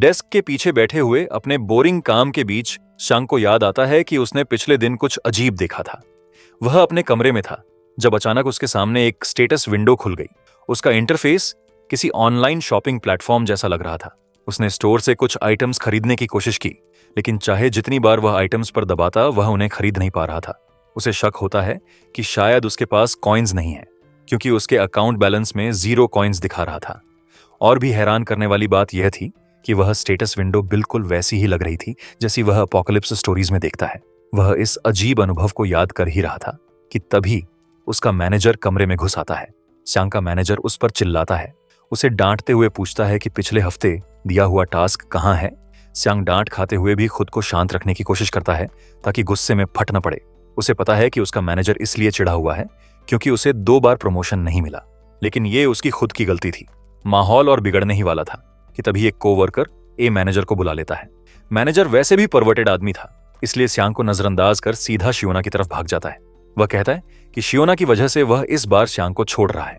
Desk के पीछे बैठे हुए अपने बोरिंग काम के बीच शांग को याद आता है कि उसने पिछले दिन कुछ अजीब देखा था। वह अपने कमरे में था जब अचानक उसके सामने एक स्टेटस विंडो खुल गई। उसका इंटरफेस किसी ऑनलाइन शॉपिंग प्लेटफॉर्म जैसा लग रहा था। उसने स्टोर से कुछ आइटम्स खरीदने की कोशिश की, लेकिन चाहे जितनी बार वह आइटम्स पर दबाता वह उन्हें खरीद नहीं पा रहा था। उसे शक होता है कि शायद उसके पास कॉइन्स नहीं है, क्योंकि उसके अकाउंट बैलेंस में 0 कॉइन्स दिखा रहा था। और भी हैरान करने वाली बात यह थी कि वह स्टेटस विंडो बिल्कुल वैसी ही लग रही थी जैसी वह अपोकलिप्स स्टोरीज में देखता है। वह इस अजीब अनुभव को याद कर ही रहा था कि तभी उसका मैनेजर कमरे में घुस आता है। शांग का मैनेजर उस पर चिल्लाता है, उसे डांटते हुए पूछता है कि पिछले हफ्ते दिया हुआ टास्क कहाँ है। शांग डांट खाते हुए भी खुद को शांत रखने की कोशिश करता है ताकि गुस्से में फट न पड़े। उसे पता है कि उसका मैनेजर इसलिए चिढ़ा हुआ है क्योंकि उसे 2 बार प्रमोशन नहीं मिला, लेकिन ये उसकी खुद की गलती थी। माहौल और बिगड़ने ही वाला था कि तभी एक कोवर्कर मैनेजर को बुला लेता है। मैनेजर वैसे भी परवर्टेड आदमी था, इसलिए शांग को नजरअंदाज कर सीधा शियोना की तरफ भाग जाता है। वह कहता है कि शियोना की वजह से वह इस बार शांग को छोड़ रहा है,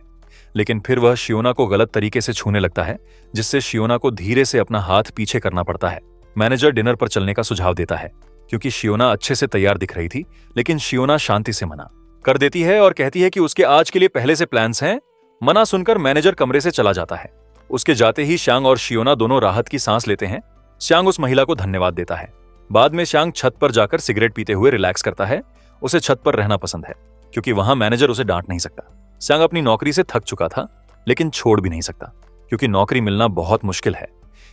लेकिन फिर वह शियोना को गलत तरीके से छूने लगता है, जिससे शियोना को धीरे से अपना हाथ पीछे करना पड़ता है। मैनेजर डिनर पर चलने का सुझाव देता है क्योंकि शियोना अच्छे से तैयार दिख रही थी, लेकिन शियोना शांति से मना कर देती है और कहती है कि उसके आज के लिए पहले से प्लान्स हैं। मना सुनकर मैनेजर कमरे से चला जाता है। उसके जाते ही शांग और शियोना दोनों राहत की सांस लेते हैं। शांग उस महिला को धन्यवाद देता है। बाद में शांग छत पर जाकर सिगरेट पीते हुए रिलैक्स करता है। उसे छत पर रहना पसंद है क्योंकि वहां मैनेजर उसे डांट नहीं सकता। शांग अपनी नौकरी से थक चुका था, लेकिन छोड़ भी नहीं सकता क्योंकि नौकरी मिलना बहुत मुश्किल है।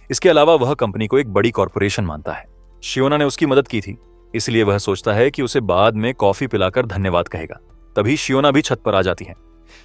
इसके अलावा वह कंपनी को एक बड़ी कॉर्पोरेशन मानता है। शियोना ने उसकी मदद की थी, इसलिए वह सोचता है कि उसे बाद में कॉफी पिलाकर धन्यवाद कहेगा। तभी शियोना भी छत पर आ जाती है।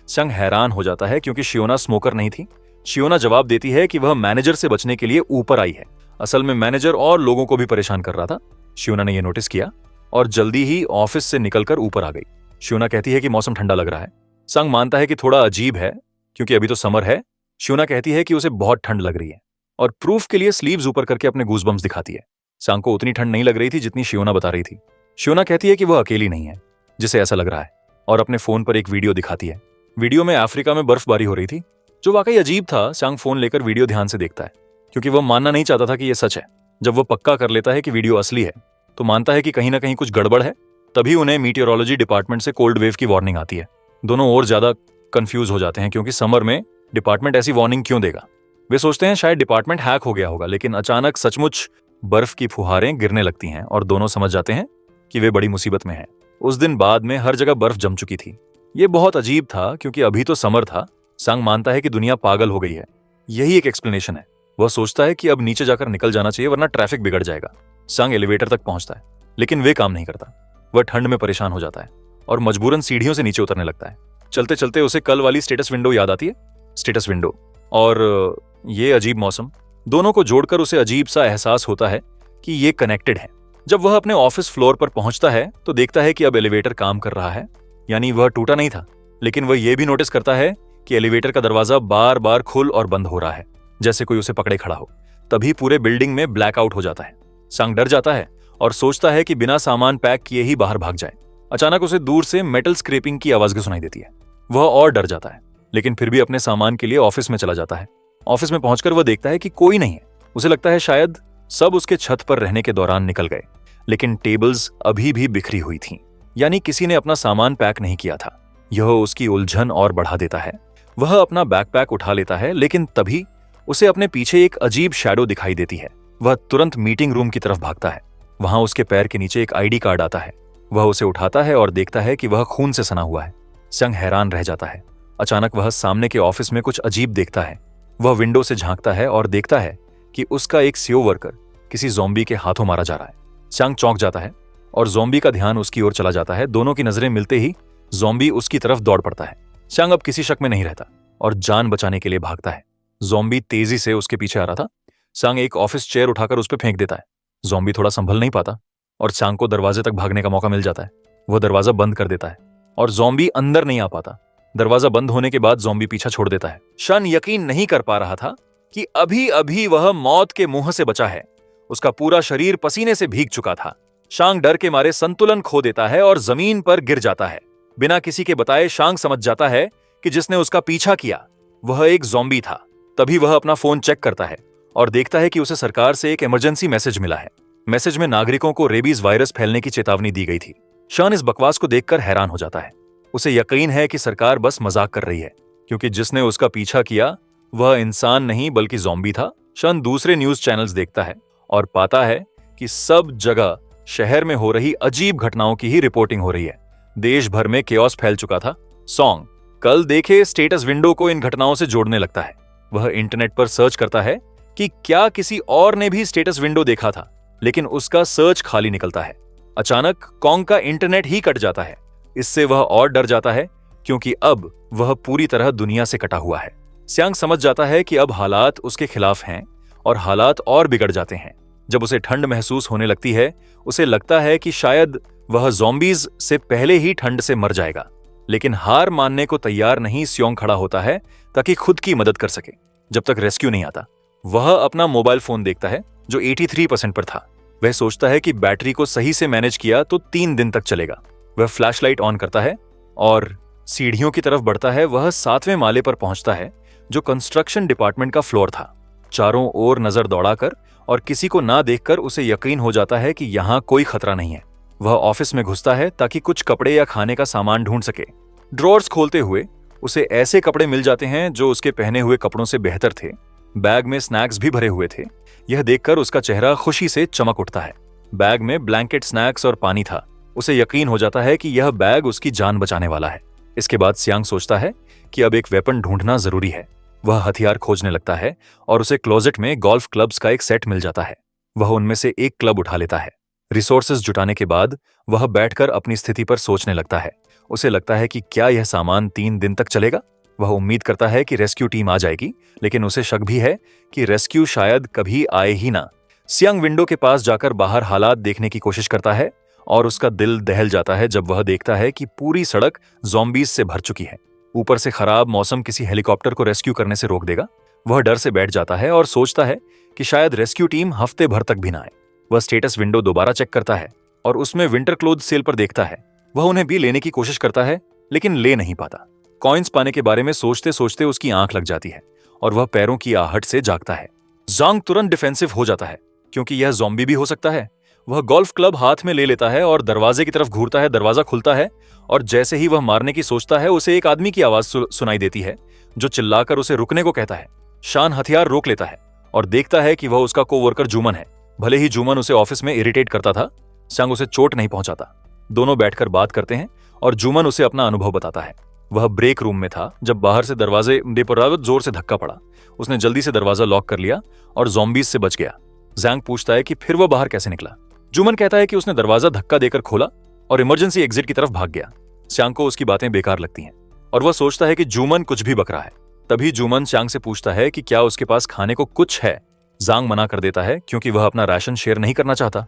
शांग हैरान हो जाता है क्योंकि शियोना स्मोकर नहीं थी। शियोना जवाब देती है कि वह मैनेजर से बचने के लिए ऊपर आई है। असल में मैनेजर और लोगों को भी परेशान कर रहा था। शियोना ने यह नोटिस किया और जल्दी ही ऑफिस से निकलकर ऊपर आ गई। शियोना कहती है कि मौसम ठंडा लग रहा है। शांग मानता है कि थोड़ा अजीब है क्योंकि अभी तो समर है। शियोना कहती है कि उसे बहुत ठंड लग रही है और प्रूफ के लिए स्लीव्स ऊपर करके अपने गूज़बम्प्स दिखाती है। शांग को उतनी ठंड नहीं लग रही थी जितनी शियोना बता रही थी। शियोना कहती है कि वह अकेली नहीं है जिसे ऐसा लग रहा है, और अपने फोन पर एक वीडियो दिखाती है। वीडियो में अफ्रीका में बर्फबारी हो रही थी, जो वाकई अजीब था। शांग फोन लेकर वीडियो ध्यान से देखता है क्योंकि वह मानना नहीं चाहता था कि यह सच है। जब वह पक्का कर लेता है कि वीडियो असली है तो मानता है कि कहीं ना कहीं कुछ गड़बड़ है। तभी उन्हें मीटियोरोलॉजी डिपार्टमेंट से कोल्ड वेव की वार्निंग आती है। दोनों और ज्यादा कंफ्यूज हो जाते हैं क्योंकि समर में डिपार्टमेंट ऐसी वार्निंग क्यों देगा। वे सोचते हैं शायद डिपार्टमेंट हैक हो गया होगा, लेकिन अचानक सचमुच बर्फ की फुहारें गिरने लगती हैं और दोनों समझ जाते हैं कि वे बड़ी मुसीबत में हैं। उस दिन बाद में हर जगह बर्फ जम चुकी थी। ये बहुत अजीब था क्योंकि अभी तो समर था। शांग मानता है कि दुनिया पागल हो गई है। यही एक एक्सप्लेनेशन है। वह सोचता है कि अब नीचे जाकर निकल जाना चाहिए वरना ट्रैफिक बिगड़ जाएगा। शांग एलिवेटर तक पहुंचता है, लेकिन वे काम नहीं करता। वह ठंड में परेशान हो जाता है और मजबूरन सीढ़ियों से नीचे उतरने लगता है। चलते चलते उसे कल वाली स्टेटस विंडो याद आती है। स्टेटस विंडो और ये अजीब मौसम, दोनों को जोड़कर उसे अजीब सा एहसास होता है कि ये कनेक्टेड है। जब वह अपने ऑफिस फ्लोर पर पहुंचता है तो देखता है कि अब एलिवेटर काम कर रहा है, यानी वह टूटा नहीं था। लेकिन वह यह भी नोटिस करता है कि एलिवेटर का दरवाजा बार बार खुल और बंद हो रहा है, जैसे कोई उसे पकड़े खड़ा हो। तभी पूरे बिल्डिंग में ब्लैकआउट हो जाता है। शांग डर जाता है और सोचता है कि बिना सामान पैक किए ही बाहर भाग जाए। अचानक उसे दूर से मेटल स्क्रैपिंग की आवाज सुनाई देती है। वह और डर जाता है, लेकिन फिर भी अपने सामान के लिए ऑफिस में चला जाता है। ऑफिस में पहुंचकर वह देखता है कि कोई नहीं है। उसे लगता है शायद सब उसके छत पर रहने के दौरान निकल गए, लेकिन टेबल्स अभी भी बिखरी हुई थीं, यानी किसी ने अपना सामान पैक नहीं किया था। यह उसकी उलझन और बढ़ा देता है। वह अपना बैकपैक उठा लेता है, लेकिन तभी उसे अपने पीछे एक अजीब शैडो दिखाई देती है। वह तुरंत मीटिंग रूम की तरफ भागता है। वहां उसके पैर के नीचे एक आईडी कार्ड आता है। वह उसे उठाता है और देखता है कि वह खून से सना हुआ है। शांग हैरान रह जाता है। अचानक वह सामने के ऑफिस में कुछ अजीब देखता है। वह विंडो से झांकता है और देखता है कि उसका एक सीओ वर्कर किसी ज़ॉम्बी के हाथों मारा जा रहा है। शांग चौंक जाता है और ज़ॉम्बी का ध्यान उसकी ओर चला जाता है। दोनों की नजरें मिलते ही ज़ॉम्बी उसकी तरफ दौड़ पड़ता है। शांग अब किसी शक में नहीं रहता और जान बचाने के लिए भागता है। ज़ॉम्बी तेजी से उसके पीछे आ रहा था। शांग एक ऑफिस चेयर उठाकर उस पर फेंक देता है। ज़ॉम्बी थोड़ा संभल नहीं पाता और शांग को दरवाजे तक भागने का मौका मिल जाता है। वह दरवाजा बंद कर देता है और ज़ॉम्बी अंदर नहीं आ पाता। दरवाजा बंद होने के बाद ज़ॉम्बी पीछा छोड़ देता है। शान यकीन नहीं कर पा रहा था कि अभी अभी वह मौत के मुंह से बचा है। उसका पूरा शरीर पसीने से भीग चुका था। शांग डर के मारे संतुलन खो देता है और जमीन पर गिर जाता है। बिना किसी के बताए शांग समझ जाता है कि जिसने उसका पीछा किया वह एक ज़ॉम्बी था। तभी वह अपना फोन चेक करता है और देखता है कि उसे सरकार से एक इमरजेंसी मैसेज मिला है। मैसेज में नागरिकों को रेबीज वायरस फैलने की चेतावनी दी गई थी। शॉन इस बकवास को देखकर हैरान हो जाता है। उसे यकीन है कि सरकार बस मजाक कर रही है, क्योंकि जिसने उसका पीछा किया वह इंसान नहीं बल्कि ज़ॉम्बी था। शॉन दूसरे न्यूज चैनल्स देखता है और पाता है कि सब जगह शहर में हो रही अजीब घटनाओं की ही रिपोर्टिंग हो रही है। देश भर में केओस फैल चुका था। सॉन्ग कल देखे स्टेटस विंडो को इन घटनाओं से जोड़ने लगता है। वह इंटरनेट पर सर्च करता है कि क्या किसी और ने भी स्टेटस विंडो देखा था, लेकिन उसका सर्च खाली निकलता है। अचानक कॉन्ग का इंटरनेट ही कट जाता है। इससे वह और डर जाता है, क्योंकि अब वह पूरी तरह दुनिया से कटा हुआ है। स्यांग समझ जाता है कि अब हालात उसके खिलाफ हैं और हालात और बिगड़ जाते हैं। जब उसे ठंड महसूस होने लगती है, उसे लगता है कि शायद वह ज़ॉम्बीज से पहले ही ठंड से मर जाएगा। लेकिन हार मानने को तैयार नहीं स्योंग खड़ा होता है ताकि खुद की मदद कर सके जब तक रेस्क्यू नहीं आता। वह अपना मोबाइल फोन देखता है जो 83% पर था। वह सोचता है कि बैटरी को सही से मैनेज किया तो 3 दिन तक चलेगा। वह फ्लैशलाइट ऑन करता है और सीढ़ियों की तरफ बढ़ता है। वह 7वें माले पर पहुंचता है, जो कंस्ट्रक्शन डिपार्टमेंट का फ्लोर था। चारों ओर नजर दौड़ाकर और किसी को ना देखकर उसे यकीन हो जाता है कि यहां कोई खतरा नहीं है। वह ऑफिस में घुसता है ताकि कुछ कपड़े या खाने का सामान ढूंढ सके। ड्रॉर्स खोलते हुए उसे ऐसे कपड़े मिल जाते हैं जो उसके पहने हुए कपड़ों से बेहतर थे। बैग में स्नैक्स भी भरे हुए थे। यह देखकर उसका चेहरा खुशी से चमक उठता है। बैग में ब्लैंकेट, स्नैक्स और पानी था। उसे यकीन हो जाता है कि यह बैग उसकी जान बचाने वाला है। इसके बाद स्यांग सोचता है कि अब एक वेपन ढूंढना जरूरी है। वह हथियार खोजने लगता है और उसे क्लोजेट में गोल्फ क्लब्स का एक सेट मिल जाता है। वह उनमें से एक क्लब उठा लेता है। रिसोर्सेज जुटाने के बाद वह बैठकर अपनी स्थिति पर सोचने लगता है। उसे लगता है कि क्या यह सामान 3 दिन तक चलेगा। वह उम्मीद करता है कि रेस्क्यू टीम आ जाएगी, लेकिन उसे शक भी है कि रेस्क्यू शायद कभी आए ही ना। स्यांग विंडो के पास जाकर बाहर हालात देखने की कोशिश करता है और उसका दिल दहल जाता है जब वह देखता है कि पूरी सड़क ज़ॉम्बीज से भर चुकी है। ऊपर से खराब मौसम किसी हेलीकॉप्टर को रेस्क्यू करने से रोक देगा। वह डर से बैठ जाता है और सोचता है कि शायद रेस्क्यू टीम हफ्ते भर तक भी ना आए। वह स्टेटस विंडो दोबारा चेक करता है और उसमें विंटर क्लोथ सेल पर देखता है। वह उन्हें भी लेने की कोशिश करता है, लेकिन ले नहीं पाता। कॉइन्स पाने के बारे में सोचते सोचते उसकी आंख लग जाती है और वह पैरों की आहट से जागता है। ज़ांग तुरंत डिफेंसिव हो जाता है, क्योंकि यह ज़ॉम्बी भी हो सकता है। वह गोल्फ क्लब हाथ में ले लेता है और दरवाजे की तरफ घूरता है। दरवाजा खुलता है और जैसे ही वह मारने की सोचता है, उसे एक आदमी की आवाज सुनाई देती है, जो चिल्लाकर उसे रुकने को कहता है। शान हथियार रोक लेता है और देखता है कि वह उसका कोवर्कर जूमन है। भले ही जूमन उसे ऑफिस में इरिटेट करता था, स्यांग उसे चोट नहीं पहुंचाता। दोनों बैठकर बात करते हैं और जूमन उसे अपना अनुभव बताता है। वह ब्रेक रूम में था जब बाहर से दरवाजे पर जोर से धक्का पड़ा। उसने जल्दी से दरवाजा लॉक कर लिया और ज़ॉम्बीज से बच गया। ज़ैंग पूछता है कि फिर वह बाहर कैसे निकला। जूमन कहता है कि उसने दरवाजा धक्का देकर खोला और इमरजेंसी एग्जिट की तरफ भाग गया। स्यांग को उसकी बातें बेकार लगती हैं और वह सोचता है कि जूमन कुछ भी बक रहा है। तभी जूमन स्यांग से पूछता है कि क्या उसके पास खाने को कुछ है। ज़ांग मना कर देता है, क्योंकि वह अपना राशन शेयर नहीं करना चाहता,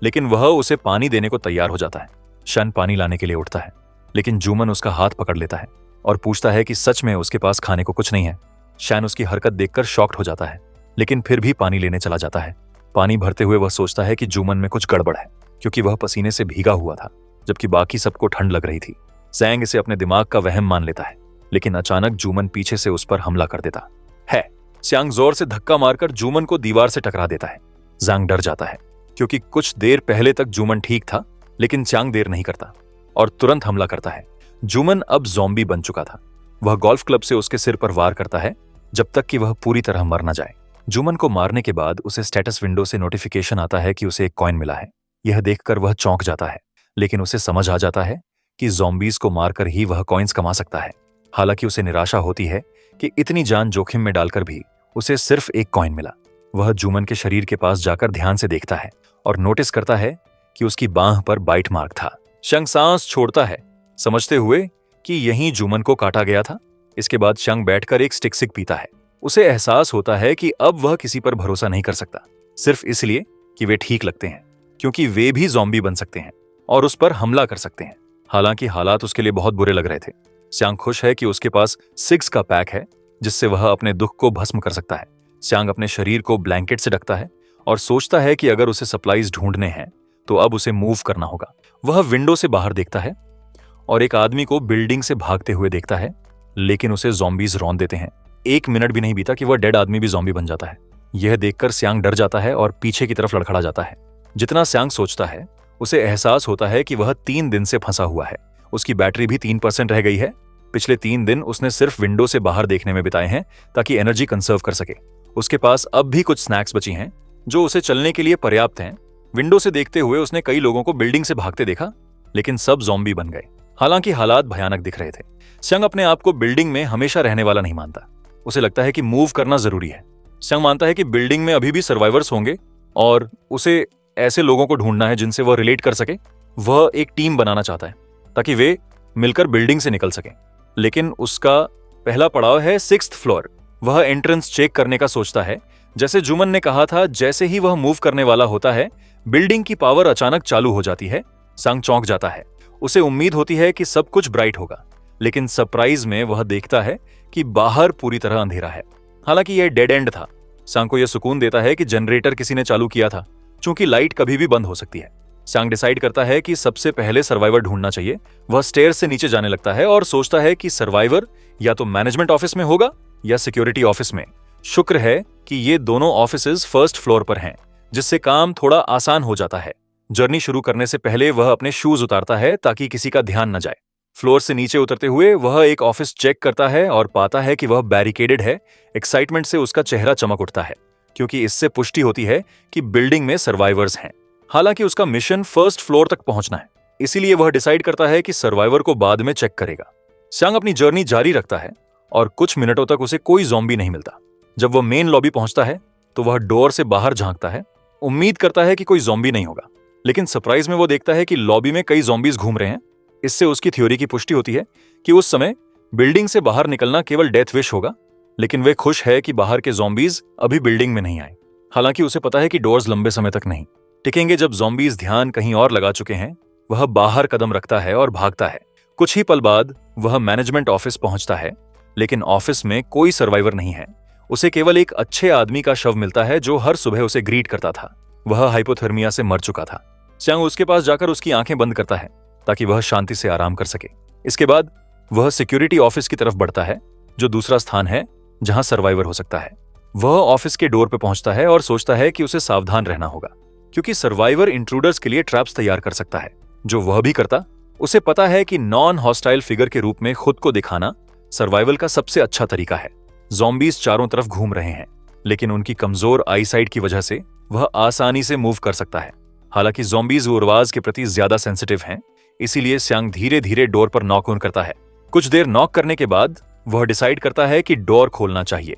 लेकिन वह उसे पानी देने को तैयार हो जाता है। शन पानी लाने के लिए उठता है, लेकिन जूमन उसका हाथ पकड़ लेता है और पूछता है कि सच में उसके पास खाने को कुछ नहीं है। शैन उसकी हरकत देखकर शॉक्ड हो जाता है, लेकिन फिर भी पानी लेने चला जाता है। पानी भरते हुए वह सोचता है कि जूमन में कुछ गड़बड़ है, क्योंकि वह पसीने से भीगा हुआ था, जबकि बाकी सबको ठंड लग रही थी। ज़ैंग इसे अपने दिमाग का वहम मान लेता है, लेकिन अचानक जूमन पीछे से उस पर हमला कर देता है। स्यांग जोर से धक्का मारकर जूमन को दीवार से टकरा देता है। ज़ैंग डर जाता है, क्योंकि कुछ देर पहले तक जूमन ठीक था, लेकिन स्यांग देर नहीं करता और तुरंत हमला करता है। जूमन अब ज़ॉम्बी बन चुका था। वह गोल्फ क्लब से उसके सिर पर वार करता है, जब तक कि वह पूरी तरह मर न जाए। जूमन को मारने के बाद उसे स्टेटस विंडो से नोटिफिकेशन आता है कि उसे एक कॉइन मिला है। यह देखकर वह चौंक जाता है, लेकिन उसे समझ आ जाता है कि ज़ॉम्बीज को मारकर ही वह कॉइन्स कमा सकता है। हालांकि उसे निराशा होती है कि इतनी जान जोखिम में डालकर भी उसे सिर्फ एक कॉइन मिला। वह जूमन के शरीर के पास जाकर ध्यान से देखता है और नोटिस करता है कि उसकी बांह पर बाइट मार्क था। शंग सांस छोड़ता है, समझते हुए कि यहीं जूमन को काटा गया था। इसके बाद शंग बैठकर एक स्टिक सिग पीता है। उसे एहसास होता है कि अब वह किसी पर भरोसा नहीं कर सकता, सिर्फ इसलिए कि वे ठीक लगते हैं, क्योंकि वे भी ज़ॉम्बी बन सकते हैं और उस पर हमला कर सकते हैं। हालांकि हालात उसके लिए बहुत बुरे लग रहे थे। स्यांग खुश है कि उसके पास सिग्स का पैक है, जिससे वह अपने दुख को भस्म कर सकता है। स्यांग अपने शरीर को ब्लैंकेट से ढकता है और सोचता है कि अगर उसे सप्लाईज ढूंढने हैं तो अब उसे मूव करना होगा। वह विंडो से बाहर देखता है और एक आदमी को बिल्डिंग से भागते हुए देखता है, लेकिन उसे ज़ॉम्बीज रौंद देते हैं। 1 मिनट भी नहीं बीता कि वह डेड आदमी भी ज़ॉम्बी बन जाता है। यह देखकर स्यांग डर जाता है और पीछे की तरफ लड़खड़ा जाता है। जितना स्यांग सोचता है उसे एहसास होता है कि वह 3 दिन से फंसा हुआ है। उसकी बैटरी भी 3% रह गई है। पिछले 3 दिन उसने सिर्फ विंडो से बाहर देखने में बिताए हैं ताकि एनर्जी कंजर्व कर सके। उसके पास अब भी कुछ स्नैक्स बची हैं जो उसे चलने के लिए पर्याप्त हैं। विंडो से देखते हुए उसने कई लोगों को बिल्डिंग से भागते देखा, लेकिन सब ज़ॉम्बी बन गए। हालांकि हालात भयानक दिख रहे थे। स्यांग अपने आप को बिल्डिंग में हमेशा रहने वाला नहीं मानता। उसे लगता है कि मूव करना जरूरी है। स्यांग मानता है कि बिल्डिंग में अभी भी सर्वाइवर्स होंगे और उसे ऐसे लोगों को ढूंढना है जिनसे वह रिलेट कर सके। वह एक टीम बनाना चाहता है ताकि वे मिलकर बिल्डिंग से निकल सकें। लेकिन उसका पहला पड़ाव है 6th फ्लोर। वह एंट्रेंस चेक करने का सोचता है। जैसे जुमन ने कहा था, जैसे ही वह मूव करने वाला होता है बिल्डिंग की पावर अचानक चालू हो जाती है। सांग चौंक जाता है। उसे उम्मीद होती है कि सब कुछ ब्राइट होगा, लेकिन सरप्राइज में वह देखता है कि बाहर पूरी तरह अंधेरा है। हालांकि यह डेड एंड था। सांग को यह सुकून देता है कि जनरेटर किसी ने चालू किया था, क्योंकि लाइट कभी भी बंद हो सकती है। सांग डिसाइड करता है कि सबसे पहले सर्वाइवर ढूंढना चाहिए। वह स्टेयर से नीचे जाने लगता है और सोचता है कि सर्वाइवर या तो मैनेजमेंट ऑफिस में होगा या सिक्योरिटी ऑफिस में। शुक्र है कि ये दोनों ऑफिसेज 1st फ्लोर पर हैं, जिससे काम थोड़ा आसान हो जाता है। जर्नी शुरू करने से पहले वह अपने शूज उतारता है ताकि किसी का ध्यान न जाए। फ्लोर से नीचे उतरते हुए वह एक ऑफिस चेक करता है और पाता है कि वह बैरिकेडेड है। एक्साइटमेंट से उसका चेहरा चमक उठता है, क्योंकि इससे पुष्टि होती है कि बिल्डिंग में सर्वाइवर्स हैं। हालांकि उसका मिशन 1st फ्लोर तक पहुंचना है, इसीलिए वह डिसाइड करता है कि सर्वाइवर को बाद में चेक करेगा। स्यांग अपनी जर्नी जारी रखता है और कुछ मिनटों तक उसे कोई ज़ॉम्बी नहीं मिलता। जब वह मेन लॉबी पहुंचता है तो वह डोर से बाहर झांकता है। उम्मीद करता है कि कोई ज़ॉम्बी नहीं होगा, लेकिन सरप्राइज में वो देखता है कि लॉबी में कई ज़ॉम्बीज घूम रहे हैं। इससे उसकी थ्योरी की पुष्टि होती है कि उस समय बिल्डिंग से बाहर निकलना केवल डेथ विश होगा, लेकिन वे खुश है कि बाहर के ज़ॉम्बीज अभी बिल्डिंग में नहीं आए। हालांकि उसे पता है कि डोर्स लंबे समय तक नहीं टिकेंगे। जब ज़ॉम्बीज ध्यान कहीं और लगा चुके हैं, वह बाहर कदम रखता है और भागता है। कुछ ही पल बाद वह मैनेजमेंट ऑफिस पहुंचता है, लेकिन ऑफिस में कोई सर्वाइवर नहीं है। उसे केवल एक अच्छे आदमी का शव मिलता है जो हर सुबह उसे ग्रीट करता था। वह हाइपोथर्मिया से मर चुका था। स्यांग उसके पास जाकर उसकी आंखें बंद करता है ताकि वह शांति से आराम कर सके। इसके बाद वह सिक्योरिटी ऑफिस की तरफ बढ़ता है, जो दूसरा स्थान है जहां सर्वाइवर हो सकता है। वह ऑफिस के डोर पर पहुंचता है और सोचता है कि उसे सावधान रहना होगा, क्योंकि सर्वाइवर इंट्रूडर्स के लिए ट्रैप्स तैयार कर सकता है, जो वह भी करता। उसे पता है कि नॉन हॉस्टाइल फिगर के रूप में खुद को दिखाना सर्वाइवल का सबसे अच्छा तरीका है। ज़ॉम्बीज चारों तरफ घूम रहे हैं, लेकिन उनकी कमजोर आईसाइट की वजह से वह आसानी से मूव कर सकता है। हालांकि ज़ॉम्बीज आवाज के प्रति ज्यादा सेंसिटिव हैं, इसीलिए स्यांग धीरे धीरे डोर पर नॉक ऑन करता है। कुछ देर नॉक करने के बाद वह डिसाइड करता है कि डोर खोलना चाहिए,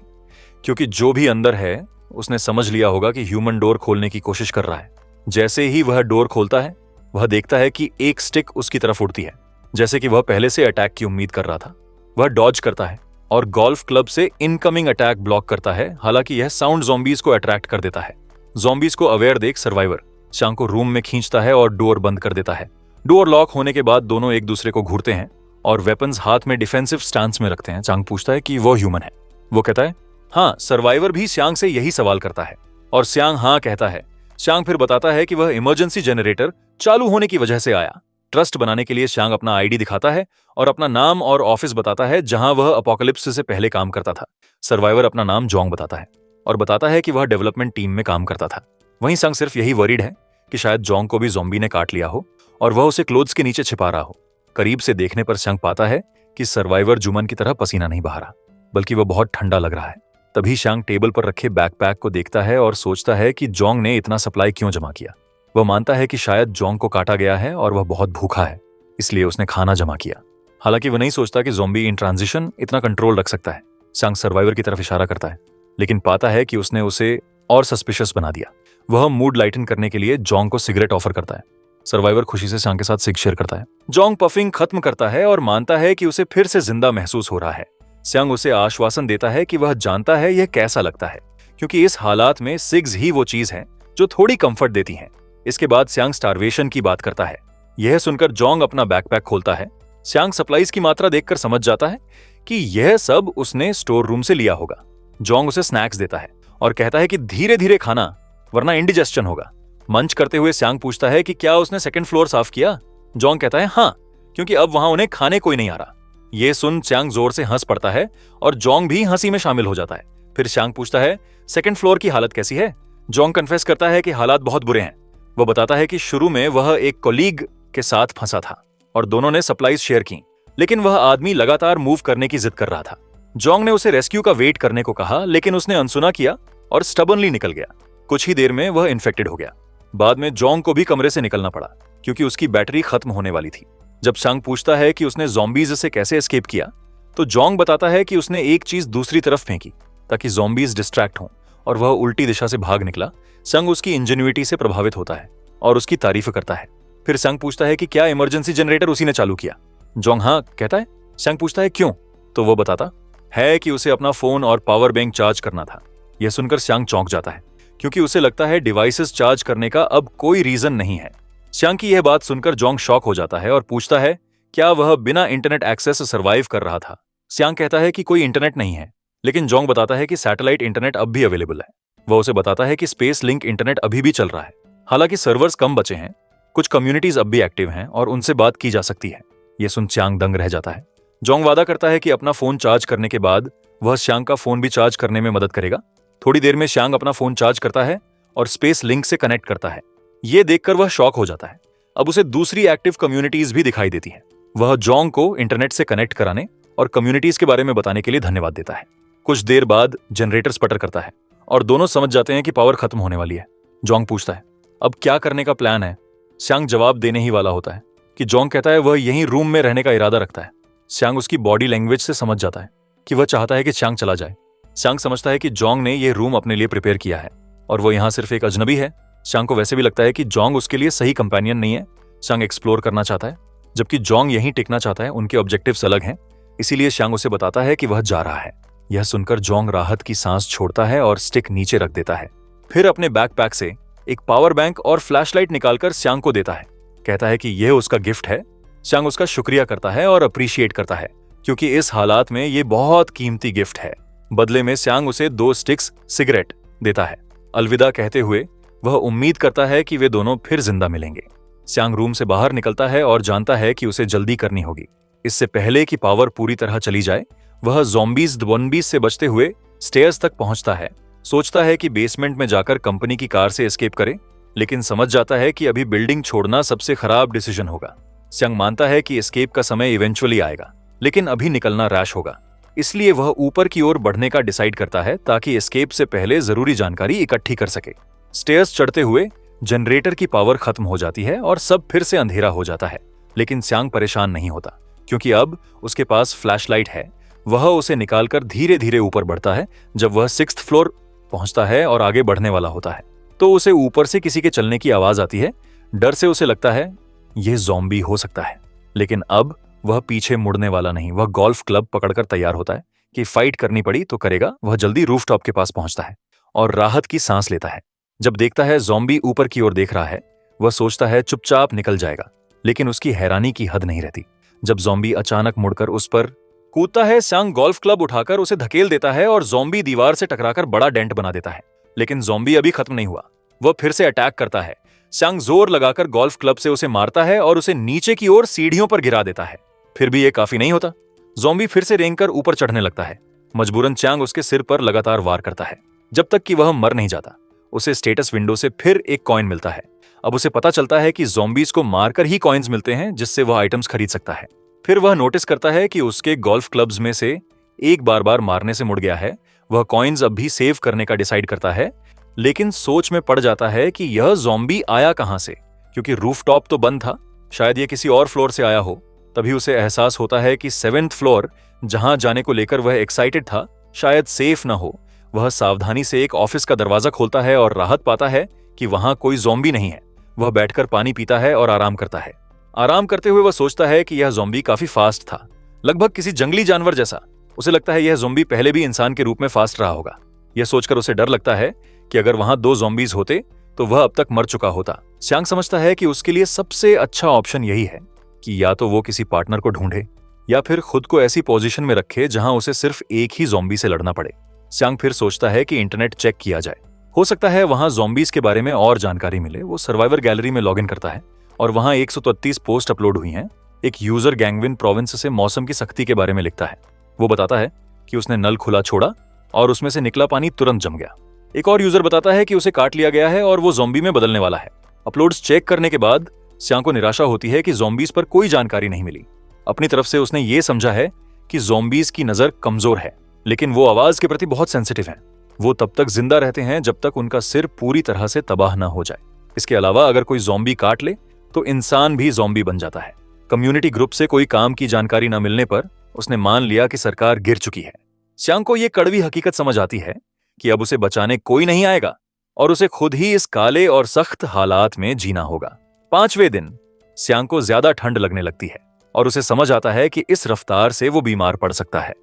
क्योंकि जो भी अंदर है उसने समझ लिया होगा कि ह्यूमन डोर खोलने की कोशिश कर रहा है। जैसे ही वह डोर खोलता है, वह देखता है कि एक स्टिक उसकी तरफ उड़ती है, जैसे कि वह पहले से अटैक की उम्मीद कर रहा था। वह डॉज करता है और गोल्फ क्लब से इनकमिंग अटैक ब्लॉक करता है। हालांकि यह साउंड ज़ॉम्बीज को अट्रैक्ट कर देता है। ज़ॉम्बीज को अवेयर देख सर्वाइवर स्यांग को रूम में खींचता है और डोर बंद कर देता है। डोर लॉक होने के बाद दोनों एक दूसरे को घूरते हैं और वेपन्स हाथ में डिफेंसिव स्टांस में रखते हैं। स्यांग पूछता है कि वो ह्यूमन है। वो कहता है हाँ। सर्वाइवर भी स्यांग से यही सवाल करता है और स्यांग हाँ कहता है। स्यांग फिर बताता है कि वह इमरजेंसी जनरेटर चालू होने की वजह से आया। ट्रस्ट बनाने के लिए स्यांग अपना आईडी दिखाता है और अपना नाम और ऑफिस बताता है जहां वह अपोकलिप्स से पहले काम करता था। सर्वाइवर अपना नाम जोंग बताता है और बताता है कि वह डेवलपमेंट टीम में काम करता था। वहीं स्यांग सिर्फ यही वरीड है कि शायद जोंग को भी ज़ॉम्बी ने काट लिया हो और वह उसे क्लोथ्स के नीचे छिपा रहा हो। करीब से देखने पर स्यांग पाता है कि सर्वाइवर जुमन की तरह पसीना नहीं बहा रहा, बल्कि वह बहुत ठंडा लग रहा है। तभी स्यांग टेबल पर रखे बैकपैक को देखता है और सोचता है कि जोंग ने इतना सप्लाई क्यों जमा किया। वह मानता है कि शायद जोंग को काटा गया है और वह बहुत भूखा है, इसलिए उसने खाना जमा किया। हालांकि वह नहीं सोचता कि ज़ॉम्बी इन ट्रांजिशन इतना कंट्रोल रख सकता है। स्यांग सर्वाइवर की तरफ इशारा करता है, लेकिन पाता है कि उसने उसे और सस्पिशियस बना दिया। वह मूड लाइटन करने के लिए जोंग को सिगरेट ऑफर करता है। सर्वाइवर खुशी से स्यांग के साथ सिग शेयर करता है। जोंग पफिंग खत्म करता है और मानता है कि उसे फिर से जिंदा महसूस हो रहा है। स्यांग उसे आश्वासन देता है कि वह जानता है यह कैसा लगता है, क्योंकि इस हालात में सिग्स ही वो चीज है जो थोड़ी कंफर्ट देती हैं। इसके बाद स्यांग स्टारवेशन की बात करता है। यह सुनकर जोंग अपना बैकपैक खोलता है। स्यांग सप्लाईज की मात्रा देखकर समझ जाता है कि यह सब उसने स्टोर रूम से लिया होगा। जोंग उसे स्नैक्स देता है और कहता है कि धीरे धीरे खाना, वरना इंडिजेस्शन होगा। मंच करते हुए स्यांग पूछता है कि क्या उसने 2nd फ्लोर साफ किया। जोंग कहता है हाँ, क्योंकि अब वहां उन्हें खाने कोई नहीं आ रहा। यह सुन स्यांग जोर से हंस पड़ता है और जोंग भी हंसी में शामिल हो जाता है। फिर शांग पूछता है, सेकंड फ्लोर की हालत कैसी है? जोंग कन्फेस करता है कि हालात बहुत बुरे हैं। वो बताता है कि शुरू में वह एक कोलीग के साथ फंसा था और दोनों ने सप्लाईज शेयर की, लेकिन वह आदमी लगातार मूव करने की जिद कर रहा था। जोंग ने उसे रेस्क्यू का वेट करने को कहा, लेकिन उसने अनसुना किया और स्टबर्नली निकल गया। कुछ ही देर में वह इन्फेक्टेड हो गया। बाद में जोंग को भी कमरे से निकलना पड़ा क्योंकि उसकी बैटरी खत्म होने वाली थी। जब शांग पूछता है कि उसने ज़ॉम्बीज से कैसे एस्केप किया, तो जोंग बताता है कि उसने एक चीज दूसरी तरफ फेंकी ताकि ज़ॉम्बीज डिस्ट्रैक्ट हों और वह उल्टी दिशा से भाग निकला। संग उसकी इंजेन्युइटी से प्रभावित होता है और उसकी तारीफ करता है। फिर संग पूछता है कि क्या इमरजेंसी जनरेटर उसी ने चालू किया? जोंग हाँ कहता है। संग पूछता है क्यों? तो वो बताता है कि उसे अपना फोन और पावर बैंक चार्ज करना था। यह सुनकर श्यांग चौंक जाता है क्योंकि उसे लगता है डिवाइसेस चार्ज करने का अब कोई रीजन नहीं है। श्यांग की यह बात सुनकर जोंग शॉक हो जाता है और पूछता है क्या वह बिना इंटरनेट एक्सेस सर्वाइव कर रहा था। श्यांग कहता है कि कोई इंटरनेट नहीं है, लेकिन जोंग बताता है कि सैटेलाइट इंटरनेट अब भी अवेलेबल है। वह उसे बताता है कि स्पेस लिंक इंटरनेट अभी भी चल रहा है, हालांकि सर्वर्स कम बचे हैं। कुछ कम्युनिटीज अब भी एक्टिव हैं और उनसे बात की जा सकती है। यह सुन श्यांग दंग रह जाता है। जोंग वादा करता है कि अपना फोन चार्ज करने के बाद वह श्यांग का फोन भी चार्ज करने में मदद करेगा। थोड़ी देर में श्यांग अपना फोन चार्ज करता है और स्पेस लिंक से कनेक्ट करता है। यह देखकर वह शॉक हो जाता है। अब उसे दूसरी एक्टिव कम्युनिटीज भी दिखाई देती हैं। वह जोंग को इंटरनेट से कनेक्ट कराने और कम्युनिटीज के बारे में बताने के लिए धन्यवाद देता है। कुछ देर बाद जनरेटर स्पटर करता है और दोनों समझ जाते हैं कि पावर खत्म होने वाली है। जोंग पूछता है अब क्या करने का प्लान है? श्यांग जवाब देने ही वाला होता है कि जोंग कहता है वह यहीं रूम में रहने का इरादा रखता है। श्यांग उसकी बॉडी लैंग्वेज से समझ जाता है कि वह चाहता है कि श्यांग चला जाए। श्यांग समझता है कि जोंग ने यह रूम अपने लिए प्रिपेयर किया है और वो यहाँ सिर्फ एक अजनबी है। श्यांग को वैसे भी लगता है कि जोंग उसके लिए सही कंपेनियन नहीं है। श्यांग एक्सप्लोर करना चाहता है, जबकि जोंग यहीं टिकना चाहता है। उनके ऑब्जेक्टिव्स अलग हैं, इसीलिए श्यांग उसे बताता है कि वह जा रहा है। यह सुनकर जोंग राहत की सांस छोड़ता है और स्टिक नीचे रख देता है। फिर अपने बैकपैक से एक पावर बैंक और फ्लैशलाइट निकालकर श्यांग को देता है। कहता है कि यह उसका गिफ्ट है। श्यांग उसका शुक्रिया करता है और अप्रिशिएट करता है क्योंकि इस हालात में यह बहुत कीमती गिफ्ट है। बदले में श्यांग उसे 2 स्टिक्स सिगरेट देता है। अलविदा कहते हुए वह उम्मीद करता है कि वे दोनों फिर जिंदा मिलेंगे। श्यांग रूम से बाहर निकलता है और जानता है कि उसे जल्दी करनी होगी। इससे पहले कि पावर पूरी तरह चली जाए, वह ज़ॉम्बीज से बचते हुए स्टेयर्स तक पहुंचता है। सोचता है कि बेसमेंट में जाकर कंपनी की कार से एस्केप करे, लेकिन समझ जाता है कि अभी बिल्डिंग छोड़ना सबसे खराब डिसीजन होगा। श्यांग मानता है कि एस्केप का समय इवेंचुअली आएगा, लेकिन अभी निकलना रैश होगा। इसलिए वह ऊपर की ओर बढ़ने का डिसाइड करता है ताकि एस्केप से पहले जरूरी जानकारी इकट्ठी कर सके। स्टेयर्स चढ़ते हुए जनरेटर की पावर खत्म हो जाती है और सब फिर से अंधेरा हो जाता है, लेकिन श्यांग परेशान नहीं होता क्योंकि अब उसके पास फ्लैशलाइट है। वह उसे निकालकर धीरे धीरे ऊपर बढ़ता है। जब वह 6th फ्लोर पहुंचता है और आगे बढ़ने वाला होता है, तो उसे ऊपर से किसी के चलने की आवाज आती है। डर से उसे लगता है यह ज़ॉम्बी हो सकता है, लेकिन अब वह पीछे मुड़ने वाला नहीं। वह गोल्फ क्लब पकड़कर तैयार होता है कि फाइट करनी पड़ी तो करेगा। वह जल्दी रूफटॉप के पास पहुंचता है और राहत की सांस लेता है। जब देखता है ज़ॉम्बी ऊपर की ओर देख रहा है, वह सोचता है चुपचाप निकल जाएगा, लेकिन उसकी हैरानी की हद नहीं रहती जब ज़ॉम्बी अचानक मुड़कर उस पर कूदता है। श्यांग गोल्फ क्लब उठाकर उसे धकेल देता है और ज़ॉम्बी दीवार से टकराकर बड़ा डेंट बना देता है, लेकिन ज़ॉम्बी अभी खत्म नहीं हुआ। वह फिर से अटैक करता है। श्यांग जोर लगाकर गोल्फ क्लब से उसे मारता है और उसे नीचे की ओर सीढ़ियों पर गिरा देता है। फिर भी यह काफी नहीं होता। ज़ॉम्बी फिर से रेंगकर ऊपर चढ़ने लगता है। मजबूरन श्यांग उसके सिर पर लगातार वार करता है जब तक कि वह मर नहीं जाता। उसे स्टेटस विंडो से फिर एक कॉइन मिलता है। अब उसे पता चलता है कि ज़ॉम्बीज को मारकर ही कॉइन्स मिलते हैं जिससे वह आइटम्स खरीद सकता है। फिर वह नोटिस करता है कि उसके गोल्फ क्लब्स में से एक बार बार मारने से मुड़ गया है। वह कॉइन्स अब भी सेव करने का डिसाइड करता है, लेकिन सोच में पड़ जाता है कि यह ज़ॉम्बी आया कहां से, क्योंकि रूफटॉप तो बंद था। शायद यह किसी और फ्लोर से आया हो। तभी उसे एहसास होता है कि 7th फ्लोर, जहां जाने को लेकर वह एक्साइटेड था, शायद सेफ न हो। वह सावधानी से एक ऑफिस का दरवाजा खोलता है और राहत पाता है कि वहां कोई ज़ॉम्बी नहीं है। वह बैठकर पानी पीता है और आराम करता है। आराम करते हुए वह सोचता है कि यह ज़ॉम्बी काफी फास्ट था, लगभग किसी जंगली जानवर जैसा। उसे लगता है यह ज़ॉम्बी पहले भी इंसान के रूप में फास्ट रहा होगा। यह सोचकर उसे डर लगता है कि अगर वहां 2 ज़ॉम्बीज होते तो वह अब तक मर चुका होता। श्यांग समझता है कि उसके लिए सबसे अच्छा ऑप्शन यही है कि या तो वो किसी पार्टनर को ढूंढे या फिर खुद को ऐसी पोजीशन में रखे जहां उसे सिर्फ एक ही ज़ॉम्बी से लड़ना पड़े। श्यांग फिर सोचता है कि इंटरनेट चेक किया जाए, हो सकता है वहां ज़ॉम्बीज के बारे में और जानकारी मिले। वो सर्वाइवर गैलरी में लॉगिन करता है और वहां 133 पोस्ट अपलोड हुई हैं। एक यूजर गैंगविन प्रोविंस से मौसम की सख्ती के बारे में लिखता है। वो बताता है कि उसने नल खुला छोड़ा और उसमें से निकला पानी तुरंत जम गया। एक और यूजर बताता है कि उसे काट लिया गया है और वो ज़ॉम्बी में बदलने वाला है। अपलोड्स चेक करने के बाद स्यांग को निराशा होती है कि ज़ॉम्बीज पर कोई जानकारी नहीं मिली। अपनी तरफ से उसने ये समझा है कि ज़ॉम्बीज की नजर कमजोर है, लेकिन वो आवाज के प्रति बहुत सेंसिटिव हैं। वो तब तक जिंदा रहते हैं जब तक उनका सिर पूरी तरह से तबाह ना हो जाए। इसके अलावा अगर कोई ज़ॉम्बी काट ले तो इंसान भी ज़ॉम्बी बन जाता है। कम्युनिटी ग्रुप से कोई काम की जानकारी न मिलने पर उसने मान लिया कि सरकार गिर चुकी है। स्यांग को यह कड़वी हकीकत समझ आती है कि अब उसे बचाने कोई नहीं आएगा और उसे खुद ही इस काले और सख्त हालात में जीना होगा। 5वें दिन स्यांग को ज्यादा ठंड लगने लगती है और उसे समझ आता है कि इस रफ्तार से वो बीमार पड़ सकता है।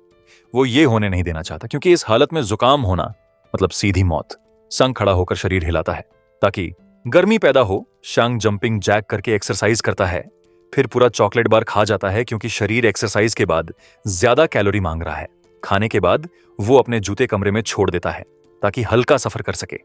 वो ये होने नहीं देना चाहता क्योंकि इस हालत में जुकाम होना मतलब सीधी मौत। संग खड़ा होकर शरीर हिलाता है ताकि गर्मी पैदा हो। शांग जंपिंग जैक करके एक्सरसाइज करता है, फिर पूरा चॉकलेट बार खा जाता है क्योंकि शरीर एक्सरसाइज के बाद ज्यादा कैलोरी मांग रहा है। खाने के बाद वो अपने जूते कमरे में छोड़ देता है ताकि हल्का सफर कर सके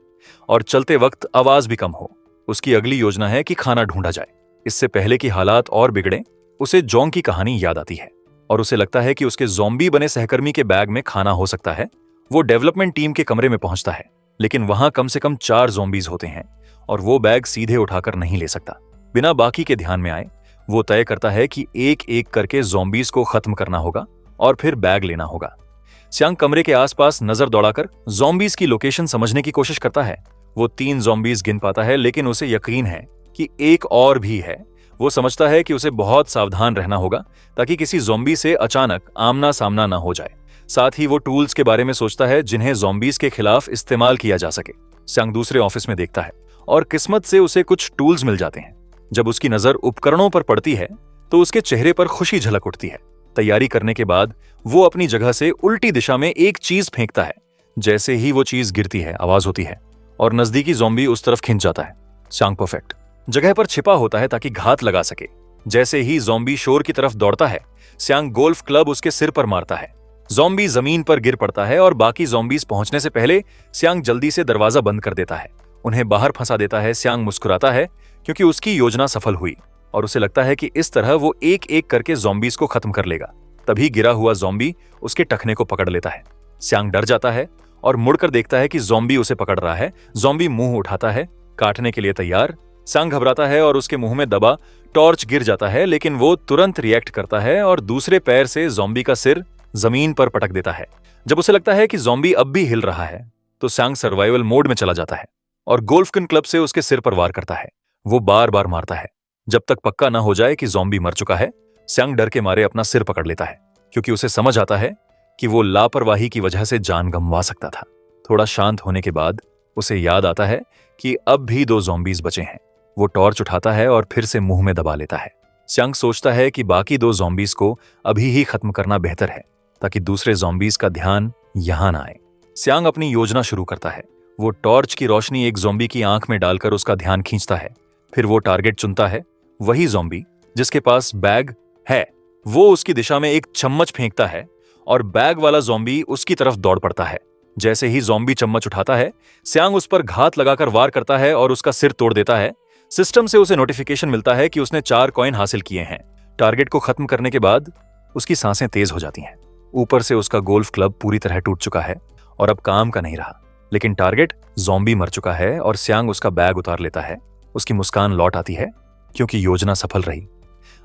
और चलते वक्त आवाज भी कम हो। उसकी अगली योजना है कि खाना ढूंढा जाए। इससे पहले कि हालात और बिगड़े, उसे जोंग की कहानी याद आती है और उसे लगता है कि उसके ज़ॉम्बी बने सहकर्मी के बैग में खाना हो सकता है। वो डेवलपमेंट टीम के कमरे में पहुंचता है, लेकिन वहां कम से कम 4 ज़ॉम्बीज होते हैं और वो बैग सीधे उठाकर नहीं ले सकता। बिना बाकी के ध्यान में आए वो तय करता है कि एक एक करके ज़ॉम्बीज को खत्म करना होगा और फिर बैग लेना होगा। स्यांग कमरे के आसपास नजर दौड़ाकर ज़ॉम्बीज की लोकेशन समझने की कोशिश करता है। वो 3 ज़ॉम्बीज गिन पाता है, लेकिन उसे यकीन है कि एक और भी है। वो समझता है कि उसे बहुत सावधान रहना होगा ताकि किसी ज़ॉम्बी से अचानक आमना सामना न हो जाए। साथ ही वो टूल्स के बारे में सोचता है जिन्हें ज़ॉम्बीज के खिलाफ इस्तेमाल किया जा सके। स्यांग दूसरे ऑफिस में देखता है और किस्मत से उसे कुछ टूल्स मिल जाते हैं। जब उसकी नजर उपकरणों पर पड़ती है तो उसके चेहरे पर खुशी झलक उठती है। तैयारी करने के बाद वो अपनी जगह से उल्टी दिशा में एक चीज फेंकता है। जैसे ही वो चीज गिरती है आवाज होती है और नजदीकी ज़ॉम्बी उस तरफ खिंच जाता है। स्यांग परफेक्ट जगह पर छिपा होता है ताकि घात लगा सके। जैसे ही ज़ॉम्बी शोर की तरफ दौड़ता है, स्यांग गोल्फ क्लब उसके सिर पर मारता है। ज़ॉम्बी जमीन पर गिर पड़ता है और बाकी ज़ॉम्बीज पहुंचने से पहले स्यांग जल्दी से दरवाजा बंद कर देता है, उन्हें बाहर फंसा देता है। स्यांग मुस्कुराता है क्योंकि उसकी योजना सफल हुई और उसे लगता है कि इस तरह वो एक एक करके ज़ॉम्बीज को खत्म कर लेगा। तभी गिरा हुआ ज़ॉम्बी उसके टखने को पकड़ लेता है। स्यांग डर जाता है और मुड़कर देखता है कि ज़ॉम्बी उसे पकड़ रहा है। ज़ॉम्बी मुंह उठाता है, काटने के लिए तैयार। स्यांग घबराता है और उसके मुंह में दबा टॉर्च गिर जाता है, लेकिन वो तुरंत रिएक्ट करता है और दूसरे पैर से ज़ॉम्बी का सिर जमीन पर पटक देता है। जब उसे लगता है कि ज़ॉम्बी अब भी हिल रहा है तो स्यांग सर्वाइवल मोड में चला जाता है और गोल्फकिन क्लब से उसके सिर पर वार करता है। वो बार बार मारता है जब तक पक्का ना हो जाए कि ज़ॉम्बी मर चुका है। स्यांग डर के मारे अपना सिर पकड़ लेता है क्योंकि उसे समझ आता है कि वो लापरवाही की वजह से जान गंवा सकता था। थोड़ा शांत होने के बाद उसे याद आता है कि अब भी 2 ज़ॉम्बीज बचे हैं। वो टॉर्च उठाता है और फिर से मुंह में दबा लेता है। स्यांग सोचता है कि बाकी 2 ज़ॉम्बीज को अभी ही खत्म करना बेहतर है ताकि दूसरे ज़ॉम्बीज का ध्यान यहां ना आए। स्यांग अपनी योजना शुरू करता है। वो टॉर्च की रोशनी एक ज़ॉम्बी की आंख में डालकर उसका ध्यान खींचता है। फिर वो टारगेट चुनता है, वही ज़ॉम्बी जिसके पास बैग है। वो उसकी दिशा में एक चम्मच फेंकता है और बैग वाला ज़ॉम्बी उसकी तरफ दौड़ पड़ता है। जैसे ही ज़ॉम्बी चम्मच उठाता है, स्यांग उस पर घात लगाकर वार करता है और उसका सिर तोड़ देता है। सिस्टम से उसे नोटिफिकेशन मिलता है कि उसने 4 कॉइन हासिल किए हैं। टारगेट को खत्म करने के बाद उसकी सांसें तेज हो जाती हैं। ऊपर से उसका गोल्फ क्लब पूरी तरह टूट चुका है और अब काम का नहीं रहा, लेकिन टारगेट ज़ॉम्बी मर चुका है और स्यांग उसका बैग उतार लेता है। उसकी मुस्कान लौट आती है क्योंकि योजना सफल रही।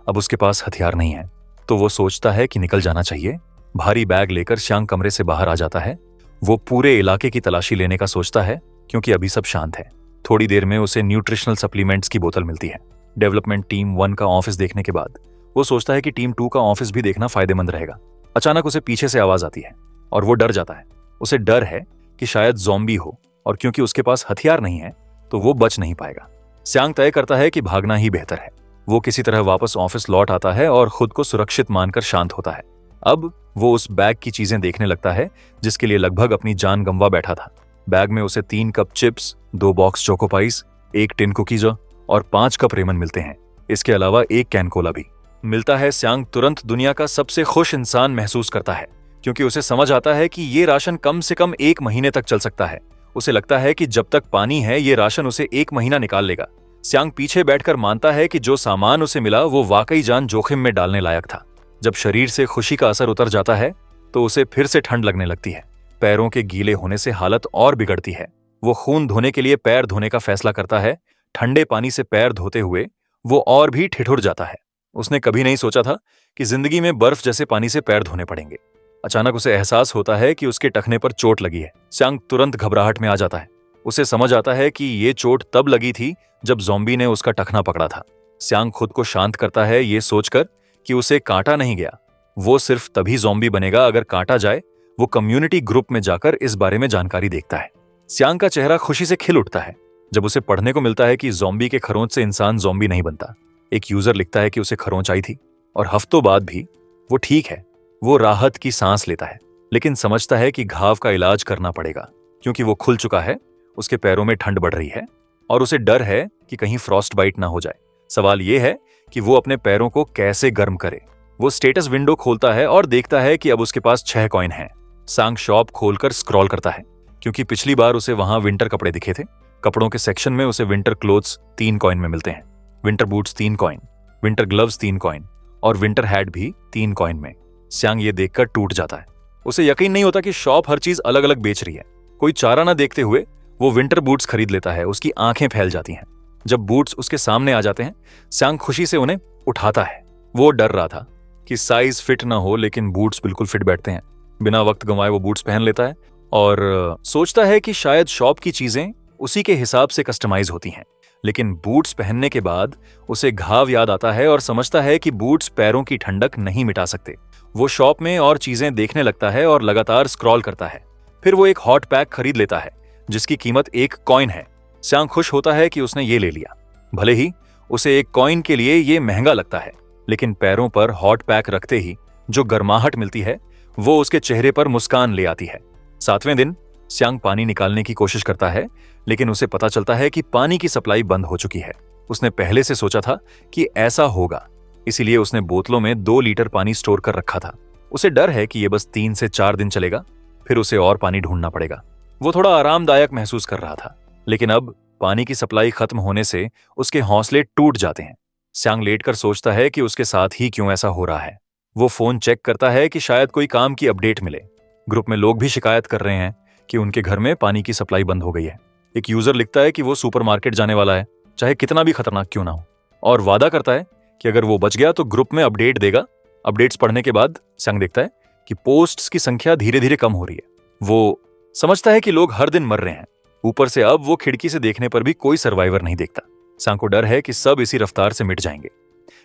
अब उसके पास हथियार नहीं है तो वो सोचता है कि निकल जाना चाहिए। भारी बैग लेकर स्यांग कमरे से बाहर आ जाता है। वो पूरे इलाके की तलाशी लेने का सोचता है क्योंकि अभी सब शांत है। थोड़ी देर में उसे न्यूट्रिशनल सप्लीमेंट्स की बोतल मिलती है। डेवलपमेंट टीम 1 का ऑफिस देखने के बाद वो सोचता है कि टीम 2 का ऑफिस भी देखना फायदेमंद रहेगा। अचानक उसे पीछे से आवाज आती है और वो डर जाता है। उसे डर है कि शायद ज़ॉम्बी हो और क्योंकि उसके पास हथियार नहीं है तो वो बच नहीं पाएगा। स्यांग तय करता है कि भागना ही बेहतर है। वो किसी तरह वापस ऑफिस लौट आता है और खुद को सुरक्षित मानकर शांत होता है। अब वो उस बैग की चीजें देखने लगता है जिसके लिए लगभग अपनी जान गंवा बैठा था। बैग में उसे 3 cup chips, 2 box Choco Pies, 1 tin cookies और 5 कप रेमन मिलते हैं। इसके अलावा 1 कैन कोला भी मिलता है। स्यांग तुरंत दुनिया का सबसे खुश इंसान महसूस करता है क्योंकि उसे समझ आता है कि ये राशन कम से कम 1 महीने तक चल सकता है। उसे लगता है कि जब तक पानी है ये राशन उसे 1 महीना निकाल लेगा। स्यांग पीछे बैठकर मानता है कि जो सामान उसे मिला वो वाकई जान जोखिम में डालने लायक था। जब शरीर से खुशी का असर उतर जाता है तो उसे फिर से ठंड लगने लगती है। पैरों के गीले होने से हालत और बिगड़ती है। वो खून धोने के लिए पैर धोने का फैसला करता है। ठंडे पानी से पैर धोते हुए वो और भी ठिठुर जाता है। उसने कभी नहीं सोचा था कि जिंदगी में बर्फ जैसे पानी से पैर धोने पड़ेंगे। अचानक उसे एहसास होता है कि उसके टखने पर चोट लगी है। स्यांग तुरंत घबराहट में आ जाता है। उसे समझ आता है कि ये चोट तब लगी थी जब ज़ॉम्बी ने उसका टखना पकड़ा था। स्यांग खुद को शांत करता है ये सोचकर कि उसे काटा नहीं गया। वो सिर्फ तभी ज़ॉम्बी बनेगा अगर काटा जाए। वो कम्युनिटी ग्रुप में जाकर इस बारे में जानकारी देखता है। स्यांग का चेहरा खुशी से खिल उठता है जब उसे पढ़ने को मिलता है कि ज़ॉम्बी के खरोंच से इंसान ज़ॉम्बी नहीं बनता। एक यूजर लिखता है कि उसे खरोंच आई थी और हफ्तों बाद भी वो ठीक है। वो राहत की सांस लेता है, लेकिन समझता है कि घाव का इलाज करना पड़ेगा क्योंकि वो खुल चुका है। उसके पैरों में ठंड बढ़ रही है और उसे डर है कि कहीं फ्रॉस्ट बाइट ना हो जाए। सवाल यह है कि वो अपने पैरों को कैसे गर्म करे। वो स्टेटस विंडो खोलता है और देखता है कि अब उसके पास 6 कॉइन हैं। सांग शॉप खोलकर स्क्रॉल करता है क्योंकि पिछली बार उसे वहां विंटर कपड़े दिखे थे। कपड़ों के सेक्शन में उसे विंटर क्लोथ्स 3 कॉइन में मिलते हैं, winter boots 3 coin, winter gloves 3 coin और विंटर हैट भी 3 कॉइन में। स्यांग ये देखकर टूट जाता है। उसे यकीन नहीं होता कि शॉप हर चीज अलग अलग बेच रही है। कोई चारा ना देखते हुए वो विंटर बूट्स खरीद लेता है। उसकी आंखें फैल जाती हैं जब बूट्स उसके सामने आ जाते हैं। स्यांग खुशी से उन्हें उठाता है। वो डर रहा था कि साइज फिट ना हो, लेकिन बूट्स बिल्कुल फिट बैठते हैं। बिना वक्त गंवाए वो बूट्स पहन लेता है और सोचता है कि शायद शॉप की चीजें उसी के हिसाब से कस्टमाइज होती हैं। लेकिन बूट्स पहनने के बाद उसे घाव याद आता है और समझता है कि बूट्स पैरों की ठंडक नहीं मिटा सकते। वो शॉप में और चीजें देखने लगता है और लगातार स्क्रॉल करता है। फिर वो एक हॉट पैक खरीद लेता है जिसकी कीमत 1 कॉइन है। स्यांग खुश होता है कि उसने ये ले लिया। भले ही उसे 1 कॉइन के लिए ये महंगा लगता है, लेकिन पैरों पर हॉट पैक रखते ही जो गर्माहट मिलती है वो उसके चेहरे पर मुस्कान ले आती है। 7वें दिन स्यांग पानी निकालने की कोशिश करता है, लेकिन उसे पता चलता है कि पानी की सप्लाई बंद हो चुकी है। उसने पहले से सोचा था कि ऐसा होगा, इसीलिए उसने बोतलों में 2 लीटर पानी स्टोर कर रखा था। उसे डर है कि यह बस 3 से 4 दिन चलेगा, फिर उसे और पानी ढूंढना पड़ेगा। वो थोड़ा आरामदायक महसूस कर रहा था, लेकिन अब पानी की सप्लाई खत्म होने से उसके हौसले टूट जाते हैं। स्यांग लेटकर सोचता है कि उसके साथ ही क्यों ऐसा हो रहा है। वो फोन चेक करता है कि शायद कोई काम की अपडेट मिले। ग्रुप में लोग भी शिकायत कर रहे हैं कि उनके घर में पानी की सप्लाई बंद हो गई है। एक यूजर लिखता है कि वो सुपरमार्केट जाने वाला है, चाहे कितना भी खतरनाक क्यों ना हो, और वादा करता है कि अगर वो बच गया तो ग्रुप में अपडेट देगा। अपडेट्स पढ़ने के बाद स्यांग देखता है कि पोस्ट्स की संख्या धीरे धीरे कम हो रही है। वो समझता है कि लोग हर दिन मर रहे हैं। ऊपर से अब वो खिड़की से देखने पर भी कोई सर्वाइवर नहीं देखता। स्यांग को डर है कि सब इसी रफ्तार से मिट जाएंगे,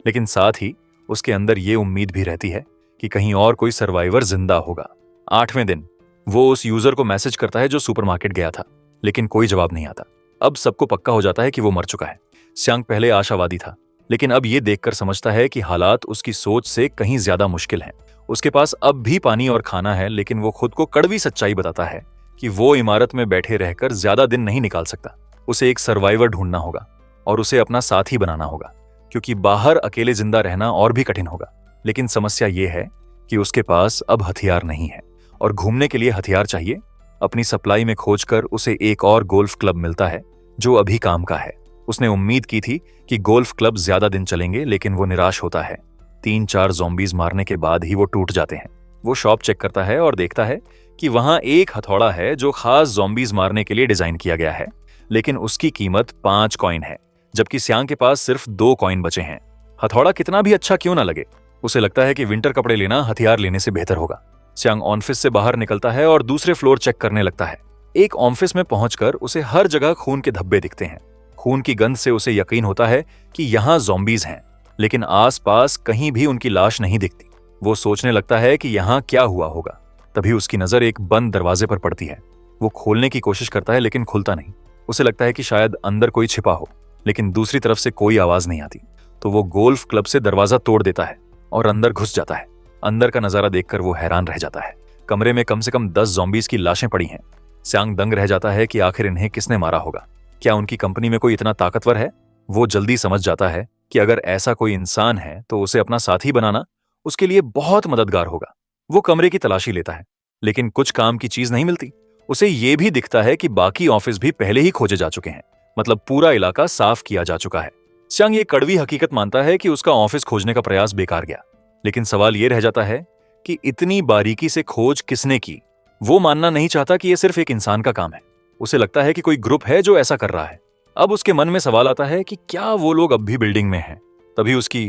लेकिन साथ ही उसके अंदर ये उम्मीद भी रहती है कि कहीं और कोई सर्वाइवर जिंदा होगा। 8वें दिन वो उस यूजर को मैसेज करता है जो सुपरमार्केट गया था, लेकिन कोई जवाब नहीं आता। अब सबको पक्का हो जाता है कि वो मर चुका है। स्यांग पहले आशावादी था, लेकिन अब ये देखकर समझता है कि हालात उसकी सोच से कहीं ज्यादा मुश्किल हैं। उसके पास अब भी पानी और खाना है, लेकिन वो खुद को कड़वी सच्चाई बताता है कि वो इमारत में बैठे रहकर ज्यादा दिन नहीं निकाल सकता। उसे एक सर्वाइवर ढूंढना होगा और उसे अपना साथी बनाना होगा, क्योंकि बाहर अकेले जिंदा रहना और भी कठिन होगा। लेकिन समस्या ये है कि उसके पास अब हथियार नहीं है और घूमने के लिए हथियार चाहिए। अपनी सप्लाई में खोजकर उसे एक और गोल्फ क्लब मिलता है जो अभी काम का है। उसने उम्मीद की थी कि गोल्फ क्लब ज्यादा दिन चलेंगे, लेकिन वो निराश होता है। 3-4 ज़ॉम्बीज मारने के बाद ही वो टूट जाते हैं। वो शॉप चेक करता है और देखता है कि वहां एक हथौड़ा है जो खास ज़ॉम्बीज मारने के लिए डिजाइन किया गया है, लेकिन उसकी कीमत 5 कॉइन है, जबकि स्यांग के पास सिर्फ 2 कॉइन बचे हैं। हथौड़ा कितना भी अच्छा क्यों ना लगे, उसे लगता है कि विंटर कपड़े लेना हथियार लेने से बेहतर होगा। स्यांग ऑफिस से बाहर निकलता है और दूसरे फ्लोर चेक करने लगता है। एक ऑफिस में पहुंचकर उसे हर जगह खून के धब्बे दिखते हैं। खून की गंध से उसे यकीन होता है कि यहाँ ज़ॉम्बीज हैं, लेकिन आसपास कहीं भी उनकी लाश नहीं दिखती। वो सोचने लगता है कि यहाँ क्या हुआ होगा। तभी उसकी नजर एक बंद दरवाजे पर पड़ती है। वो खोलने की कोशिश करता है, लेकिन खुलता नहीं। उसे लगता है कि शायद अंदर कोई छिपा हो, लेकिन दूसरी तरफ से कोई आवाज नहीं आती। तो वो गोल्फ क्लब से दरवाजा तोड़ देता है और अंदर घुस जाता है। अंदर का नजारा देखकर वो हैरान रह जाता है। कमरे में कम से कम 10 ज़ॉम्बीज की लाशें पड़ी हैं। स्यांग दंग रह जाता है कि आखिर इन्हें किसने मारा होगा। क्या उनकी कंपनी में कोई इतना ताकतवर है? वो जल्दी समझ जाता है कि अगर ऐसा कोई इंसान है तो उसे अपना साथी बनाना उसके लिए बहुत मददगार होगा। वो कमरे की तलाशी लेता है, लेकिन कुछ काम की चीज नहीं मिलती। उसे ये भी दिखता है कि बाकी ऑफिस भी पहले ही खोजे जा चुके हैं, मतलब पूरा इलाका साफ किया जा चुका है। स्यांग ये कड़वी हकीकत मानता है कि उसका ऑफिस खोजने का प्रयास बेकार गया, लेकिन सवाल ये रह जाता है कि इतनी बारीकी से खोज किसने की। वो मानना नहीं चाहता कि ये सिर्फ एक इंसान का काम है। उसे लगता है कि कोई ग्रुप है जो ऐसा कर रहा है। अब उसके मन में सवाल आता है कि क्या वो लोग अब भी बिल्डिंग में हैं। तभी उसकी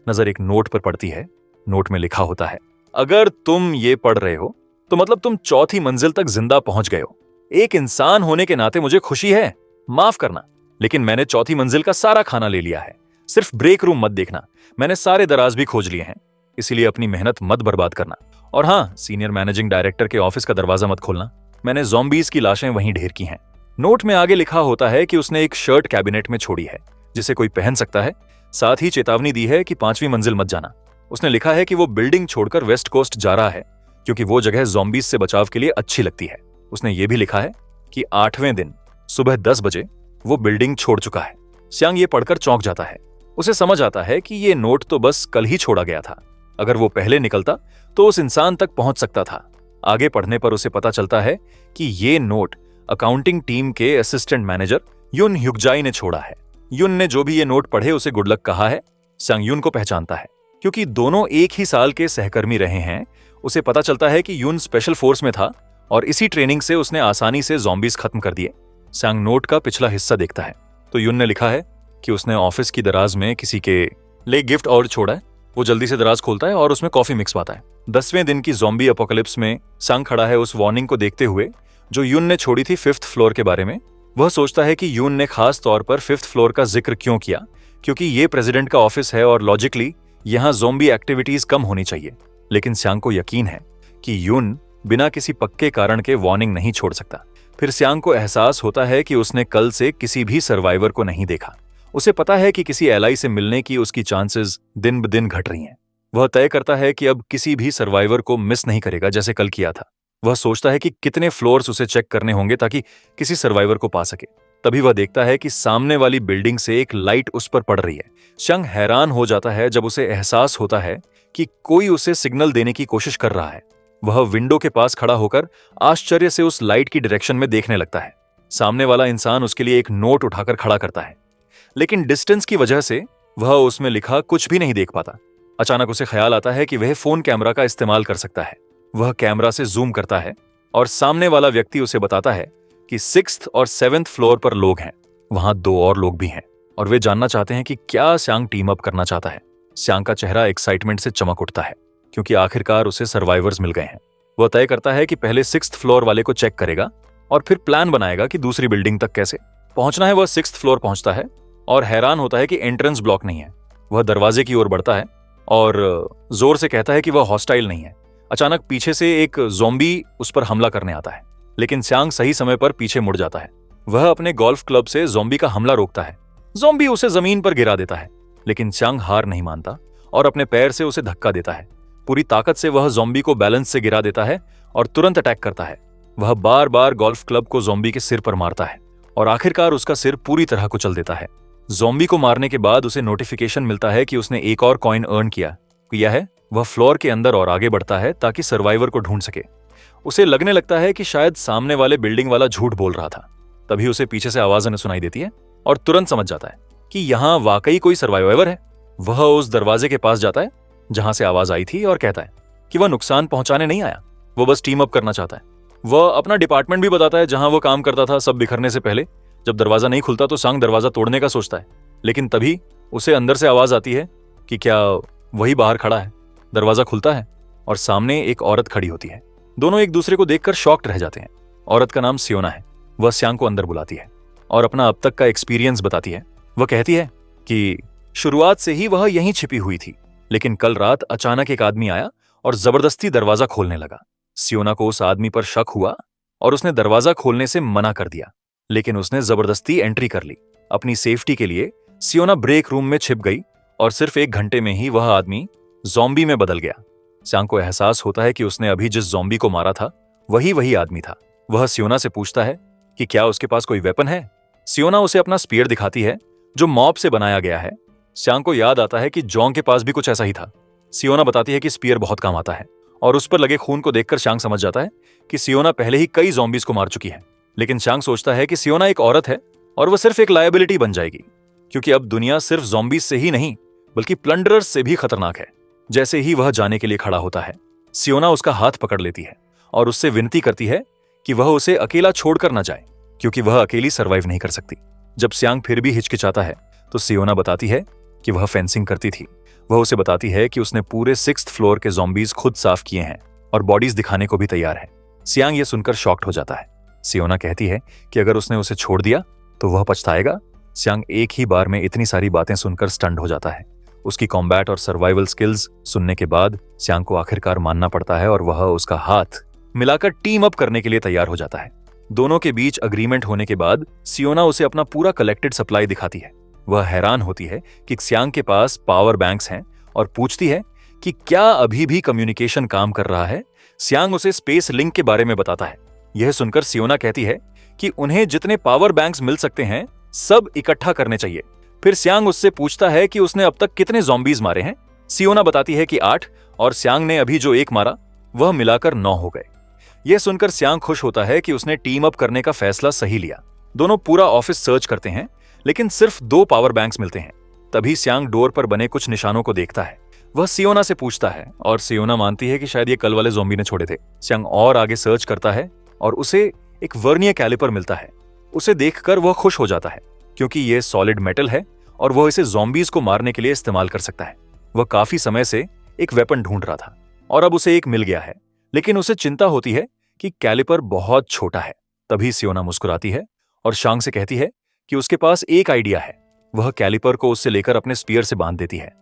नजर एक नोट पर पड़ती है। नोट में लिखा होता है, अगर तुम ये पढ़ रहे हो तो मतलब तुम चौथी मंजिल तक जिंदा पहुंच गए हो। एक इंसान होने के नाते मुझे खुशी है, माफ करना, लेकिन मैंने चौथी मंजिल का सारा खाना ले लिया है। सिर्फ ब्रेक रूम मत देखना, मैंने सारे दराज भी खोज लिए हैं, इसीलिए अपनी मेहनत मत बर्बाद करना। और हाँ, सीनियर मैनेजिंग डायरेक्टर के ऑफिस का दरवाजा मत खोलना, मैंने ज़ॉम्बीज की लाशें वहीं ढेर की हैं। नोट में आगे लिखा होता है कि उसने एक शर्ट कैबिनेट में छोड़ी है जिसे कोई पहन सकता है। साथ ही चेतावनी दी है कि 5वीं मंजिल मत जाना। उसने लिखा है कि वो बिल्डिंग छोड़कर वेस्ट कोस्ट जा रहा है क्योंकि वो जगह ज़ॉम्बीज से बचाव के लिए अच्छी लगती है। उसने ये भी लिखा है कि 8वें दिन सुबह 10 बजे वो बिल्डिंग छोड़ चुका है। श्यांग ये पढ़कर चौंक जाता है। उसे समझ आता है कि ये नोट तो बस कल ही छोड़ा गया था। अगर वो पहले निकलता तो उस इंसान तक पहुंच सकता था। आगे पढ़ने पर उसे पता चलता है कि ये नोट अकाउंटिंग टीम के असिस्टेंट मैनेजर युन ह्युगजाई ने छोड़ा है। युन ने जो भी ये नोट पढ़े उसे गुड लक कहा है। श्यांग युन को पहचानता है क्योंकि दोनों एक ही साल के सहकर्मी रहे हैं। उसे पता चलता है कि युन स्पेशल फोर्स में था और इसी ट्रेनिंग से उसने आसानी से ज़ॉम्बीज खत्म कर दिए। श्यांग नोट का पिछला हिस्सा देखता है तो युन ने लिखा है कि उसने ऑफिस की दराज में किसी के लिए गिफ्ट और छोड़ा है। वो जल्दी से दराज खोलता है और उसमें कॉफी मिक्स पाता है। 10वें दिन की ज़ॉम्बी अपोकलिप्स में श्यांग खड़ा है उस वार्निंग को देखते हुए जो युन ने छोड़ी थी 5th फ्लोर के बारे में। वह सोचता है कि युन ने खास तौर पर 5th फ्लोर का जिक्र क्यों किया, क्योंकि ये प्रेसिडेंट का ऑफिस है और लॉजिकली यहाँ ज़ॉम्बी एक्टिविटीज कम होनी चाहिए। लेकिन श्यांग को यकीन है कि युन बिना किसी पक्के कारण के वार्निंग नहीं छोड़ सकता। फिर श्यांग को एहसास होता है कि उसने कल से किसी भी सर्वाइवर को नहीं देखा। उसे पता है कि किसी एलाई से मिलने की उसकी चांसेस दिन ब दिन घट रही हैं। वह तय करता है कि अब किसी भी सर्वाइवर को मिस नहीं करेगा जैसे कल किया था। वह सोचता है कि कितने फ्लोर्स उसे चेक करने होंगे ताकि किसी सर्वाइवर को पा सके। तभी वह देखता है कि सामने वाली बिल्डिंग से एक लाइट उस पर पड़ रही है। श्यांग हैरान हो जाता है जब उसे एहसास होता है कि कोई उसे सिग्नल देने की कोशिश कर रहा है। वह विंडो के पास खड़ा होकर आश्चर्य से उस लाइट की डायरेक्शन में देखने लगता है। सामने वाला इंसान उसके लिए एक नोट उठाकर खड़ा करता है, लेकिन डिस्टेंस की वजह से वह उसमें लिखा कुछ भी नहीं देख पाता। अचानक उसे ख्याल आता है कि वह फोन कैमरा का इस्तेमाल कर सकता है। वह कैमरा से जूम करता है और सामने वाला व्यक्ति उसे बताता है कि 6th और 7th फ्लोर पर लोग हैं। वहां 2 और लोग भी हैं और वे जानना चाहते हैं कि क्या श्यांग टीम अप करना चाहता है। श्यांग का चेहरा एक्साइटमेंट से चमक उठता है क्योंकि आखिरकार उसे सर्वाइवर्स मिल गए हैं। वह तय करता है कि पहले 6th फ्लोर वाले को चेक करेगा और फिर प्लान बनाएगा कि दूसरी बिल्डिंग तक कैसे पहुंचना है। वह 6th फ्लोर पहुंचता है और हैरान होता है कि एंट्रेंस ब्लॉक नहीं है। वह दरवाजे की ओर बढ़ता है और जोर से कहता है कि वह हॉस्टाइल नहीं है। अचानक पीछे से एक ज़ॉम्बी उस पर हमला करने आता है, लेकिन श्यांग सही समय पर पीछे मुड़ जाता है। वह अपने गोल्फ क्लब से ज़ॉम्बी का हमला रोकता है। ज़ॉम्बी उसे जमीन पर गिरा देता है, लेकिन श्यांग हार नहीं मानता और अपने पैर से उसे धक्का देता है। पूरी ताकत से वह ज़ॉम्बी को बैलेंस से गिरा देता है और तुरंत अटैक करता है। वह बार बार गोल्फ क्लब को ज़ॉम्बी के सिर पर मारता है और आखिरकार उसका सिर पूरी तरह कुचल देता है। ज़ॉम्बी को मारने के बाद उसे नोटिफिकेशन मिलता है कि उसने एक और कॉइन अर्न किया है। वह फ्लोर के अंदर और आगे बढ़ता है ताकि सर्वाइवर को ढूंढ सके। उसे लगने लगता है कि शायद सामने वाले बिल्डिंग वाला झूठ बोल रहा था। तभी उसे पीछे से आवाज़ें सुनाई देती है और तुरंत समझ जाता है कि यहाँ वाकई कोई सर्वाइवर है। वह उस दरवाजे के पास जाता है जहां से आवाज आई थी और कहता है कि वह नुकसान पहुंचाने नहीं आया, वो बस टीम अप करना चाहता है। वह अपना डिपार्टमेंट भी बताता है जहां वो काम करता था सब बिखरने से पहले। जब दरवाजा नहीं खुलता तो सांग दरवाजा तोड़ने का सोचता है, लेकिन तभी उसे अंदर से आवाज आती है कि क्या वही बाहर खड़ा है। दरवाजा खुलता है और सामने एक औरत खड़ी होती है। दोनों एक दूसरे को देखकर शॉक्ड रह जाते हैं। औरत का नाम सियोना है। वह श्यांग को अंदर बुलाती है और अपना अब तक का एक्सपीरियंस बताती है। वह कहती है कि शुरुआत से ही वह यहीं छिपी हुई थी, लेकिन कल रात अचानक एक आदमी आया और जबरदस्ती दरवाजा खोलने लगा। सियोना को उस आदमी पर शक हुआ और उसने दरवाजा खोलने से मना कर दिया, लेकिन उसने जबरदस्ती एंट्री कर ली। अपनी सेफ्टी के लिए सियोना ब्रेक रूम में छिप गई और सिर्फ 1 घंटे में ही वह आदमी ज़ॉम्बी में बदल गया। श्यांग को एहसास होता है कि उसने अभी जिस ज़ॉम्बी को मारा था वही आदमी था। वह सियोना से पूछता है कि क्या उसके पास कोई वेपन है। सियोना उसे अपना स्पीयर दिखाती है जो मॉब से बनाया गया है। श्यांग को याद आता है कि जॉन्ग के पास भी कुछ ऐसा ही था। सियोना बताती है कि स्पीयर बहुत काम आता है और उस पर लगे खून को देखकर श्यांग समझ जाता है कि सियोना पहले ही कई ज़ॉम्बीज को मार चुकी है। लेकिन श्यांग सोचता है कि सियोना एक औरत है और वह सिर्फ एक लायबिलिटी बन जाएगी, क्योंकि अब दुनिया सिर्फ ज़ॉम्बीज से ही नहीं बल्कि प्लंडरर्स से भी खतरनाक है। जैसे ही वह जाने के लिए खड़ा होता है, सियोना उसका हाथ पकड़ लेती है और उससे विनती करती है कि वह उसे अकेला छोड़कर न जाए, क्योंकि वह अकेली सर्वाइव नहीं कर सकती। जब सियांग फिर भी हिचकिचाता है तो सियोना बताती है कि वह फेंसिंग करती थी। वह उसे बताती है कि उसने पूरे 6th फ्लोर के ज़ॉम्बीज खुद साफ किए हैं और बॉडीज दिखाने को भी तैयार है। सियांग ये सुनकर शॉक्ड हो जाता है। सियोना कहती है कि अगर उसने उसे छोड़ दिया तो वह पछताएगा। सियांग एक ही बार में इतनी सारी बातें सुनकर स्टन्ड हो जाता है। उसकी कॉम्बैट और सर्वाइवल स्किल्स सुनने के बाद सियांग को आखिरकार मानना पड़ता है और वह उसका हाथ मिलाकर टीम अप करने के लिए तैयार हो जाता है। दोनों के बीच अग्रीमेंट होने के बाद सियोना उसे अपना पूरा कलेक्टेड सप्लाई दिखाती है। वह हैरान होती है कि सियांग के पास पावर बैंक्स हैं और पूछती है कि क्या अभी भी कम्युनिकेशन काम कर रहा है। सियांग उसे स्पेस लिंक के बारे में बताता है। यह सुनकर सियोना कहती है कि उन्हें जितने पावर बैंक्स मिल सकते हैं सब इकट्ठा करने चाहिए। फिर सियांग उससे पूछता है कि उसने अब तक कितने ज़ॉम्बीज मारे हैं। सियोना बताती है कि 8 और सियांग ने अभी जो 1 मारा वह मिलाकर 9 हो गए। यह सुनकर सियांग खुश होता है कि उसने टीम अप करने का फैसला सही लिया। दोनों पूरा ऑफिस सर्च करते हैं लेकिन सिर्फ 2 पावर बैंक्स मिलते हैं। तभी सियांग डोर पर बने कुछ निशानों को देखता है। वह सियोना से पूछता है और सियोना मानती है कि शायद ये कल वाले ज़ॉम्बी ने छोड़े थे। सियांग और आगे सर्च करता है और उसे एक वर्नियर कैलिपर मिलता है। उसे देखकर वह खुश हो जाता है क्योंकि यह सॉलिड मेटल है और वह इसे ज़ॉम्बीज को मारने के लिए इस्तेमाल कर सकता है। वह काफी समय से एक वेपन ढूंढ रहा था और अब उसे एक मिल गया है, लेकिन उसे चिंता होती है कि कैलिपर बहुत छोटा है। तभी सियोना मुस्कुराती है और शांग से कहती है कि उसके पास एक आइडिया है। वह कैलिपर को उससे लेकर अपने स्पीयर से बांध देती है।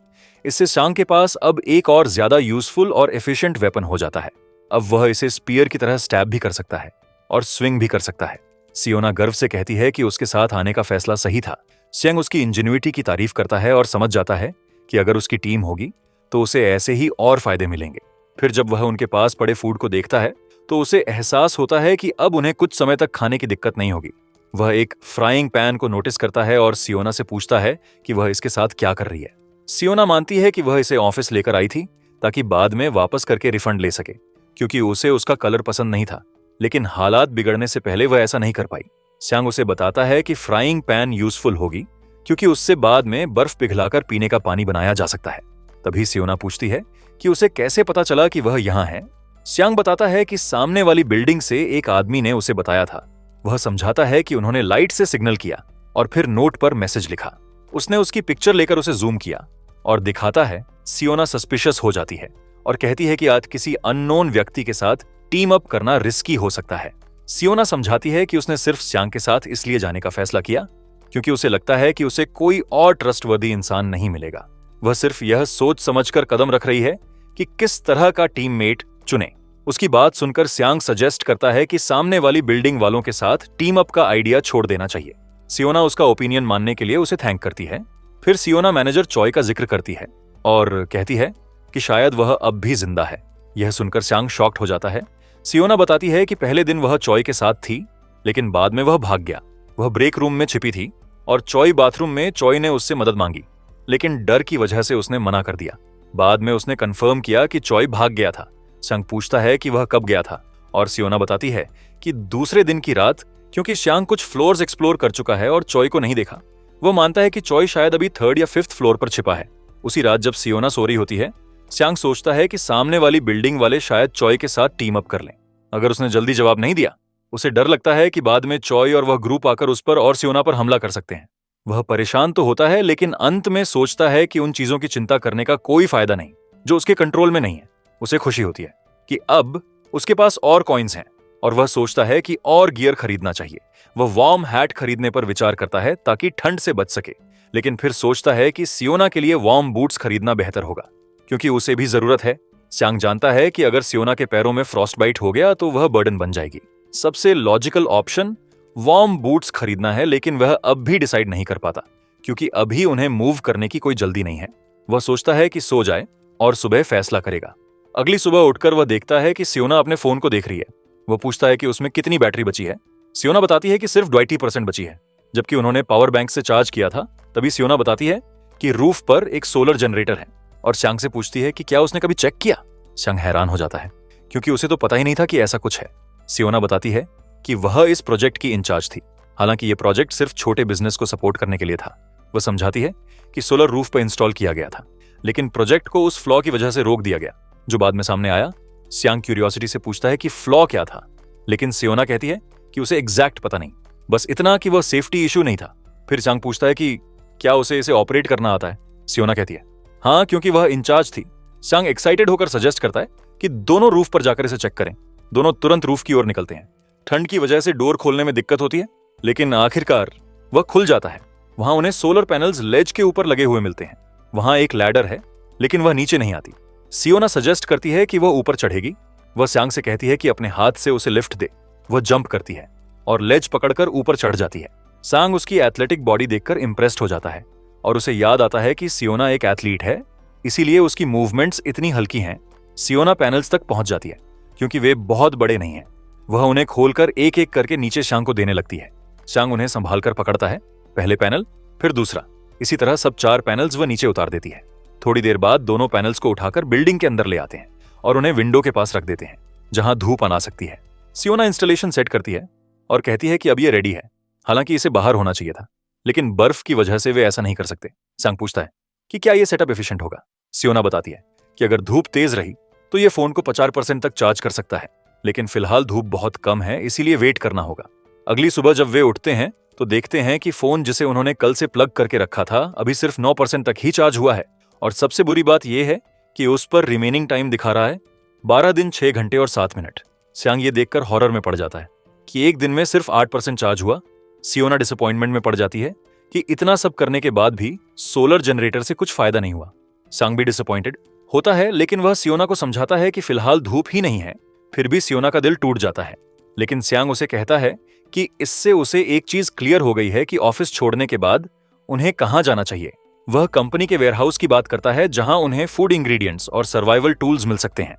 इससे शांग के पास अब एक और ज्यादा यूजफुल और एफिशिएंट वेपन हो जाता है। अब वह इसे स्पीयर की तरह स्टैब भी कर सकता है और स्विंग भी कर सकता है। सियोना गर्व से कहती है कि उसके साथ आने का फैसला सही था। सियांग उसकी इंजेन्युइटी की तारीफ करता है और समझ जाता है कि अगर उसकी टीम होगी तो उसे ऐसे ही और फायदे मिलेंगे। फिर जब वह उनके पास पड़े फूड को देखता है तो उसे एहसास होता है कि अब उन्हें कुछ समय तक खाने की दिक्कत नहीं होगी। वह एक फ्राइंग पैन को नोटिस करता है और सियोना से पूछता है कि वह इसके साथ क्या कर रही है। सियोना मानती है कि वह इसे ऑफिस लेकर आई थी ताकि बाद में वापस करके रिफंड ले सके, क्योंकि उसे उसका कलर पसंद नहीं था, लेकिन हालात बिगड़ने से पहले वह ऐसा नहीं कर पाई। सियांग उसे बताता है कि फ्राइंग पैन यूजफुल होगी क्योंकि उससे बाद में बर्फ पिघलाकर पीने का पानी बनाया जा सकता है। तभी सियोना पूछती है कि उसे कैसे पता चला कि वह यहाँ है। सियांग बताता है कि सामने वाली बिल्डिंग से एक आदमी ने उसे बताया था। वह समझाता है कि उन्होंने लाइट से सिग्नल किया और फिर नोट पर मैसेज लिखा। उसने उसकी पिक्चर लेकर उसे जूम किया और दिखाता है। सियोना सस्पिशियस हो जाती है और कहती है कि आज किसी अननोन व्यक्ति के साथ टीम अप करना रिस्की हो सकता है। सियोना समझाती है कि उसने सिर्फ सियांग के साथ इसलिए जाने का फैसला किया क्योंकि उसे लगता है कि उसे कोई और ट्रस्टवर्दी इंसान नहीं मिलेगा। वह सिर्फ यह सोच समझकर कदम रख रही है कि किस तरह का टीममेट चुने। उसकी बात सुनकर सियांग सजेस्ट करता है कि सामने वाली बिल्डिंग वालों के साथ टीम अप का आइडिया छोड़ देना चाहिए। सियोना उसका ओपिनियन मानने के लिए उसे थैंक करती है। फिर सियोना मैनेजर चॉय का जिक्र करती है और कहती है कि शायद वह अब भी जिंदा है। यह सुनकर सियांग शॉक्ड हो जाता है। सियोना बताती है कि पहले दिन वह चॉय के साथ थी, लेकिन बाद में वह भाग गया। वह ब्रेक रूम में छिपी थी और चॉय बाथरूम में चॉय ने उससे मदद मांगी, लेकिन डर की वजह से उसने मना कर दिया। बाद में उसने कंफर्म किया कि चॉय भाग गया था। सियांग पूछता है कि वह कब गया था और सियोना बताती है कि दूसरे दिन की रात, क्योंकि सियांग कुछ फ्लोर्स एक्सप्लोर कर चुका है और चॉय को नहीं देखा। वह मानता है कि चॉय शायद अभी 3rd या 5th फ्लोर पर छिपा है। उसी रात जब सियोना सो रही होती है, सियांग सोचता है कि सामने वाली बिल्डिंग वाले शायद चॉय के साथ टीम अप कर लें। अगर उसने जल्दी जवाब नहीं दिया, उसे डर लगता है कि बाद में चॉय और वह ग्रुप आकर उस पर और सियोना पर हमला कर सकते हैं। वह परेशान तो होता है, लेकिन अंत में सोचता है कि उन चीजों की चिंता करने का कोई फायदा नहीं जो उसके कंट्रोल में नहीं है। उसे खुशी होती है कि अब उसके पास और कॉइन्स हैं और वह सोचता है कि और गियर खरीदना चाहिए। वह वार्म हैट खरीदने पर विचार करता है ताकि ठंड से बच सके, लेकिन फिर सोचता है कि सियोना के लिए वार्म बूट्स खरीदना बेहतर होगा क्योंकि उसे भी जरूरत है। सियांग जानता है कि अगर सियोना के पैरों में फ्रॉस्ट बाइट हो गया तो वह बर्डन बन जाएगी। सबसे लॉजिकल ऑप्शन वार्म बूट्स खरीदना है, लेकिन वह अब भी डिसाइड नहीं कर पाता क्योंकि अभी उन्हें मूव करने की कोई जल्दी नहीं है। वह सोचता है कि सो जाए और सुबह फैसला करेगा। अगली सुबह उठकर वह देखता है कि सियोना अपने फोन को देख रही है। वह पूछता है कि उसमें कितनी बैटरी बची है। सियोना बताती है कि सिर्फ 20% बची है, जबकि उन्होंने पावर बैंक से चार्ज किया था। तभी सियोना बताती है कि रूफ पर एक सोलर जनरेटर है और सियांग से पूछती है कि क्या उसने कभी चेक किया। सियांग हैरान हो जाता है क्योंकि उसे तो पता ही नहीं था कि ऐसा कुछ है। सियोना बताती है कि वह इस प्रोजेक्ट की इंचार्ज थी, हालांकि यह प्रोजेक्ट सिर्फ छोटे बिजनेस को सपोर्ट करने के लिए था। वह समझाती है कि सोलर रूफ पर इंस्टॉल किया गया था, लेकिन प्रोजेक्ट को उस फ्लॉ की वजह से रोक दिया गया जो बाद में सामने आया। श्यांग क्यूरियोसिटी से पूछता है कि फ्लॉ क्या था, लेकिन सियोना कहती है कि उसे एग्जैक्ट पता नहीं, बस इतना कि वह सेफ्टी इशू नहीं था। फिर श्यांग पूछता है कि क्या उसे इसे ऑपरेट करना आता है। सियोना कहती है हाँ, क्योंकि वह इंचार्ज थी। श्यांग एक्साइटेड होकर सजेस्ट करता है कि दोनों रूफ पर जाकर इसे चेक करें। दोनों तुरंत रूफ की ओर निकलते हैं। ठंड की वजह से डोर खोलने में दिक्कत होती है, लेकिन आखिरकार वह खुल जाता है। वहां उन्हें सोलर पैनल्स लेज के ऊपर लगे हुए मिलते हैं। वहां एक लैडर है, लेकिन वह नीचे नहीं आती। सियोना सजेस्ट करती है कि वह ऊपर चढ़ेगी। वह श्यांग से कहती है कि अपने हाथ से उसे लिफ्ट दे। वह जंप करती है और लेज पकड़कर ऊपर चढ़ जाती है। श्यांग उसकी एथलेटिक बॉडी देखकर इंप्रेस्ड हो जाता है और उसे याद आता है कि सियोना एक एथलीट है, इसीलिए उसकी मूवमेंट्स इतनी हल्की हैं। सियोना पैनल्स तक पहुंच जाती है क्योंकि वे बहुत बड़े नहीं हैं। वह उन्हें खोलकर एक एक करके नीचे श्यांग को देने लगती है। श्यांग उन्हें संभालकर पकड़ता है, पहले पैनल फिर दूसरा। इसी तरह सब 4 पैनल्स वह नीचे उतार देती है। थोड़ी देर बाद दोनों पैनल्स को उठाकर बिल्डिंग के अंदर ले आते हैं और उन्हें विंडो के पास रख देते हैं जहां धूप आना सकती है। सियोना इंस्टॉलेशन सेट करती है और कहती है कि अब यह रेडी है। हालांकि इसे बाहर होना चाहिए था, लेकिन बर्फ की वजह से वे ऐसा नहीं कर सकते। श्यांग पूछता है कि क्या यह सेटअप एफिशिएंट होगा। सियोना बताती है कि अगर धूप तेज रही तो यह फोन को 50% तक चार्ज कर सकता है, लेकिन फिलहाल धूप बहुत कम है, इसीलिए वेट करना होगा। अगली सुबह जब वे उठते हैं तो देखते हैं कि फोन जिसे उन्होंने कल से प्लग करके रखा था अभी सिर्फ 9% तक ही चार्ज हुआ है। और सबसे बुरी बात यह है कि उस पर रिमेनिंग टाइम दिखा रहा है 12 दिन 6 घंटे और 7 मिनट। श्यांग ये देखकर हॉरर में पड़ जाता है कि एक दिन में सिर्फ 8% चार्ज हुआ। सियोना डिसअपॉइंटमेंट में पड़ जाती है कि इतना सब करने के बाद भी सोलर जनरेटर से कुछ फायदा नहीं हुआ। श्यांग भी डिसअपॉइंटेड होता है, लेकिन वह सियोना को समझाता है कि फिलहाल धूप ही नहीं है। फिर भी सियोना का दिल टूट जाता है, लेकिन श्यांग उसे कहता है कि इससे उसे एक चीज क्लियर हो गई है कि ऑफिस छोड़ने के बाद उन्हें कहां जाना चाहिए। वह कंपनी के वेयरहाउस की बात करता है जहां उन्हें फूड इंग्रेडिएंट्स और सर्वाइवल टूल्स मिल सकते हैं।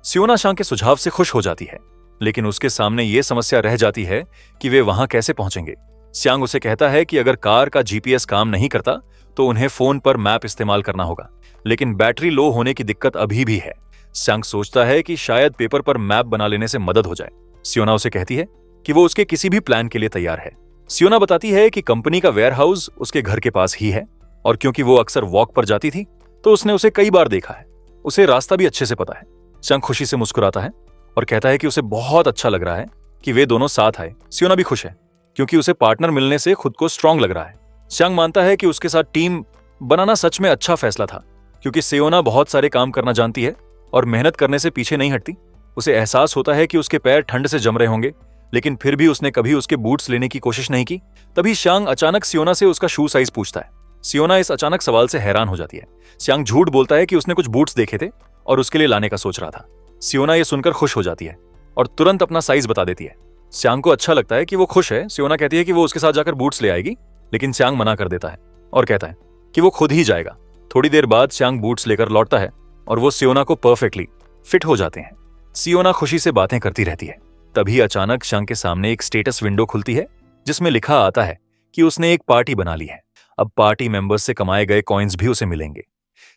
सियोना श्यांग के सुझाव से खुश हो जाती है, लेकिन उसके सामने यह समस्या रह जाती है कि वे वहां कैसे पहुंचेंगे। श्यांग उसे कहता है कि अगर कार का जीपीएस काम नहीं करता तो उन्हें फोन पर मैप इस्तेमाल करना होगा, लेकिन बैटरी लो होने की दिक्कत अभी भी है। श्यांग सोचता है कि शायद पेपर पर मैप बना लेने से मदद हो जाए। सियोना उसे कहती है कि वो उसके किसी भी प्लान के लिए तैयार है। सियोना बताती है कि कंपनी का वेयरहाउस उसके घर के पास ही है और क्योंकि वो अक्सर वॉक पर जाती थी तो उसने उसे कई बार देखा है। उसे रास्ता भी अच्छे से पता है। श्यांग खुशी से मुस्कुराता है और कहता है कि उसे बहुत अच्छा लग रहा है कि वे दोनों साथ आए। सियोना भी खुश है क्योंकि उसे पार्टनर मिलने से खुद को स्ट्रांग लग रहा है। श्यांग मानता है कि उसके साथ टीम बनाना सच में अच्छा फैसला था, क्योंकि सियोना बहुत सारे काम करना जानती है और मेहनत करने से पीछे नहीं हटती। उसे एहसास होता है कि उसके पैर ठंड से जम रहे होंगे, लेकिन फिर भी उसने कभी उसके बूट्स लेने की कोशिश नहीं की। तभी श्यांग अचानक सियोना से उसका शू साइज पूछता है। सियोना इस अचानक सवाल से हैरान हो जाती है। श्यांग झूठ बोलता है कि उसने कुछ बूट्स देखे थे और उसके लिए लाने का सोच रहा था। सियोना ये सुनकर खुश हो जाती है और तुरंत अपना साइज बता देती है। श्यांग को अच्छा लगता है कि वो खुश है। सियोना कहती है कि वो उसके साथ जाकर बूट्स ले आएगी, लेकिन श्यांग मना कर देता है और कहता है कि वो खुद ही जाएगा। थोड़ी देर बाद श्यांग बूट्स लेकर लौटता है और वो सियोना को परफेक्टली फिट हो जाते हैं। सियोना खुशी से बातें करती रहती है। तभी अचानक श्यांग के सामने एक स्टेटस विंडो खुलती है जिसमें लिखा आता है कि उसने एक पार्टी बना ली है। अब पार्टी मेंबर्स से कमाए गए कॉइन्स भी उसे मिलेंगे।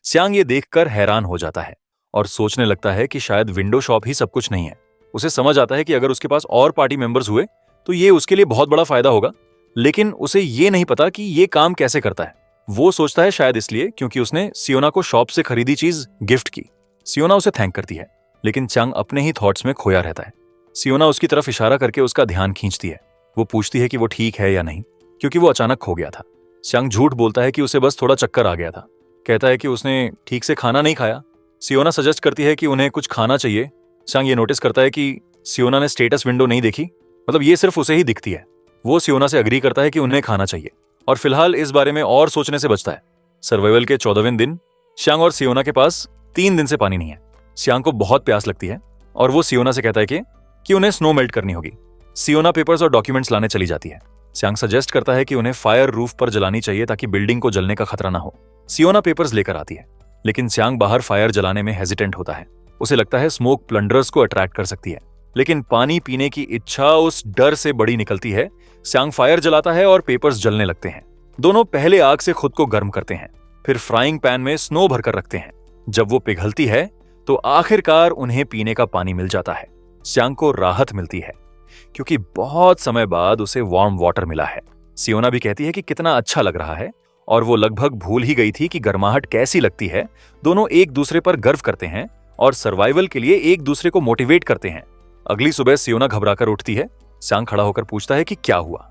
श्यांग ये देखकर हैरान हो जाता है और सोचने लगता है कि शायद विंडो शॉप ही सब कुछ नहीं है। उसे समझ आता है कि अगर उसके पास और पार्टी मेंबर्स हुए तो ये उसके लिए बहुत बड़ा फायदा होगा, लेकिन उसे ये नहीं पता कि ये काम कैसे करता है। वो सोचता है शायद इसलिए क्योंकि उसने सियोना को शॉप से खरीदी चीज गिफ्ट की। सियोना उसे थैंक करती है, लेकिन श्यांग अपने ही थॉट्स में खोया रहता है। सियोना उसकी तरफ इशारा करके उसका ध्यान खींचती है। वो पूछती है कि वो ठीक है या नहीं, क्योंकि वो अचानक खो गया था। श्यांग झूठ बोलता है कि उसे बस थोड़ा चक्कर आ गया था। कहता है कि उसने ठीक से खाना नहीं खाया। सियोना सजेस्ट करती है कि उन्हें कुछ खाना चाहिए। श्यांग ये नोटिस करता है कि सियोना ने स्टेटस विंडो नहीं देखी, मतलब ये सिर्फ उसे ही दिखती है। वो सियोना से अग्री करता है कि उन्हें खाना चाहिए और फिलहाल इस बारे में और सोचने से बचता है। सर्वाइवल के 14वें दिन श्यांग और सियोना के पास 3 दिन से पानी नहीं है। श्यांग को बहुत प्यास लगती है और वो सियोना से कहता है कि उन्हें स्नो मेल्ट करनी होगी। सियोना पेपर्स और डॉक्यूमेंट्स लाने चली जाती है। श्यांग सजेस्ट करता है कि उन्हें फायर रूफ पर जलानी चाहिए ताकि बिल्डिंग को जलने का खतरा ना हो। सियोना पेपर्स लेकर आती है, लेकिन श्यांग बाहर फायर जलाने में हेजिटेंट होता है। उसे लगता है स्मोक प्लंडरर्स को अट्रैक्ट कर सकती है, लेकिन पानी पीने की इच्छा उस डर से बड़ी निकलती है। श्यांग फायर जलाता है और पेपर्स जलने लगते हैं। दोनों पहले आग से खुद को गर्म करते हैं, फिर फ्राइंग पैन में स्नो भरकर रखते हैं। जब वो पिघलती है तो आखिरकार उन्हें पीने का पानी मिल जाता है। श्यांग को राहत मिलती है क्योंकि बहुत समय बाद उसे वार्म वाटर मिला है। सियोना भी कहती है कि कितना अच्छा लग रहा है और वो लगभग भूल ही गई थी कि गर्माहट कैसी लगती है। दोनों एक दूसरे पर गर्व करते हैं और सर्वाइवल के लिए एक दूसरे को मोटिवेट करते हैं। अगली सुबह सियोना घबराकर उठती है। सांग खड़ा होकर पूछता है कि क्या हुआ।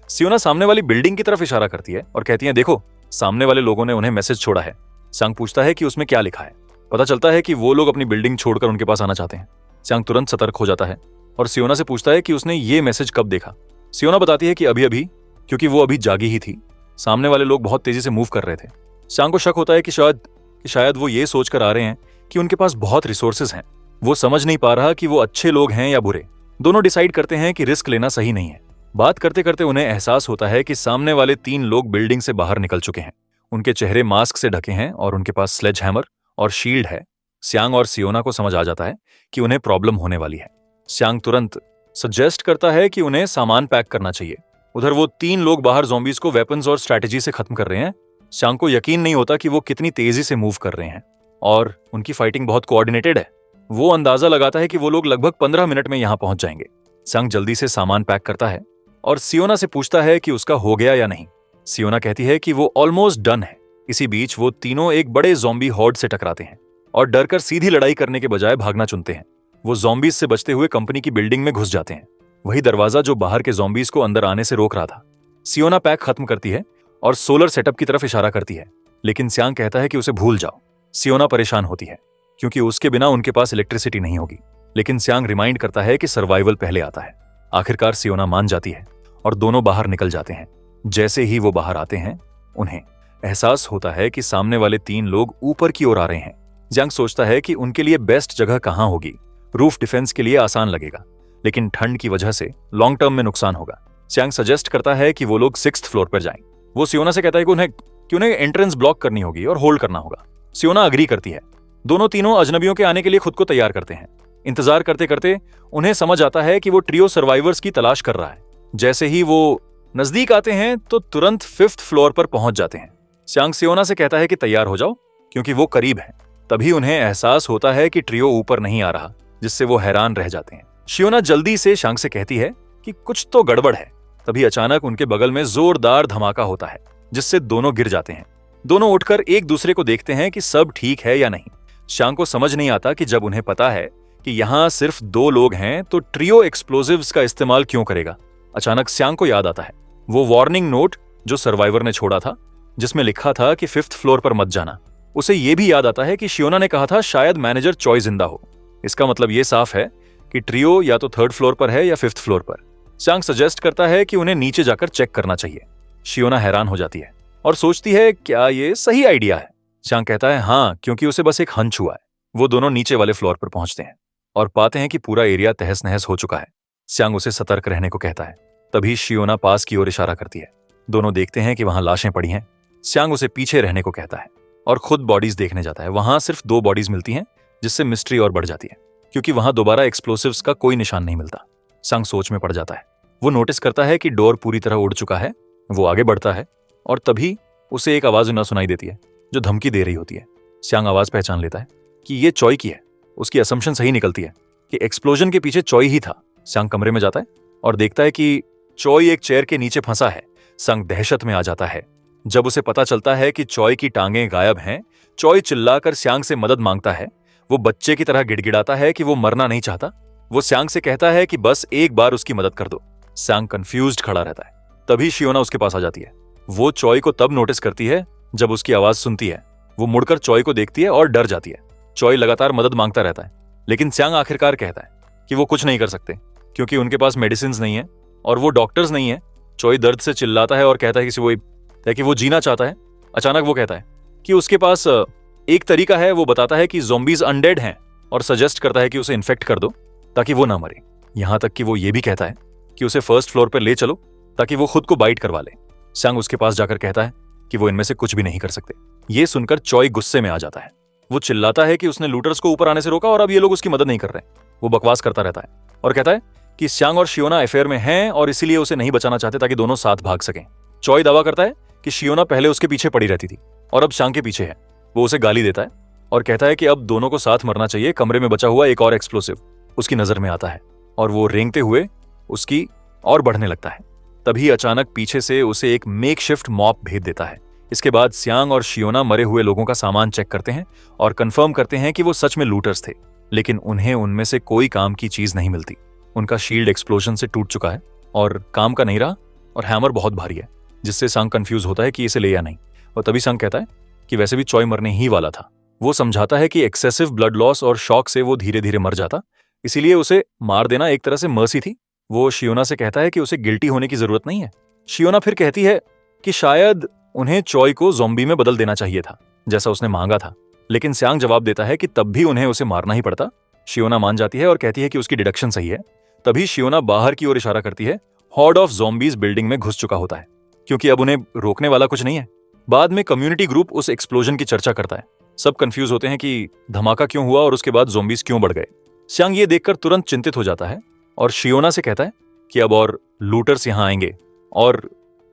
सियोना सामने वाली बिल्डिंग की तरफ इशारा करती है और कहती है, देखो सामने वाले लोगों ने उन्हें मैसेज छोड़ा है। सांग पूछता है कि उसमें क्या लिखा है। पता चलता है कि वो लोग अपनी बिल्डिंग छोड़कर उनके पास आना चाहते हैं। सांग तुरंत सतर्क हो जाता है और सियोना से पूछता है कि उसने ये मैसेज कब देखा। सियोना बताती है कि अभी अभी, क्योंकि वो अभी जागी ही थी। सामने वाले लोग बहुत तेजी से मूव कर रहे थे। सांग को शक होता है कि शायद वो ये सोचकर आ रहे हैं कि उनके पास बहुत रिसोर्सेज हैं। वो समझ नहीं पा रहा कि वो अच्छे लोग हैं या बुरे। दोनों डिसाइड करते हैं कि रिस्क लेना सही नहीं है। बात करते करते उन्हें एहसास होता है कि सामने वाले 3 लोग बिल्डिंग से बाहर निकल चुके हैं। उनके चेहरे मास्क से ढके हैं और उनके पास स्लेज हैमर और शील्ड है। स्यांग और सियोना को समझ आ जाता है कि उन्हें प्रॉब्लम होने वाली है। स्यांग तुरंत सजेस्ट करता है कि उन्हें सामान पैक करना चाहिए। उधर वो 3 लोग बाहर ज़ॉम्बीज को वेपन्स और स्ट्रैटेजी से खत्म कर रहे हैं। स्यांग को यकीन नहीं होता कि वो कितनी तेजी से मूव कर रहे हैं और उनकी फाइटिंग बहुत कोऑर्डिनेटेड है। वो अंदाजा लगाता है कि वो लोग लगभग 15 मिनट में यहां पहुंच जाएंगे। स्यांग जल्दी से सामान पैक करता है और सियोना से पूछता है कि उसका हो गया या नहीं। सियोना कहती है कि वो ऑलमोस्ट डन है। इसी बीच वो तीनों एक बड़े ज़ॉम्बी हॉर्ड से टकराते हैं और डरकर सीधी लड़ाई करने के बजाय भागना चुनते हैं। वो ज़ॉम्बीज से बचते हुए कंपनी की बिल्डिंग में घुस जाते हैं, वही दरवाजा जो बाहर के ज़ॉम्बीज को अंदर आने से रोक रहा था। सियोना पैक खत्म करती है और सोलर सेटअप की तरफ इशारा करती है, लेकिन स्यांग कहता है कि उसे भूल जाओ। सियोना परेशान होती है क्योंकि उसके बिना उनके पास इलेक्ट्रिसिटी नहीं होगी, लेकिन स्यांग रिमाइंड करता है कि सर्वाइवल पहले आता है। आखिरकार सियोना मान जाती है और दोनों बाहर निकल जाते हैं। जैसे ही वो बाहर आते हैं, उन्हें एहसास होता है कि सामने वाले 3 लोग ऊपर की ओर आ रहे हैं। स्यांग सोचता है कि उनके लिए बेस्ट जगह कहां होगी। रूफ डिफेंस के लिए आसान लगेगा, लेकिन ठंड की वजह से लॉन्ग टर्म में नुकसान होगा। स्यांग सजेस्ट करता है कि वो लोग 6th फ्लोर पर जाएं। वो सियोना से कहता है कि उन्हें एंट्रेंस ब्लॉक करनी होगी और होल्ड करना होगा। सियोना अग्री करती है। दोनों तीनों अजनबियों के आने के लिए खुद को तैयार करते हैं। इंतजार करते करते उन्हें समझ आता है कि वो ट्रियो सर्वाइवर्स की तलाश कर रहा है। जैसे ही वो नजदीक आते हैं तो तुरंत 5th फ्लोर पर पहुंच जाते हैं। स्यांग सियोना से कहता है कि तैयार हो जाओ क्योंकि वो करीब है। तभी उन्हें एहसास होता है कि ट्रियो ऊपर नहीं आ रहा, जिससे वो हैरान रह जाते हैं। सियोना जल्दी से सांग से कहती है कि कुछ तो गड़बड़ है। तभी अचानक उनके बगल में जोरदार धमाका होता है, जिससे दोनों गिर जाते हैं। दोनों उठकर एक दूसरे को देखते हैं कि सब ठीक है या नहीं। सांग को समझ नहीं आता कि जब उन्हें पता है कि यहां सिर्फ 2 लोग हैं तो ट्रियो एक्सप्लोजिव्स का इस्तेमाल क्यों करेगा। अचानक सांग को याद आता है वो वार्निंग नोट जो सर्वाइवर ने छोड़ा था, जिसमें लिखा था कि 5th फ्लोर पर मत जाना। उसे यह भी याद आता है कि सियोना ने कहा था शायद मैनेजर चॉय जिंदा हो। इसका मतलब यह साफ है कि ट्रियो या तो 3rd फ्लोर पर है या 5th फ्लोर पर। सांग सजेस्ट करता है कि उन्हें नीचे जाकर चेक करना चाहिए। सियोना हैरान हो जाती है और सोचती है क्या ये सही आइडिया है। सांग कहता है हाँ, क्योंकि उसे बस एक हंच हुआ है। वो दोनों नीचे वाले फ्लोर पर पहुंचते हैं और पाते हैं कि पूरा एरिया तहस नहस हो चुका है। सांग उसे सतर्क रहने को कहता है। तभी सियोना पास की ओर इशारा करती है। दोनों देखते हैं कि वहां लाशें पड़ी हैं। सांग उसे पीछे रहने को कहता है और खुद बॉडीज देखने जाता है। वहां सिर्फ 2 बॉडीज मिलती हैं, जिससे मिस्ट्री और बढ़ जाती है क्योंकि वहां दोबारा एक्सप्लोसिव्स का कोई निशान नहीं मिलता। सांग सोच में पड़ जाता है। वो नोटिस करता है कि डोर पूरी तरह उड़ चुका है। वो आगे बढ़ता है और तभी उसे एक आवाज न सुनाई देती है जो धमकी दे रही होती है। सांग आवाज पहचान लेता है कि ये चॉय की है। उसकी असम्पशन सही निकलती है कि एक्सप्लोजन के पीछे चॉय ही था। सांग कमरे में जाता है और देखता है कि चॉय एक चेयर के नीचे फंसा है। सांग दहशत में आ जाता है जब उसे पता चलता है कि चॉय की टांगें गायब हैं। चॉय चिल्लाकर सांग से मदद मांगता है। वो बच्चे की तरह गिड़गिड़ाता है कि वो मरना नहीं चाहता। वो सांग से कहता है कि बस एक बार उसकी मदद कर दो। सांग कंफ्यूज्ड खड़ा रहता है। तभी सियोना उसके पास आ जाती है। वो चॉय को तब नोटिस करती है जब उसकी आवाज सुनती है। वो मुड़कर चॉय को देखती है और डर जाती है। चॉय लगातार मदद मांगता रहता है, लेकिन सांग आखिरकार कहता है कि वो कुछ नहीं कर सकते क्योंकि उनके पास मेडिसिन नहीं है और वो डॉक्टर्स नहीं है। चॉय दर्द से चिल्लाता है और कहता है कि वो जीना चाहता है। अचानक वो कहता है कि उसके पास एक तरीका है। वो बताता है कि ज़ॉम्बीज अनडेड हैं और सजेस्ट करता है कि उसे इन्फेक्ट कर दो ताकि वो ना मरे। यहां तक कि वो ये भी कहता है कि उसे 1st फ्लोर पर ले चलो ताकि वो खुद को बाइट करवा ले। सांग उसके पास जाकर कहता है कि वो इनमें से कुछ भी नहीं कर सकते। ये सुनकर चॉय गुस्से में आ जाता है। वो चिल्लाता है कि उसने लूटर्स को ऊपर आने से रोका और अब ये लोग उसकी मदद नहीं कर रहे। वो बकवास करता रहता है और कहता है कि सांग और सियोना अफेयर में हैं और इसीलिए उसे नहीं बचाना चाहते ताकि दोनों साथ भाग सकें। चॉय दावा करता है कि सियोना पहले उसके पीछे पड़ी रहती थी और अब सांग के पीछे है। वो उसे गाली देता है और कहता है कि अब दोनों को साथ मरना चाहिए। कमरे में बचा हुआ एक और एक्सप्लोसिव उसकी नजर में आता है और वो रेंगते हुए उसकी और बढ़ने लगता है। तभी अचानक पीछे से उसे एक मेकशिफ्ट मॉप भेज देता है। इसके बाद सियांग और शियोना मरे हुए लोगों का सामान चेक करते हैं और कंफर्म करते हैं कि वो सच में लूटर्स थे, लेकिन उन्हें उनमें से कोई काम की चीज नहीं मिलती। उनका शील्ड एक्सप्लोजन से टूट चुका है और काम का नहीं रहा, और हैमर बहुत भारी है, जिससे सांग कंफ्यूज होता है कि इसे ले या नहीं। और तभी सांग कहता है कि वैसे भी चॉय मरने ही वाला था। वो समझाता है कि एक्सेसिव ब्लड लॉस और शॉक से वो धीरे धीरे मर जाता, इसीलिए उसे मार देना एक तरह से मर्सी थी। वो शियोना से कहता है कि उसे गिल्टी होने की जरूरत नहीं है। शियोना फिर कहती है कि शायद उन्हें चॉय को ज़ॉम्बी में बदल देना चाहिए था, जैसा उसने मांगा था, लेकिन सियांग जवाब देता है कि तब भी उन्हें उसे मारना ही पड़ता। शियोना मान जाती है और कहती है कि उसकी डिडक्शन सही है। तभी शियोना बाहर की ओर इशारा करती है। हॉर्ड ऑफ ज़ॉम्बीज बिल्डिंग में घुस चुका होता है, क्योंकि अब उन्हें रोकने वाला कुछ नहीं है। बाद में कम्युनिटी ग्रुप उस एक्सप्लोजन की चर्चा करता है। सब कंफ्यूज होते हैं कि धमाका क्यों हुआ और उसके बाद ज़ॉम्बीज क्यों बढ़ गए। सियांग ये देखकर तुरंत चिंतित हो जाता है और शियोना से कहता है कि अब और लूटर्स यहां आएंगे और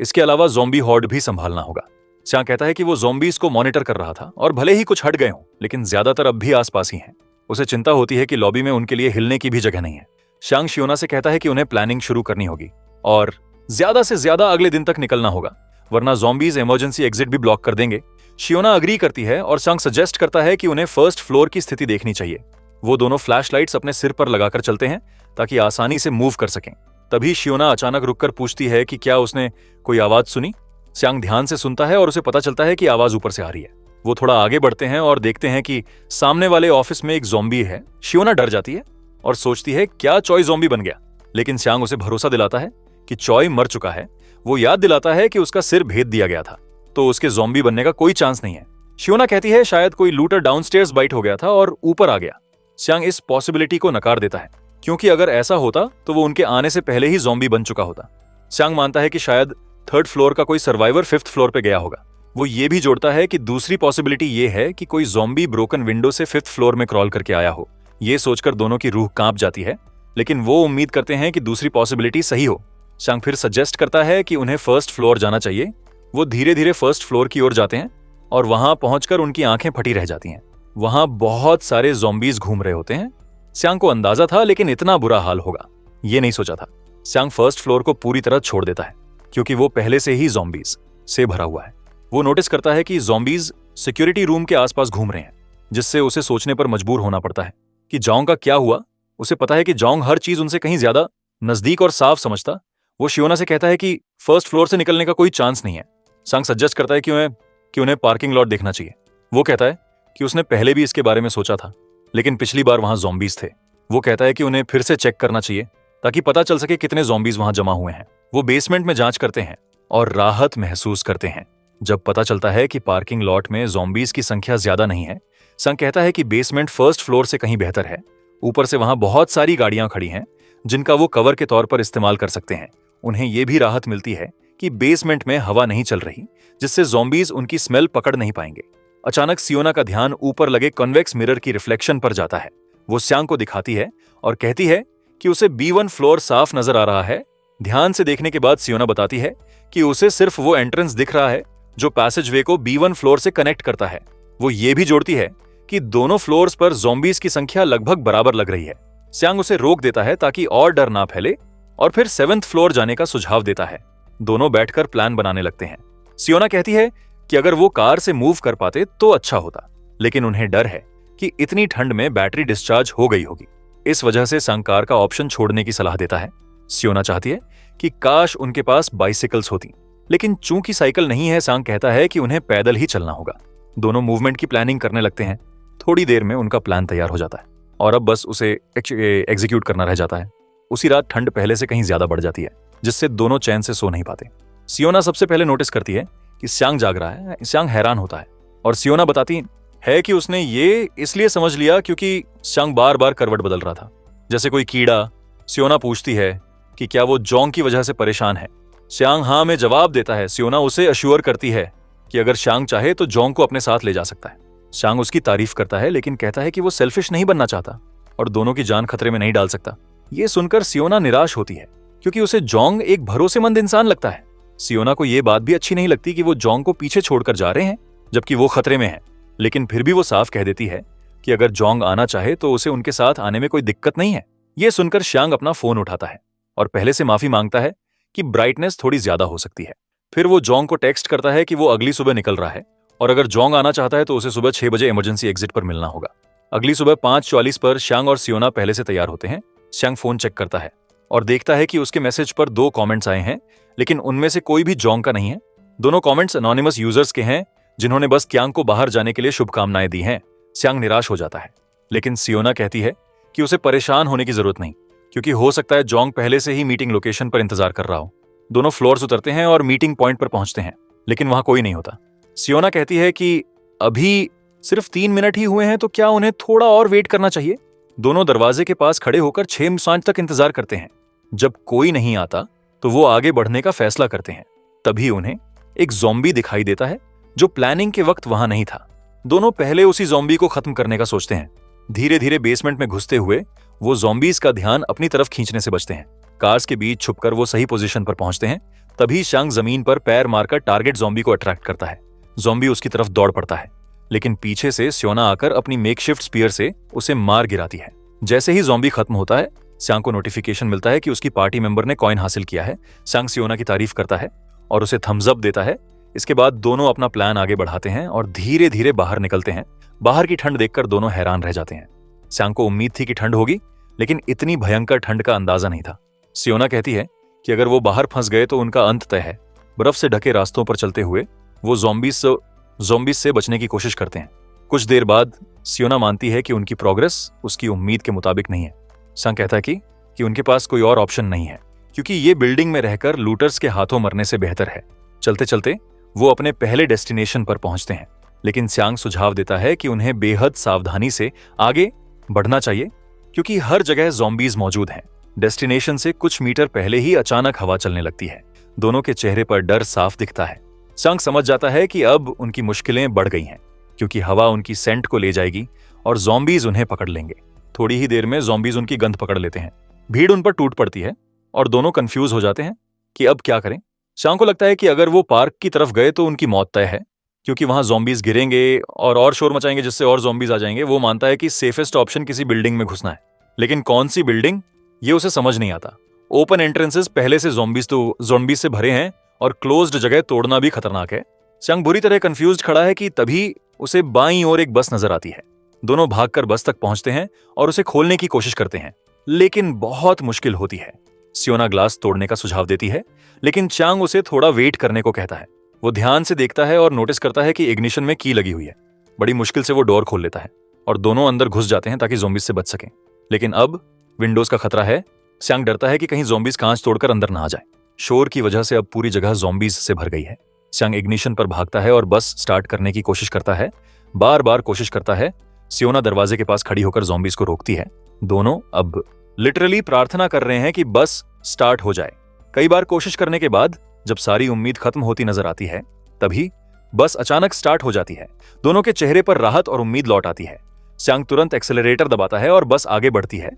इसके अलावा ज़ॉम्बी हॉर्ड भी संभालना होगा। सियांग कहता है कि वो ज़ॉम्बीज को मॉनिटर कर रहा था और भले ही कुछ हट गए हों, लेकिन ज्यादातर अब भी आसपास ही हैं। उसे चिंता होती है कि लॉबी में उनके लिए हिलने की भी जगह नहीं है। सियांग शियोना से कहता है कि उन्हें प्लानिंग शुरू करनी होगी और ज्यादा से ज्यादा अगले दिन तक निकलना होगा, वरना ज़ॉम्बीज इमरजेंसी एग्जिट भी ब्लॉक कर देंगे। शियोना अग्री करती है और सियांग सजेस्ट करता है कि उन्हें फर्स्ट फ्लोर की स्थिति देखनी चाहिए। वो दोनों फ्लैश लाइट्स अपने सिर पर लगाकर चलते हैं ताकि आसानी से मूव कर सकें। तभी शियोना अचानक रुककर पूछती है कि क्या उसने कोई आवाज सुनी। सियांग ध्यान से सुनता है और उसे पता चलता है कि आवाज ऊपर से आ रही है। वो थोड़ा आगे बढ़ते हैं और देखते हैं कि सामने वाले ऑफिस में एक ज़ॉम्बी है। शियोना डर जाती है और सोचती है क्या चॉय ज़ॉम्बी बन गया, लेकिन सियांग उसे भरोसा दिलाता है कि चॉय मर चुका है। वो याद दिलाता है कि उसका सिर भेद दिया गया था, तो उसके ज़ॉम्बी बनने का कोई चांस नहीं है। शियोना कहती है शायद कोई लूटर डाउनस्टेयर्स बाइट हो गया था और ऊपर आ गया। सियांग इस पॉसिबिलिटी को नकार देता है, क्योंकि अगर ऐसा होता तो वो उनके आने से पहले ही ज़ॉम्बी बन चुका होता। सियांग मानता है कि शायद थर्ड फ्लोर का कोई सर्वाइवर फिफ्थ फ्लोर पे गया होगा। वो ये भी जोड़ता है कि दूसरी पॉसिबिलिटी ये है कि कोई ज़ॉम्बी ब्रोकन विंडो से फिफ्थ फ्लोर में क्रॉल करके आया हो। ये सोचकर दोनों की रूह कांप जाती है, लेकिन वो उम्मीद करते हैं कि दूसरी पॉसिबिलिटी सही हो। सियांग फिर सजेस्ट करता है कि उन्हें फर्स्ट फ्लोर जाना चाहिए। वो धीरे धीरे फर्स्ट फ्लोर की ओर जाते हैं और वहां पहुंचकर उनकी आंखें फटी रह जाती हैं। वहां बहुत सारे ज़ॉम्बीज घूम रहे होते हैं। सियांग को अंदाजा था, लेकिन इतना बुरा हाल होगा ये नहीं सोचा था। सियांग फर्स्ट फ्लोर को पूरी तरह छोड़ देता है, क्योंकि वो पहले से ही ज़ॉम्बीज से भरा हुआ है। वो नोटिस करता है कि ज़ॉम्बीज सिक्योरिटी रूम के आसपास घूम रहे हैं, जिससे उसे सोचने पर मजबूर होना पड़ता है कि जोंग का क्या हुआ। उसे पता है कि जोंग हर चीज उनसे कहीं ज्यादा नजदीक और साफ समझता। वो शियोना से कहता है कि फर्स्ट फ्लोर से निकलने का कोई चांस नहीं है। सियांग सजेस्ट करता है कि उन्हें पार्किंग लॉट देखना चाहिए। वो कहता है कि उसने पहले भी इसके बारे में सोचा था, लेकिन पिछली बार वहां ज़ॉम्बीज थे। वो कहता है कि उन्हें फिर से चेक करना चाहिए ताकि पता चल सके कितने ज़ॉम्बीज वहां जमा हुए हैं। वो बेसमेंट में जांच करते हैं और राहत महसूस करते हैं जब पता चलता है कि पार्किंग लॉट में ज़ॉम्बीज की संख्या ज्यादा नहीं है। सियांग कहता है कि बेसमेंट फर्स्ट फ्लोर से कहीं बेहतर है। ऊपर से वहां बहुत सारी गाड़ियां खड़ी हैं जिनका वो कवर के तौर पर इस्तेमाल कर सकते हैं। उन्हें यह भी राहत मिलती है कि बेसमेंट में हवा नहीं चल रही, जिससे ज़ॉम्बीज उनकी स्मेल पकड़ नहीं पाएंगे। अचानक सियोना का ध्यान ऊपर लगे कन्वेक्स मिरर की रिफ्लेक्शन पर जाता है। वो सियांग को दिखाती है और कहती है कि उसे B1 फ्लोर साफ नजर आ रहा है। ध्यान से देखने के बाद सियोना बताती है कि उसे सिर्फ वो एंट्रेंस दिख रहा है जो पैसेजवे को B1 फ्लोर से कनेक्ट करता है। वो ये भी जोड़ती है कि दोनों फ्लोर्स पर ज़ॉम्बीज की संख्या लगभग बराबर लग रही है। सियांग उसे रोक देता है ताकि और डर ना फैले और फिर 7th फ्लोर जाने का सुझाव देता है। दोनों बैठकर प्लान बनाने लगते हैं। सियोना कहती है कि अगर वो कार से मूव कर पाते तो अच्छा होता, लेकिन उन्हें डर है कि इतनी ठंड में बैटरी डिस्चार्ज हो गई होगी। इस वजह से सियांग कार का ऑप्शन छोड़ने की सलाह देता है। सियोना चाहती है कि काश उनके पास बाइसिकल्स होती, लेकिन चूंकि साइकिल नहीं है, सियांग कहता है कि उन्हें पैदल ही चलना होगा। दोनों मूवमेंट की प्लानिंग करने लगते हैं। थोड़ी देर में उनका प्लान तैयार हो जाता है और अब बस उसे एग्जीक्यूट करना रह जाता है। उसी रात ठंड पहले से कहीं ज्यादा बढ़ जाती है, जिससे दोनों चैन से सो नहीं पाते। सियोना सबसे पहले नोटिस करती है कि सियांग जाग रहा है। सियांग हैरान होता है और सियोना बताती है कि उसने ये इसलिए समझ लिया क्योंकि सियांग बार बार करवट बदल रहा था, जैसे कोई कीड़ा। सियोना पूछती है कि क्या वो जोंग की वजह से परेशान है। सियांग हाँ में जवाब देता है। सियोना उसे अश्योर करती है कि अगर सियांग चाहे तो जोंग को अपने साथ ले जा सकता है। सियांग उसकी तारीफ करता है, लेकिन कहता है कि वो सेल्फिश नहीं बनना चाहता और दोनों की जान खतरे में नहीं डाल सकता। ये सुनकर सियोना निराश होती है, क्योंकि उसे जोंग एक भरोसेमंद इंसान लगता है। सियोना को यह बात भी अच्छी नहीं लगती कि वो जोंग को पीछे छोड़कर जा रहे हैं जबकि वो खतरे में है, लेकिन फिर भी वो साफ कह देती है कि अगर जोंग आना चाहे तो उसे उनके साथ आने में कोई दिक्कत नहीं है। ये सुनकर सियांग अपना फोन उठाता है और पहले से माफी मांगता है कि ब्राइटनेस थोड़ी ज्यादा हो सकती है। फिर वो जोंग को टेक्स्ट करता है कि वो अगली सुबह निकल रहा है और अगर जोंग आना चाहता है तो उसे सुबह 6 बजे इमरजेंसी एग्जिट पर मिलना होगा। अगली सुबह 5:44 पर श्यांग और सियोना पहले से तैयार होते हैं। श्यांग फोन चेक करता है और देखता है कि उसके मैसेज पर 2 कमेंट्स आए हैं, लेकिन उनमें से कोई भी जोंग का नहीं है। दोनों कमेंट्स अनोनिमस यूजर्स के हैं जिन्होंने बस क्यांग को बाहर जाने के लिए शुभकामनाएं दी हैं। श्यांग निराश हो जाता है, लेकिन सियोना कहती है कि उसे परेशान होने की जरूरत नहीं, क्योंकि हो सकता है जोंग पहले से ही मीटिंग लोकेशन पर इंतजार कर रहा हो। दोनों फ्लोर्स उतरते हैं और मीटिंग पॉइंट पर पहुंचते हैं, लेकिन वहां कोई नहीं होता। सियोना कहती है कि अभी सिर्फ 3 मिनट ही हुए हैं, तो क्या उन्हें थोड़ा और वेट करना चाहिए। दोनों दरवाजे के पास खड़े होकर 6 सांझ तक इंतजार करते हैं। जब कोई नहीं आता तो वो आगे बढ़ने का फैसला करते हैं। तभी उन्हें एक ज़ॉम्बी दिखाई देता है जो प्लानिंग के वक्त वहां नहीं था। दोनों पहले उसी ज़ॉम्बी को खत्म करने का सोचते हैं। धीरे धीरे बेसमेंट में घुसते हुए वो ज़ॉम्बीज का ध्यान अपनी तरफ खींचने से बचते हैं। कार्स के बीच छुपकर वो सही पोजीशन पर पहुंचते हैं। तभी शांग जमीन पर पैर मारकर टारगेट ज़ॉम्बी को अट्रैक्ट करता है। ज़ॉम्बी उसकी तरफ दौड़ पड़ता है, लेकिन पीछे से सियोना आकर अपनी मेकशिफ्ट स्पीयर से उसे मार गिराती है। जैसे ही ज़ॉम्बी खत्म होता है, शांग को नोटिफिकेशन मिलता है कि उसकी पार्टी मेंबर ने कॉइन हासिल किया है। शांग सियोना की तारीफ करता है और उसे थम्स अप देता है। इसके बाद दोनों अपना प्लान आगे बढ़ाते हैं और धीरे धीरे बाहर निकलते हैं। बाहर की ठंड देखकर दोनों हैरान रह जाते हैं। शांग को उम्मीद थी कि ठंड होगी, लेकिन इतनी भयंकर ठंड का अंदाजा नहीं था। सियोना कहती है कि अगर वो बाहर फंस गए तो उनका अंत तय है। बर्फ से ढके रास्तों पर चलते हुए वो ज़ॉम्बीज से बचने की कोशिश करते हैं। कुछ देर बाद सियोना मानती है कि उनकी प्रोग्रेस उसकी उम्मीद के मुताबिक नहीं है। शांग कहता है कि उनके पास कोई और ऑप्शन नहीं है, क्योंकि ये बिल्डिंग में रहकर लूटर्स के हाथों मरने से बेहतर है। चलते चलते वो अपने पहले डेस्टिनेशन पर पहुंचते हैं, लेकिन शांग सुझाव देता है कि उन्हें बेहद सावधानी से आगे बढ़ना चाहिए, क्योंकि हर जगह ज़ॉम्बीज मौजूद हैं। डेस्टिनेशन से कुछ मीटर पहले ही अचानक हवा चलने लगती है। दोनों के चेहरे पर डर साफ दिखता है। शांग समझ जाता है कि अब उनकी मुश्किलें बढ़ गई हैं, क्योंकि हवा उनकी सेंट को ले जाएगी और ज़ॉम्बीज उन्हें पकड़ लेंगे। थोड़ी ही देर में ज़ॉम्बीज उनकी गंध पकड़ लेते हैं। भीड़ उन पर टूट पड़ती है और दोनों कंफ्यूज हो जाते हैं कि अब क्या करें। शांग को लगता है कि अगर वो पार्क की तरफ गए तो उनकी मौत तय है, क्योंकि वहां ज़ॉम्बीज गिरेंगे और शोर मचाएंगे, जिससे और ज़ॉम्बीज आ जाएंगे। वो मानता है कि सेफेस्ट ऑप्शन किसी बिल्डिंग में घुसना है, लेकिन कौन सी बिल्डिंग ये उसे समझ नहीं आता। ओपन एंट्रेंसेस पहले से ज़ॉम्बीज से भरे हैं और क्लोज्ड जगह तोड़ना भी खतरनाक है। शांग बुरी तरह कंफ्यूज खड़ा है कि तभी उसे बाईं ओर एक बस नजर आती है। दोनों भागकर बस तक पहुंचते हैं और उसे खोलने की कोशिश करते हैं, लेकिन बहुत मुश्किल होती है। सियोना ग्लास तोड़ने का सुझाव देती है, लेकिन चांग उसे थोड़ा वेट करने को कहता है। वो ध्यान से देखता है और नोटिस करता है कि इग्निशन में की लगी हुई है। बड़ी मुश्किल से वो डोर खोल लेता है और दोनों अंदर घुस जाते हैं ताकि ज़ॉम्बीज से बच सकें। लेकिन अब विंडोज का खतरा है। चांग डरता है कि कहीं ज़ॉम्बीज कांच तोड़कर अंदर ना आ जाए। शोर की वजह से अब पूरी जगह ज़ॉम्बीज से भर गई है। चांग इग्निशन पर भागता है और बस स्टार्ट करने की कोशिश करता है। बार बार कोशिश करता है। सियोना दरवाजे के पास खड़ी होकर ज़ॉम्बीज को रोकती है। दोनों अब लिटरली प्रार्थना कर रहे हैं कि बस स्टार्ट हो जाए। कई बार कोशिश करने के बाद जब सारी उम्मीद खत्म होती नजर आती है, तभी बस अचानक स्टार्ट हो जाती है। दोनों के चेहरे पर राहत और उम्मीद लौट आती है। चांग तुरंत एक्सेलरेटर दबाता है और बस आगे बढ़ती है।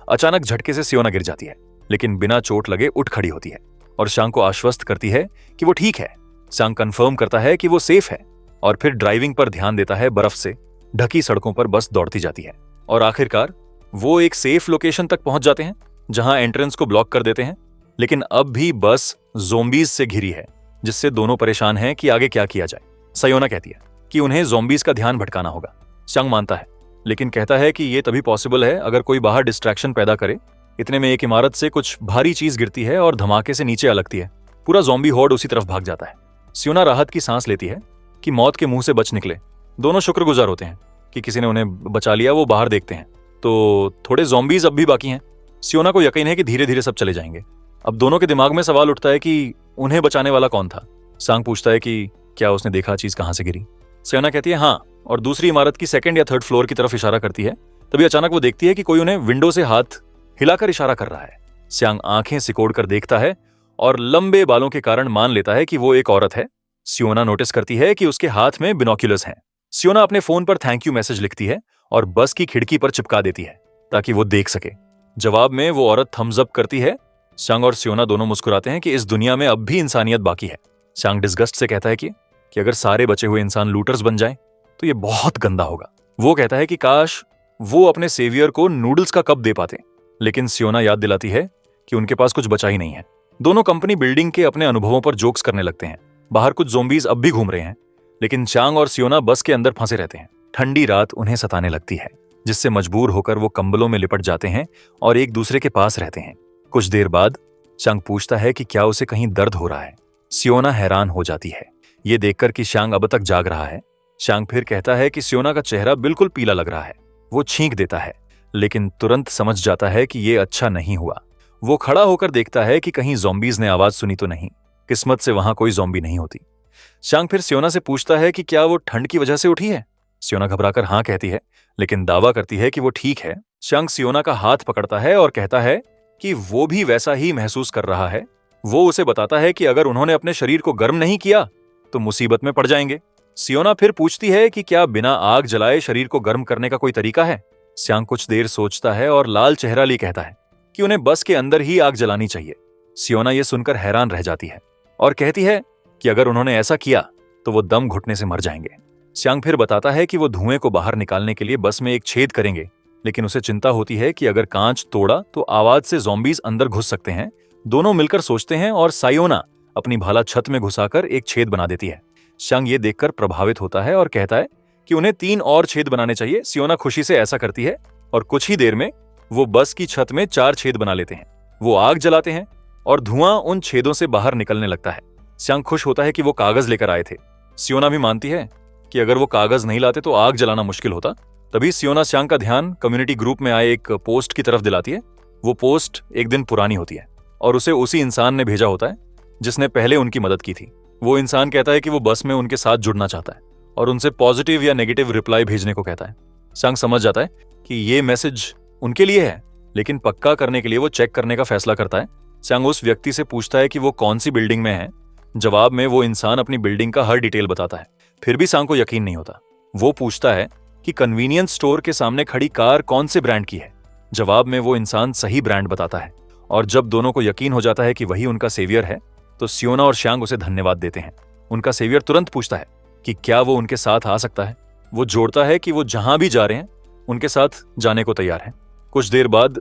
अचानक झटके से सियोना गिर जाती है, लेकिन बिना चोट लगे उठ खड़ी होती है और चांग को आश्वस्त करती है कि वो ठीक है। चांग कंफर्म करता है कि वो सेफ है और फिर ड्राइविंग पर ध्यान देता है। बर्फ से ढकी सड़कों पर बस दौड़ती जाती है और आखिरकार वो एक सेफ लोकेशन तक पहुंच जाते हैं, जहां एंट्रेंस को ब्लॉक कर देते हैं। लेकिन अब भी बस ज़ॉम्बीज से घिरी है, जिससे दोनों परेशान हैं कि आगे क्या किया जाए। सियोना कहती है कि उन्हें ज़ॉम्बीज का ध्यान भटकाना होगा। चांग मानता है, लेकिन कहता है कि यह तभी पॉसिबल है अगर कोई बाहर डिस्ट्रैक्शन पैदा करे। इतने में एक इमारत से कुछ भारी चीज गिरती है और धमाके से नीचे अलगती है। पूरा ज़ॉम्बी हॉर्ड उसी तरफ भाग जाता है। सियोना राहत की सांस लेती है कि मौत के मुंह से बच निकले। दोनों शुक्रगुजार होते हैं कि किसी ने उन्हें बचा लिया। वो बाहर देखते हैं तो थोड़े ज़ॉम्बीज अब भी बाकी हैं। सियोना को यकीन है कि धीरे धीरे सब चले जाएंगे। अब दोनों के दिमाग में सवाल उठता है कि उन्हें बचाने वाला कौन था। चांग पूछता है कि क्या उसने देखा चीज कहां से गिरी। सियोना कहती है हाँ, और दूसरी इमारत की 2nd या 3rd फ्लोर की तरफ इशारा करती है। तभी अचानक वो देखती है कि कोई उन्हें विंडो से हाथ हिलाकर इशारा कर रहा है। चांग आंखें सिकोड़कर देखता है और लंबे बालों के कारण मान लेता है कि वो एक औरत है। सियोना नोटिस करती है कि उसके हाथ में बिनोक्यूलर्स हैं। सियोना अपने फोन पर थैंक यू मैसेज लिखती है और बस की खिड़की पर चिपका देती है ताकि वो देख सके। जवाब में वो औरत थम्स अप करती है। चांग और सियोना दोनों मुस्कुराते हैं कि इस दुनिया में अब भी इंसानियत बाकी है। चांग डिस्गस्ट से कहता है कि अगर सारे बचे हुए इंसान लूटर्स बन जाएं तो ये बहुत गंदा होगा। वो कहता है कि काश वो अपने सेवियर को नूडल्स का कप दे पाते, लेकिन सियोना याद दिलाती है कि उनके पास कुछ बचा ही नहीं है। दोनों कंपनी बिल्डिंग के अपने अनुभवों पर जोक्स करने लगते हैं। बाहर कुछ ज़ॉम्बीज अब भी घूम रहे हैं, लेकिन चांग और सियोना बस के अंदर फंसे रहते हैं। ठंडी रात उन्हें सताने लगती है, जिससे मजबूर होकर वो कंबलों में लिपट जाते हैं और एक दूसरे के पास रहते हैं। कुछ देर बाद चांग पूछता है कि क्या उसे कहीं दर्द हो रहा है। सियोना हैरान हो जाती है ये देखकर कि चांग अब तक जाग रहा है। चांग फिर कहता है कि सियोना का चेहरा बिल्कुल पीला लग रहा है। वो छींक देता है, लेकिन तुरंत समझ जाता है कि ये अच्छा नहीं हुआ। वो खड़ा होकर देखता है कि कहीं ज़ॉम्बीज ने आवाज सुनी तो नहीं। किस्मत से वहां कोई ज़ॉम्बी नहीं होती। चांग फिर सियोना से पूछता है कि क्या वो ठंड की वजह से उठी है। सियोना घबराकर हाँ कहती है, लेकिन दावा करती है कि वो ठीक है। चांग सियोना का हाथ पकड़ता है और कहता है कि वो भी वैसा ही महसूस कर रहा है। वो उसे बताता है कि अगर उन्होंने अपने शरीर को गर्म नहीं किया तो मुसीबत में पड़ जाएंगे। सियोना फिर पूछती है कि क्या बिना आग जलाए शरीर को गर्म करने का कोई तरीका है। चांग कुछ देर सोचता है और लाल चेहरा लिए कहता है कि उन्हें बस के अंदर ही आग जलानी चाहिए। सियोना ये सुनकर हैरान रह जाती है और कहती है कि अगर उन्होंने ऐसा किया तो वो दम घुटने से मर जाएंगे। चांग फिर बताता है कि वो धुएं को बाहर निकालने के लिए बस में एक छेद करेंगे, लेकिन उसे चिंता होती है कि अगर कांच तोड़ा तो आवाज से ज़ॉम्बीज अंदर घुस सकते हैं। दोनों मिलकर सोचते हैं और सायोना अपनी भाला छत में घुसाकर एक छेद बना देती है। चांग ये देखकर प्रभावित होता है और कहता है कि उन्हें 3 और छेद बनाने चाहिए। सियोना खुशी से ऐसा करती है और कुछ ही देर में वो बस की छत में 4 छेद बना लेते हैं। वो आग जलाते हैं और धुआं उन छेदों से बाहर निकलने लगता है। चांग खुश होता है कि वो कागज लेकर आए थे। सियोना भी मानती है कि अगर वो कागज नहीं लाते तो आग जलाना मुश्किल होता। तभी सियोना चांग का ध्यान कम्युनिटी ग्रुप में आए एक पोस्ट की तरफ दिलाती है। वो पोस्ट एक दिन पुरानी होती है और उसे उसी इंसान ने भेजा होता है जिसने पहले उनकी मदद की थी। वो इंसान कहता है कि वो बस में उनके साथ जुड़ना चाहता है और उनसे पॉजिटिव या नेगेटिव रिप्लाई भेजने को कहता है। चांग समझ जाता है कि ये मैसेज उनके लिए है, लेकिन पक्का करने के लिए वो चेक करने का फैसला करता है। चांग उस व्यक्ति से पूछता है कि वो कौन सी बिल्डिंग में है। जवाब में वो इंसान अपनी बिल्डिंग का हर डिटेल बताता है। फिर भी चांग को यकीन नहीं होता। वो पूछता है कि कन्वीनियंस स्टोर के सामने खड़ी कार कौन से ब्रांड की है। जवाब में वो इंसान सही ब्रांड बताता है और जब दोनों को यकीन हो जाता है कि वही उनका सेवियर है तो सियोना और चांग उसे धन्यवाद देते हैं। उनका सेवियर तुरंत पूछता है कि क्या वो उनके साथ आ सकता है। वो जोड़ता है कि वो जहां भी जा रहे हैं उनके साथ जाने को तैयार है। कुछ देर बाद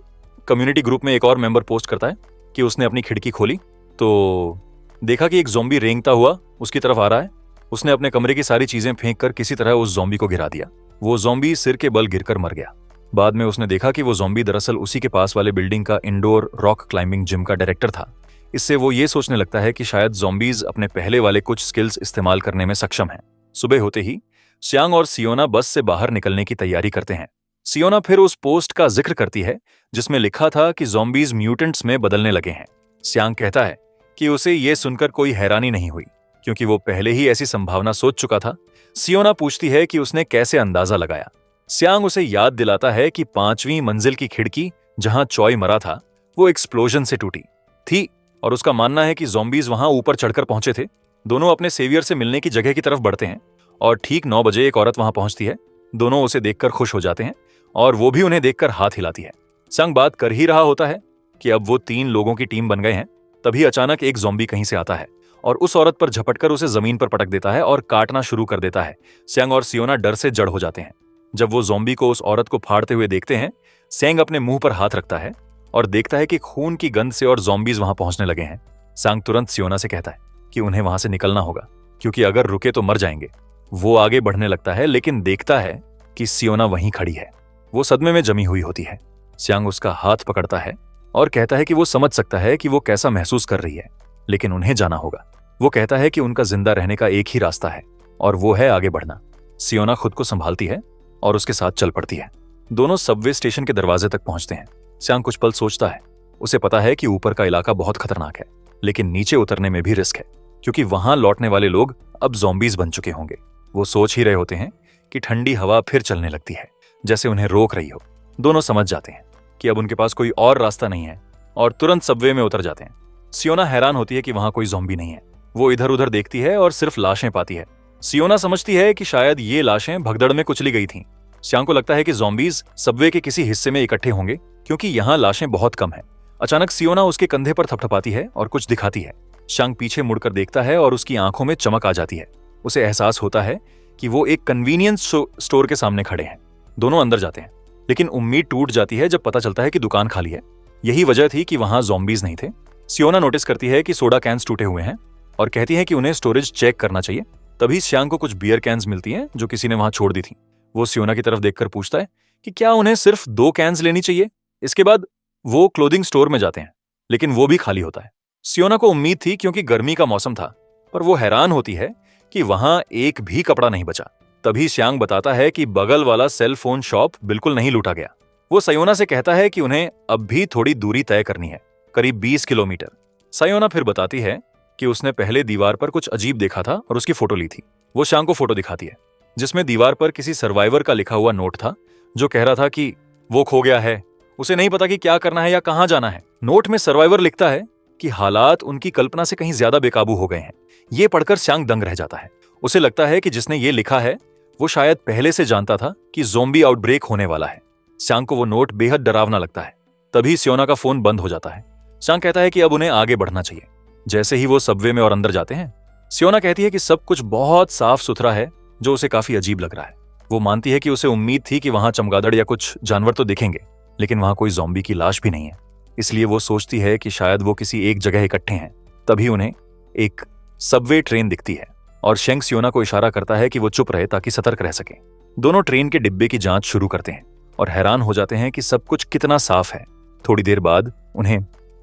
कम्युनिटी ग्रुप में एक और मेंबर पोस्ट करता है कि उसने अपनी खिड़की खोली तो देखा कि एक ज़ॉम्बी रेंगता हुआ उसकी तरफ आ रहा है। उसने अपने कमरे की सारी चीजें फेंक कर किसी तरह उस ज़ॉम्बी को गिरा दिया। वो ज़ॉम्बी सिर के बल गिरकर मर गया। बाद में उसने देखा कि वो ज़ॉम्बी दरअसल उसी के पास वाले बिल्डिंग का इंडोर रॉक क्लाइंबिंग जिम का डायरेक्टर था। इससे वो ये सोचने लगता है कि शायद ज़ॉम्बीज अपने पहले वाले कुछ स्किल्स इस्तेमाल करने में सक्षम हैं। सुबह होते ही चांग और सियोना बस से बाहर निकलने की तैयारी करते हैं। सियोना फिर उस पोस्ट का जिक्र करती है जिसमें लिखा था कि ज़ॉम्बीज म्यूटेंट्स में बदलने लगे हैं। चांग कहता है कि उसे ये सुनकर कोई हैरानी नहीं हुई, क्योंकि वो पहले ही ऐसी संभावना सोच चुका था। सियोना पूछती है कि उसने कैसे अंदाजा लगाया। चांग उसे याद दिलाता है कि 5वीं मंजिल की खिड़की जहां चॉय मरा था वो एक्सप्लोजन से टूटी थी और उसका मानना है कि ज़ॉम्बीज वहां ऊपर चढ़कर पहुंचे थे। दोनों अपने सेवियर से मिलने की जगह की तरफ बढ़ते हैं और ठीक 9 बजे एक औरत वहां पहुंचती है। दोनों उसे देखकर खुश हो जाते हैं और वो भी उन्हें देखकर हाथ हिलाती है। चांग बात कर ही रहा होता है कि अब वो 3 लोगों की टीम बन गए हैं। तभी अचानक एक ज़ॉम्बी कहीं से आता है और उस औरत पर झपटकर उसे जमीन पर पटक देता है और काटना शुरू कर देता है। चांग और सियोना डर से जड़ हो जाते हैं। जब वो ज़ॉम्बी को उस औरत को फाड़ते हुए देखते हैं, चांग अपने मुंह पर हाथ रखता है और देखता है कि खून की गंध से और ज़ॉम्बीज वहां पहुंचने लगे हैं। चांग तुरंत सियोना से कहता है कि उन्हें वहां से निकलना होगा, क्योंकि अगर रुके तो मर जाएंगे। वो आगे बढ़ने लगता है, लेकिन देखता है कि सियोना वहीं खड़ी है। वो सदमे में जमी हुई होती है। चांग उसका हाथ पकड़ता है और कहता है कि वो समझ सकता है कि वो कैसा महसूस कर रही है, लेकिन उन्हें जाना होगा। वो कहता है कि उनका जिंदा रहने का एक ही रास्ता है और वो है आगे बढ़ना। सियोना खुद को संभालती है और उसके साथ चल पड़ती है। दोनों सबवे स्टेशन के दरवाजे तक पहुंचते हैं। चांग कुछ पल सोचता है। उसे पता है कि ऊपर का इलाका बहुत खतरनाक है, लेकिन नीचे उतरने में भी रिस्क है, क्योंकि वहां लौटने वाले लोग अब ज़ॉम्बीज बन चुके होंगे। वो सोच ही रहे होते हैं कि ठंडी हवा फिर चलने लगती है, जैसे उन्हें रोक रही हो। दोनों समझ जाते हैं कि अब उनके पास कोई और रास्ता नहीं है और तुरंत सबवे में उतर जाते हैं। सियोना हैरान होती है कि वहां कोई ज़ॉम्बी नहीं है। वो इधर उधर देखती है और सिर्फ लाशें पाती है। सियोना समझती है कि शायद ये लाशें भगदड़ में कुचली गई थीं। चांग को लगता है कि ज़ॉम्बीज सबवे के किसी हिस्से में इकट्ठे होंगे, क्योंकि यहाँ लाशें बहुत कम हैं। अचानक सियोना उसके कंधे पर थपथपाती है और कुछ दिखाती है। चांग पीछे मुड़कर देखता है और उसकी आंखों में चमक आ जाती है। उसे एहसास होता है कि वो एक कन्वीनियंस स्टोर के सामने खड़े हैं। दोनों अंदर जाते हैं, लेकिन उम्मीद टूट जाती है जब पता चलता है कि दुकान खाली है। यही वजह थी कि वहां ज़ॉम्बीज नहीं थे। सियोना नोटिस करती है कि सोडा कैंस टूटे हुए हैं और कहती है कि उन्हें स्टोरेज चेक करना चाहिए। तभी श्यांग को कुछ बियर कैंस मिलती हैं जो किसी ने वहां छोड़ दी थी। वो सियोना की तरफ देखकर पूछता है कि क्या उन्हें सिर्फ 2 कैंस लेनी चाहिए। इसके बाद वो क्लोथिंग स्टोर में जाते हैं, लेकिन वो भी खाली होता है। सियोना को उम्मीद थी क्योंकि गर्मी का मौसम था, पर वो हैरान होती है कि वहां एक भी कपड़ा नहीं बचा। तभी श्यांग बताता है कि बगल वाला सेल फोन शॉप बिल्कुल नहीं लूटा गया। वो सयोना से कहता है कि उन्हें अब भी थोड़ी दूरी तय करनी है, करीब 20 किलोमीटर। सयोना फिर बताती है कि उसने पहले दीवार पर कुछ अजीब देखा था और उसकी फोटो ली थी। वो श्यांग को फोटो दिखाती है जिसमें दीवार पर किसी सर्वाइवर का लिखा हुआ नोट था जो कह रहा था कि वो खो गया है, उसे नहीं पता कि क्या करना है या कहां जाना है। नोट में सर्वाइवर लिखता है कि हालात उनकी कल्पना से कहीं ज्यादा बेकाबू हो गए हैं। ये पढ़कर श्यांग दंग रह जाता है। उसे लगता है कि जिसने ये लिखा है वो शायद पहले से जानता था कि ज़ोंबी आउटब्रेक होने वाला है। श्यांग को वो नोट बेहद डरावना लगता है। तभी सियोना का फोन बंद हो जाता है। श्यांग कहता है कि अब उन्हें आगे बढ़ना चाहिए। जैसे ही वो सबवे में और अंदर जाते हैं, सियोना कहती है कि सब कुछ बहुत साफ सुथरा है, जो उसे काफी अजीब लग रहा है। वो मानती है कि उसे उम्मीद थी कि वहां चमगादड़ या कुछ जानवर तो दिखेंगे, लेकिन वहां कोई ज़ॉम्बी की लाश भी नहीं है। इसलिए वो सोचती है कि शायद वो किसी एक जगह इकट्ठे हैं। तभी उन्हें एक सबवे ट्रेन दिखती है और शेंग सियोना को इशारा करता है कि वो चुप रहे ताकि सतर्क रह सके। दोनों ट्रेन के डिब्बे की जांच शुरू करते हैं और हैरान हो जाते हैं कि सब कुछ कितना साफ है। थोड़ी देर बाद उन्हें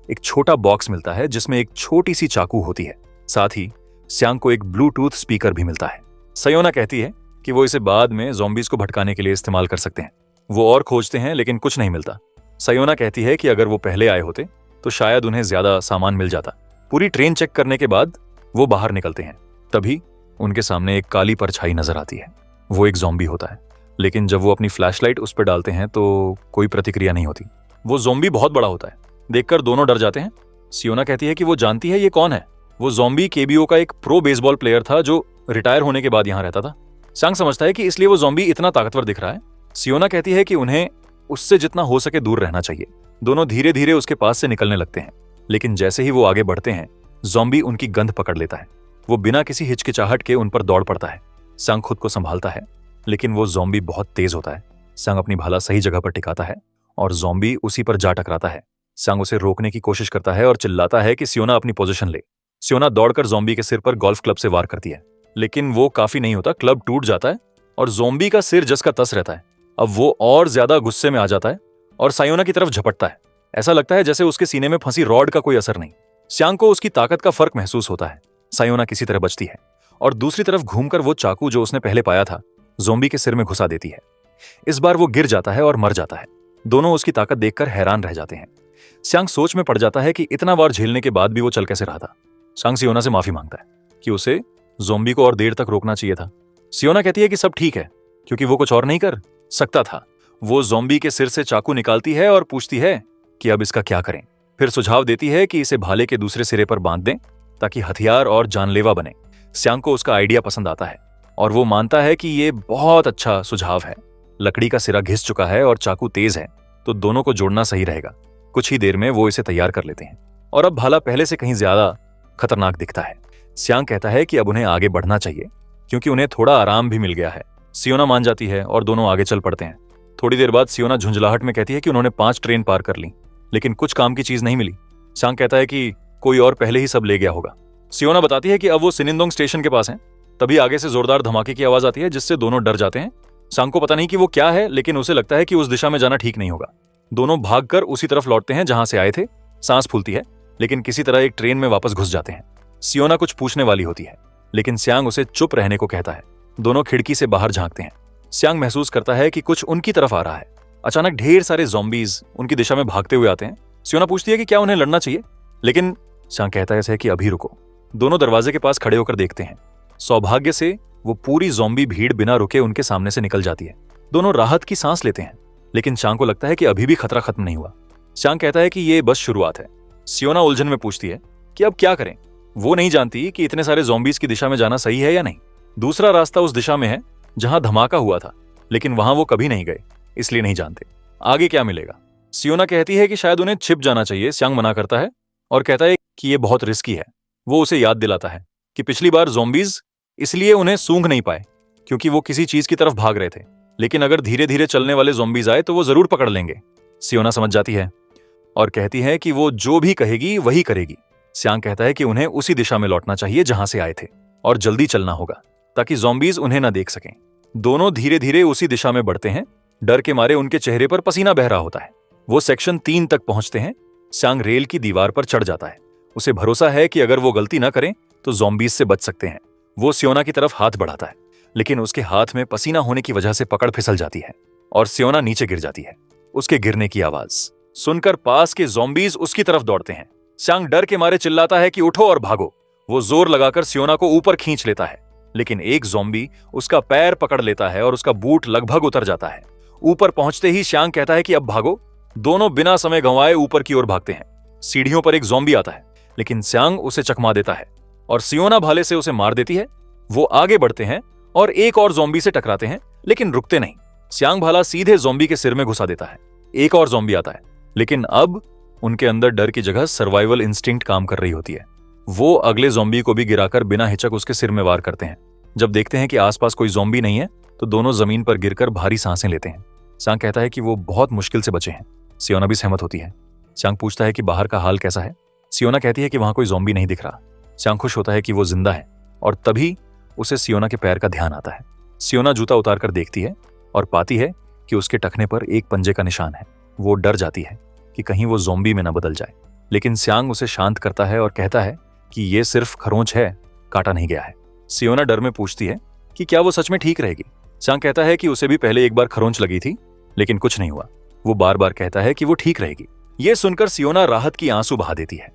एक छोटा बॉक्स मिलता है जिसमें एक छोटी सी चाकू होती है। साथ ही श्यांग को एक ब्लूटूथ स्पीकर भी मिलता है। सयोना कहती है कि वो इसे बाद में ज़ॉम्बीज को भटकाने के लिए इस्तेमाल कर सकते हैं। वो और खोजते हैं लेकिन कुछ नहीं मिलता। सयोना कहती है कि अगर वो पहले आए होते तो शायद उन्हें ज्यादा सामान मिल जाता। पूरी ट्रेन चेक करने के बाद वो बाहर निकलते हैं। तभी उनके सामने एक काली परछाई नजर आती है। वो एक ज़ॉम्बी होता है, लेकिन जब वो अपनी फ्लैशलाइट उस पर डालते हैं तो कोई प्रतिक्रिया नहीं होती। वो ज़ॉम्बी बहुत बड़ा होता है। देखकर दोनों डर जाते हैं। सियोना कहती है कि वो जानती है ये कौन है। वो ज़ॉम्बी केबीओ का एक प्रो बेसबॉल प्लेयर था जो रिटायर होने के बाद यहाँ रहता था। श्यांग समझता है कि इसलिए वो ज़ॉम्बी इतना ताकतवर दिख रहा है। सियोना कहती है कि उन्हें उससे जितना हो सके दूर रहना चाहिए। दोनों धीरे धीरे उसके पास से निकलने लगते हैं, लेकिन जैसे ही वो आगे बढ़ते हैं ज़ॉम्बी उनकी गंध पकड़ लेता है। वो बिना किसी हिचकिचाहट के उन पर दौड़ पड़ता है। श्यांग खुद को संभालता है, लेकिन वो ज़ॉम्बी बहुत तेज होता है। श्यांग अपनी भाला सही जगह पर टिकाता है और ज़ॉम्बी उसी पर जा टकराता है। श्यांग उसे रोकने की कोशिश करता है और चिल्लाता है कि सियोना अपनी पोजीशन ले। सियोना दौड़कर ज़ॉम्बी के सिर पर गोल्फ क्लब से वार करती है, लेकिन वो काफी नहीं होता। क्लब टूट जाता है और ज़ॉम्बी का सिर जस का तस रहता है। अब वो और ज्यादा गुस्से में आ जाता है और सायोना की तरफ झपटता है। ऐसा लगता है जैसे उसके सीने में फंसी रॉड का कोई असर नहीं। श्यांग को उसकी ताकत का फर्क महसूस होता है। सायोना किसी तरह बचती है और दूसरी तरफ घूमकर वो चाकू जो उसने पहले पाया था ज़ॉम्बी के सिर में घुसा देती है। इस बार वो गिर जाता है और मर जाता है। दोनों उसकी ताकत देखकर हैरान रह जाते हैं। श्यांग सोच में पड़ जाता है कि इतना बार झेलने के बाद भी वो चल कैसे रहा था। श्यांग सियोना से माफी मांगता है कि उसे ज़ॉम्बी को और देर तक रोकना चाहिए था। सियोना कहती है कि सब ठीक है क्योंकि वो कुछ और नहीं कर सकता था। वो ज़ॉम्बी के सिर से चाकू निकालती है और पूछती है कि अब इसका क्या करें। फिर सुझाव देती है कि इसे भाले के दूसरे सिरे पर बांध दें ताकि हथियार और जानलेवा बने। श्यांग को उसका आइडिया पसंद आता है और वो मानता है कि ये बहुत अच्छा सुझाव है। लकड़ी का सिरा घिस चुका है और चाकू तेज है, तो दोनों को जोड़ना सही रहेगा। कुछ ही देर में वो इसे तैयार कर लेते हैं और अब भाला पहले से कहीं ज्यादा खतरनाक दिखता है। श्यांग कहता है कि अब उन्हें आगे बढ़ना चाहिए क्योंकि उन्हें थोड़ा आराम भी मिल गया है। सियोना मान जाती है और दोनों आगे चल पड़ते हैं। थोड़ी देर बाद सियोना झुंझलाहट में कहती है कि उन्होंने 5 ट्रेन पार कर ली, लेकिन कुछ काम की चीज नहीं मिली। श्यांग कहता है कि कोई और पहले ही सब ले गया होगा। सियोना बताती है कि अब वो सिनिंदोंग स्टेशन के पास हैं। तभी आगे से जोरदार धमाके की आवाज आती है जिससे दोनों डर जाते हैं। श्यांग को पता नहीं कि वो क्या है, लेकिन उसे लगता है कि उस दिशा में जाना ठीक नहीं होगा। दोनों भागकर उसी तरफ लौटते हैं जहां से आए थे। सांस फूलती है, लेकिन किसी तरह एक ट्रेन में वापस घुस जाते हैं। सियोना कुछ पूछने वाली होती है, लेकिन श्यांग उसे चुप रहने को कहता है। दोनों खिड़की से बाहर झांकते हैं। श्यांग महसूस करता है कि कुछ उनकी तरफ आ रहा है। अचानक ढेर सारे ज़ॉम्बीज उनकी दिशा में भागते हुए आते हैं। सियोना पूछती है कि क्या उन्हें लड़ना चाहिए, लेकिन श्यांग कहता है कि अभी रुको। दोनों दरवाजे के पास खड़े होकर देखते हैं। सौभाग्य से वो पूरी ज़ॉम्बी भीड़ बिना रुके उनके सामने से निकल जाती है। दोनों राहत की सांस लेते हैं, लेकिन श्यांग को लगता है कि अभी भी खतरा खत्म नहीं हुआ। श्यांग कहता है कि ये बस शुरुआत है। सियोना उलझन में पूछती है कि अब क्या करें। वो नहीं जानती कि इतने सारे ज़ॉम्बीज की दिशा में जाना सही है या नहीं। दूसरा रास्ता उस दिशा में है जहां धमाका हुआ था, लेकिन वहां वो कभी नहीं गए, इसलिए नहीं जानते आगे क्या मिलेगा। सियोना कहती है कि शायद उन्हें छिप जाना चाहिए। श्यांग मना करता है और कहता है कि ये बहुत रिस्की है। वो उसे याद दिलाता है कि पिछली बार ज़ॉम्बीज इसलिए उन्हें सूंघ नहीं पाए क्योंकि वो किसी चीज की तरफ भाग रहे थे, लेकिन अगर धीरे धीरे चलने वाले ज़ॉम्बीज आए तो वो जरूर पकड़ लेंगे। सियोना समझ जाती है और कहती है कि वो जो भी कहेगी वही करेगी। स्यांग कहता है कि उन्हें उसी दिशा में लौटना चाहिए जहां से आए थे और जल्दी चलना होगा ताकि ज़ॉम्बीज उन्हें ना देख सकें। दोनों धीरे धीरे उसी दिशा में बढ़ते हैं। डर के मारे उनके चेहरे पर पसीना बह रहा होता है। वो सेक्शन 3 तक पहुंचते हैं। स्यांग रेल की दीवार पर चढ़ जाता है। उसे भरोसा है कि अगर वो गलती ना करें तो ज़ॉम्बीज से बच सकते हैं। वो सियोना की तरफ हाथ बढ़ाता है, लेकिन उसके हाथ में पसीना होने की वजह से पकड़ फिसल जाती है और सियोना नीचे गिर जाती है। उसके गिरने की आवाज सुनकर पास के ज़ॉम्बीज उसकी तरफ दौड़ते हैं। स्यांग डर के मारे चिल्लाता है कि उठो और भागो। वो जोर लगाकर सियोना को ऊपर खींच लेता है, लेकिन एक ज़ॉम्बी उसका पैर पकड़ लेता है और उसका बूट लगभग उतर जाता है। ऊपर पहुंचते ही स्यांग कहता है कि अब भागो। दोनों बिना समय गंवाए ऊपर की ओर भागते हैं। सीढ़ियों पर एक ज़ॉम्बी आता है, लेकिन स्यांग उसे चकमा देता है और सियोना भाले से उसे मार देती है। वो आगे बढ़ते हैं और एक और ज़ॉम्बी से टकराते हैं, लेकिन रुकते नहीं। स्यांग भाला सीधे ज़ॉम्बी के सिर में घुसा देता है। एक और ज़ॉम्बी आता है, लेकिन अब उनके अंदर डर की जगह सर्वाइवल इंस्टिंक्ट काम कर रही होती है। वो अगले ज़ॉम्बी को भी गिराकर बिना हिचक उसके सिर में वार करते हैं। जब देखते हैं कि आसपास कोई ज़ॉम्बी नहीं है तो दोनों जमीन पर गिरकर भारी सांसें लेते हैं। स्यांग कहता है कि वो बहुत मुश्किल से बचे हैं। सियोना भी सहमत होती है। स्यांग पूछता है कि बाहर का हाल कैसा है। सियोना कहती है कि वहां कोई ज़ॉम्बी नहीं दिख रहा। स्यांग खुश होता है कि वो जिंदा है और तभी उसे सियोना के पैर का ध्यान आता है। सियोना जूता उतारकर देखती है और पाती है कि उसके टखने पर एक पंजे का निशान है। वो डर जाती है कि कहीं वो ज़ॉम्बी में न बदल जाए, लेकिन स्यांग उसे शांत करता है और कहता है कि ये सिर्फ खरोंच है, काटा नहीं गया है। सियोना डर में पूछती है कि क्या वो सच में ठीक रहेगी। स्यांग कहता है कि उसे भी पहले एक बार खरोंच लगी थी, लेकिन कुछ नहीं हुआ। वो बार बार कहता है कि वो ठीक रहेगी। ये सुनकर सियोना राहत की आंसू बहा देती है।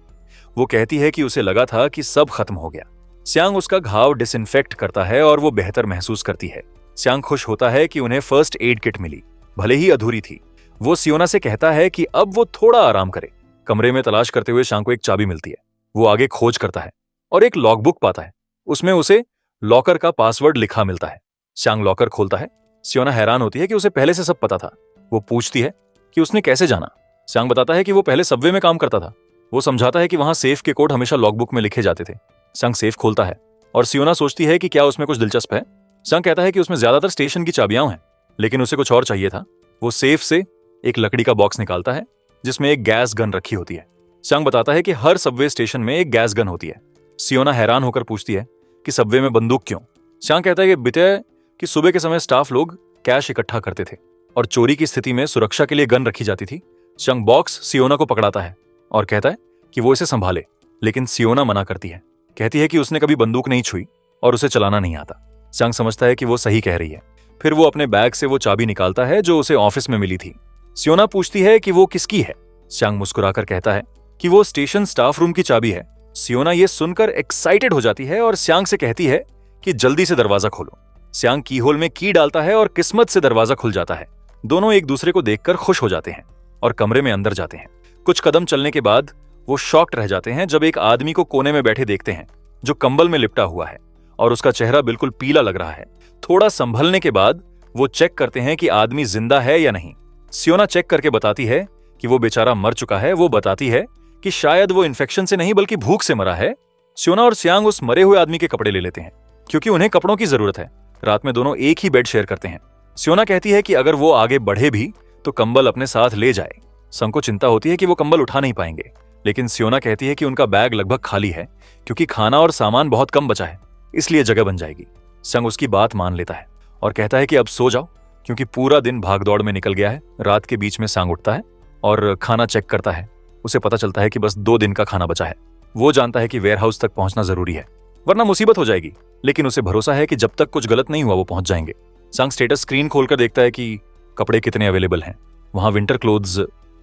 वो कहती है कि उसे लगा था कि सब खत्म हो गया। स्यांग उसका घाव डिसइंफेक्ट करता है और वो बेहतर महसूस करती है। स्यांग खुश होता है कि उन्हें फर्स्ट एड किट मिली, भले ही अधूरी थी। वो सियोना से कहता है कि अब वो थोड़ा आराम करे। कमरे में तलाश करते हुए स्यांग को एक चाबी मिलती है। वो आगे खोज करता है और एक लॉगबुक पाता है। उसमें उसे लॉकर का पासवर्ड लिखा मिलता है। स्यांग लॉकर खोलता है। सियोना हैरान होती है कि उसे पहले से सब पता था। वो पूछती है कि उसने कैसे जाना। स्यांग बताता है कि वो पहले सबवे में काम करता था। वो समझाता है कि वहां सेफ के कोड हमेशा लॉगबुक में लिखे जाते थे। स्यांग सेफ खोलता है और सियोना सोचती है कि क्या उसमें कुछ दिलचस्प है। स्यांग कहता है कि उसमें ज्यादातर स्टेशन की चाबियां हैं, लेकिन उसे कुछ और चाहिए था। वो सेफ से एक लकड़ी का बॉक्स निकालता है जिसमें एक गैस गन रखी होती है। स्यांग बताता है कि हर सबवे स्टेशन में एक गैस गन होती है। सियोना हैरान होकर पूछती है कि सबवे में बंदूक क्यों। स्यांग कहता है कि बीते कि सुबह के समय स्टाफ लोग कैश इकट्ठा करते थे और चोरी की स्थिति में सुरक्षा के लिए गन रखी जाती थी। स्यांग बॉक्स सियोना को पकड़ाता है और कहता है कि वो इसे संभाले, लेकिन सियोना मना करती है। कहती है कि उसने कभी बंदूक नहीं छुई और उसे चलाना नहीं आता। स्यांग समझता है कि वो सही कह रही है। फिर वो अपने बैग से वो चाबी निकालता है जो उसे ऑफिस में मिली थी। सियोना पूछती है कि वो किसकी है। स्यांग मुस्कुराकर कहता है कि वो स्टेशन स्टाफ रूम की चाबी है। सियोना ये सुनकर एक्साइटेड हो जाती है और स्यांग से कहती है कि जल्दी से दरवाजा खोलो। स्यांग की होल में की डालता है और किस्मत से दरवाजा खुल जाता है। दोनों एक दूसरे को देखकर खुश हो जाते हैं और कमरे में अंदर जाते हैं। कुछ कदम चलने के बाद वो शॉक्ड रह जाते हैं जब एक आदमी को कोने में बैठे देखते हैं जो कंबल में लिपटा हुआ है और उसका चेहरा बिल्कुल पीला लग रहा है। थोड़ा संभलने के बाद वो चेक करते हैं कि आदमी जिंदा है या नहीं। सियोना चेक करके बताती है कि वो बेचारा मर चुका है। वो बताती है कि शायद वो इन्फेक्शन से नहीं बल्कि भूख से मरा है। सियोना और स्यांग उस मरे हुए आदमी के कपड़े ले लेते हैं क्योंकि उन्हें कपड़ों की जरूरत है। रात में दोनों एक ही बेड शेयर करते हैं। सियोना कहती है कि अगर वो आगे बढ़े भी तो कंबल अपने साथ ले जाए। संग को चिंता होती है कि वो कंबल उठा नहीं पाएंगे, लेकिन सियोना कहती है कि उनका बैग लगभग खाली है क्योंकि खाना और सामान बहुत कम बचा है, इसलिए जगह बन जाएगी। संग उसकी बात मान लेता है और कहता है कि अब सो जाओ क्योंकि पूरा दिन भागदौड़ में निकल गया है। रात के बीच में सांग उठता है और खाना चेक करता है। उसे पता चलता है कि बस 2 दिन का खाना बचा है। वो जानता है कि वेयरहाउस तक पहुंचना जरूरी है वरना मुसीबत हो जाएगी, लेकिन उसे भरोसा है कि जब तक कुछ गलत नहीं हुआ वो पहुंच जाएंगे। सांग स्टेटस स्क्रीन खोलकर देखता है कि कपड़े कितने अवेलेबल हैं। वहां विंटर क्लोथ्स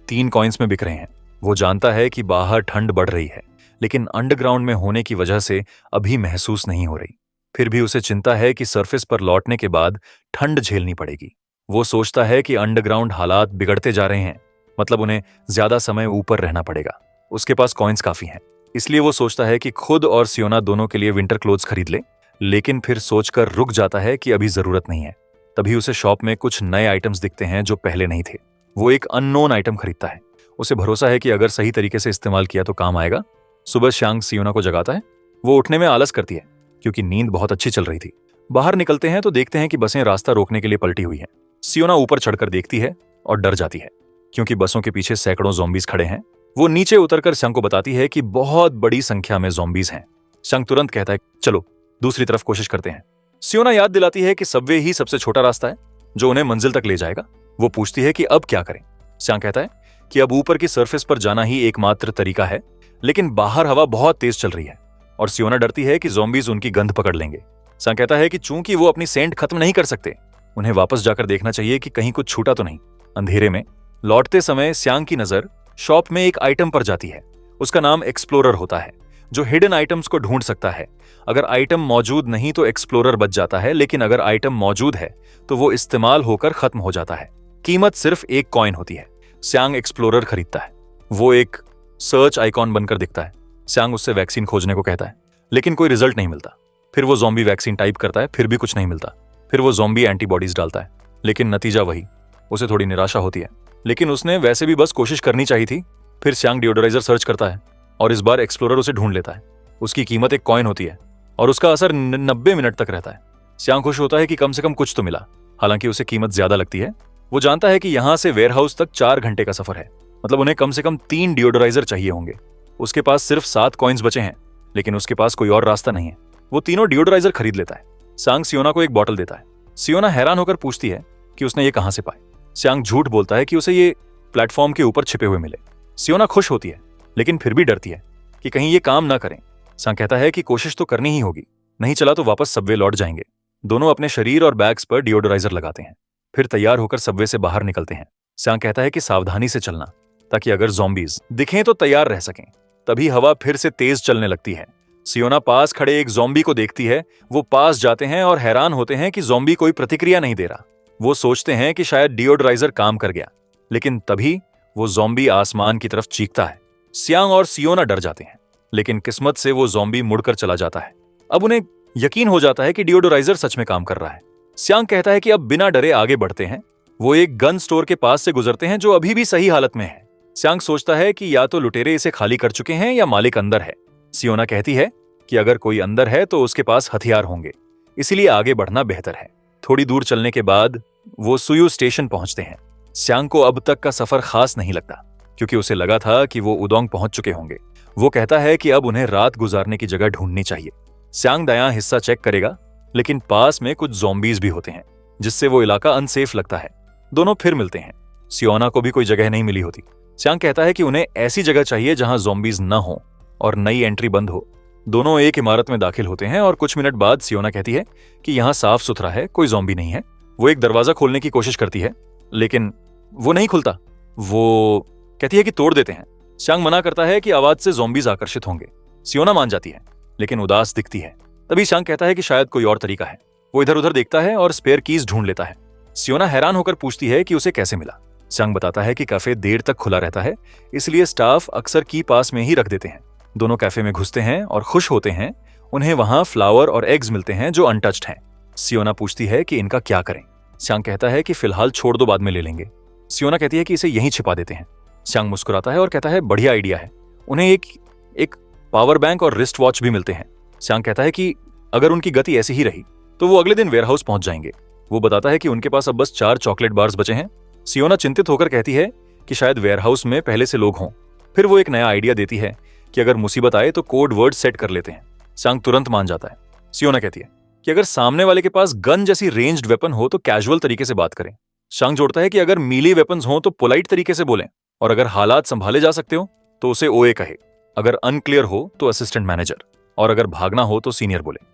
3 कॉइन्स में बिक रहे हैं। वो जानता है कि बाहर ठंड बढ़ रही है, लेकिन अंडरग्राउंड में होने की वजह से अभी महसूस नहीं हो रही। फिर भी उसे चिंता है कि सरफेस पर लौटने के बाद ठंड झेलनी पड़ेगी। वो सोचता है कि अंडरग्राउंड हालात बिगड़ते जा रहे हैं, मतलब उन्हें ज्यादा समय ऊपर रहना पड़ेगा। उसके पास कॉइन्स काफी हैं, इसलिए वो सोचता है कि खुद और सियोना दोनों के लिए विंटर क्लोथ्स खरीद ले, लेकिन फिर सोचकर रुक जाता है कि अभी जरूरत नहीं है। तभी उसे शॉप में कुछ नए आइटम्स दिखते हैं जो पहले नहीं थे। वो एक अननोन आइटम खरीदता है। उसे भरोसा है कि अगर सही तरीके से इस्तेमाल किया तो काम आएगा। सुबह स्यांग सियोना को जगाता है। वो उठने में आलस करती है क्योंकि नींद बहुत अच्छी चल रही थी। बाहर निकलते हैं तो देखते हैं कि बसें रास्ता रोकने के लिए पलटी हुई हैं। सियोना ऊपर चढ़कर देखती है और डर जाती है। क्योंकि बसों के पीछे सैकड़ों ज़ॉम्बीज खड़े हैं। वो नीचे उतरकर शंग को बताती है कि बहुत बड़ी संख्या में ज़ॉम्बीज हैं। शंग तुरंत कहता है, चलो दूसरी तरफ कोशिश करते हैं। सियोना याद दिलाती है कि सबवे ही सबसे छोटा रास्ता है जो उन्हें मंजिल तक ले जाएगा। वो पूछती है कि अब क्या करें। शंग कहता है कि अब ऊपर की सरफेस पर जाना ही एकमात्र तरीका है, लेकिन बाहर हवा बहुत तेज चल रही है और सियोना डरती है कि ज़ॉम्बीज उनकी गंध पकड़ लेंगे। शंग कहता है कि चूंकि वो अपनी सेंट खत्म नहीं कर सकते, उन्हें वापस जाकर देखना चाहिए कि कहीं कुछ छूटा तो नहीं। अंधेरे में लौटते समय श्यांग की नजर शॉप में एक आइटम पर जाती है। उसका नाम एक्सप्लोरर होता है, जो हिडन आइटम्स को ढूंढ सकता है। अगर आइटम मौजूद नहीं तो एक्सप्लोरर बच जाता है, लेकिन अगर आइटम मौजूद है तो वो इस्तेमाल होकर खत्म हो जाता है। कीमत सिर्फ 1 कॉइन होती है। श्यांग एक्सप्लोरर खरीदता है। वो एक सर्च आइकॉन बनकर दिखता है। श्यांग उससे वैक्सीन खोजने को कहता है, लेकिन कोई रिजल्ट नहीं मिलता। फिर वो ज़ॉम्बी वैक्सीन टाइप करता है, फिर भी कुछ नहीं मिलता। फिर वो ज़ॉम्बी एंटीबॉडीज डालता है, लेकिन नतीजा वही। उसे थोड़ी निराशा होती है, लेकिन उसने वैसे भी बस कोशिश करनी चाहिए थी। फिर श्यांग डिओडोराइजर सर्च करता है और इस बार एक्सप्लोरर उसे ढूंढ लेता है। उसकी कीमत 1 कॉइन होती है और उसका असर 90 मिनट तक रहता है। श्यांग खुश होता है कि कम से कम कुछ तो मिला, हालांकि उसे कीमत ज्यादा लगती है। वो जानता है कि यहां से वेयरहाउस तक 4 घंटे का सफर है, मतलब उन्हें कम से कम 3 डिओडोराइजर चाहिए होंगे। उसके पास सिर्फ 7 कॉइन्स बचे हैं, लेकिन उसके पास कोई और रास्ता नहीं है। वो तीनों डिओडोराइजर खरीद लेता है। श्यांग सियोना को एक बॉटल देता है। सियोना हैरान होकर पूछती है कि उसने ये कहां से पाए। श्यांग झूठ बोलता है कि उसे ये प्लेटफॉर्म के ऊपर छिपे हुए मिले। सियोना खुश होती है, लेकिन फिर भी डरती है कि कहीं ये काम ना करें। श्यांग कहता है कि कोशिश तो करनी ही होगी, नहीं चला तो वापस सबवे लौट जाएंगे। दोनों अपने शरीर और बैग्स पर डिओडोराइजर लगाते हैं, फिर तैयार होकर सबवे से बाहर निकलते हैं। श्यांग कहता है कि सावधानी से चलना, ताकि अगर ज़ॉम्बीज दिखें तो तैयार रह सकें। तभी हवा फिर से तेज चलने लगती है। सियोना पास खड़े एक ज़ॉम्बी को देखती है। वो पास जाते हैं और हैरान होते हैं कि ज़ॉम्बी कोई प्रतिक्रिया नहीं दे रहा। वो सोचते हैं कि शायद डिओडोराइजर काम कर गया, लेकिन तभी वो ज़ॉम्बी आसमान की तरफ चीखता है। श्यांग और सियोना डर जाते हैं, लेकिन किस्मत से वो ज़ॉम्बी मुड़कर चला जाता है। अब उन्हें यकीन हो जाता है कि डिओडोराइजर सच में काम कर रहा है। श्यांग कहता है कि अब बिना डरे आगे बढ़ते हैं। वो एक गन स्टोर के पास से गुजरते हैं, जो अभी भी सही हालत में है। श्यांग सोचता है कि या तो लुटेरे इसे खाली कर चुके हैं या मालिक अंदर है। सियोना कहती है कि अगर कोई अंदर है तो उसके पास हथियार होंगे, इसलिए आगे बढ़ना बेहतर है। थोड़ी दूर चलने के बाद वो सुयू स्टेशन पहुंचते हैं। श्यांग को अब तक का सफर खास नहीं लगता, क्योंकि उसे लगा था कि वो उदोंग पहुंच चुके होंगे। वो कहता है कि अब उन्हें रात गुजारने की जगह ढूंढनी चाहिए। श्यांग दायां हिस्सा चेक करेगा, लेकिन पास में कुछ ज़ॉम्बीज भी होते हैं, जिससे वो इलाका अनसेफ लगता है। दोनों फिर मिलते हैं। सियोना को भी कोई जगह नहीं मिली होती। श्यांग कहता है कि उन्हें ऐसी जगह चाहिए जहां ज़ॉम्बीज न हो और नई एंट्री बंद हो। दोनों एक इमारत में दाखिल होते हैं और कुछ मिनट बाद सियोना कहती है कि यहाँ साफ सुथरा है, कोई ज़ॉम्बी नहीं है। वो एक दरवाजा खोलने की कोशिश करती है, लेकिन वो नहीं खुलता। वो कहती है कि तोड़ देते हैं। श्यांग मना करता है कि आवाज से ज़ॉम्बीज आकर्षित होंगे। सियोना मान जाती है, लेकिन उदास दिखती है। तभी श्यांग कहता है कि शायद कोई और तरीका है। वो इधर उधर देखता है और स्पेयर कीज ढूंढ लेता है। सियोना हैरान होकर पूछती है कि उसे कैसे मिला। श्यांग बताता है कि कैफे देर तक खुला रहता है, इसलिए स्टाफ अक्सर की पास में ही रख देते हैं। दोनों कैफे में घुसते हैं और खुश होते हैं। उन्हें वहां फ्लावर और एग्स मिलते हैं जो अनटच्ड हैं। सियोना पूछती है कि इनका क्या करें। श्यांग कहता है कि फिलहाल छोड़ दो, बाद में ले लेंगे। सियोना कहती है कि इसे यहीं छिपा देते हैं। श्यांग मुस्कुराता है और कहता है बढ़िया आइडिया है। उन्हें एक पावर बैंक और रिस्ट वॉच भी मिलते हैं। श्यांग कहता है कि अगर उनकी गति ऐसी ही रही तो वो अगले दिन वेयरहाउस पहुंच जाएंगे। वो बताता है कि उनके पास अब बस 4 चॉकलेट बार्स बचे हैं। सियोना चिंतित होकर कहती है कि शायद वेयरहाउस में पहले से लोग हों। फिर वो एक नया आइडिया देती है कि अगर मुसीबत आए तो कोड वर्ड सेट कर लेते हैं। श्यांग तुरंत मान जाता है। सियोना कहती है कि अगर सामने वाले के पास गन जैसी रेंज्ड वेपन हो तो कैजुअल तरीके से बात करें। श्यांग जोड़ता है कि अगर मीली वेपन्स हो तो पोलाइट तरीके से बोलें, और अगर हालात संभाले जा सकते हो तो उसे ओए कहे। अगर अनक्लियर हो तो असिस्टेंट मैनेजर, और अगर भागना हो तो सीनियर बोले।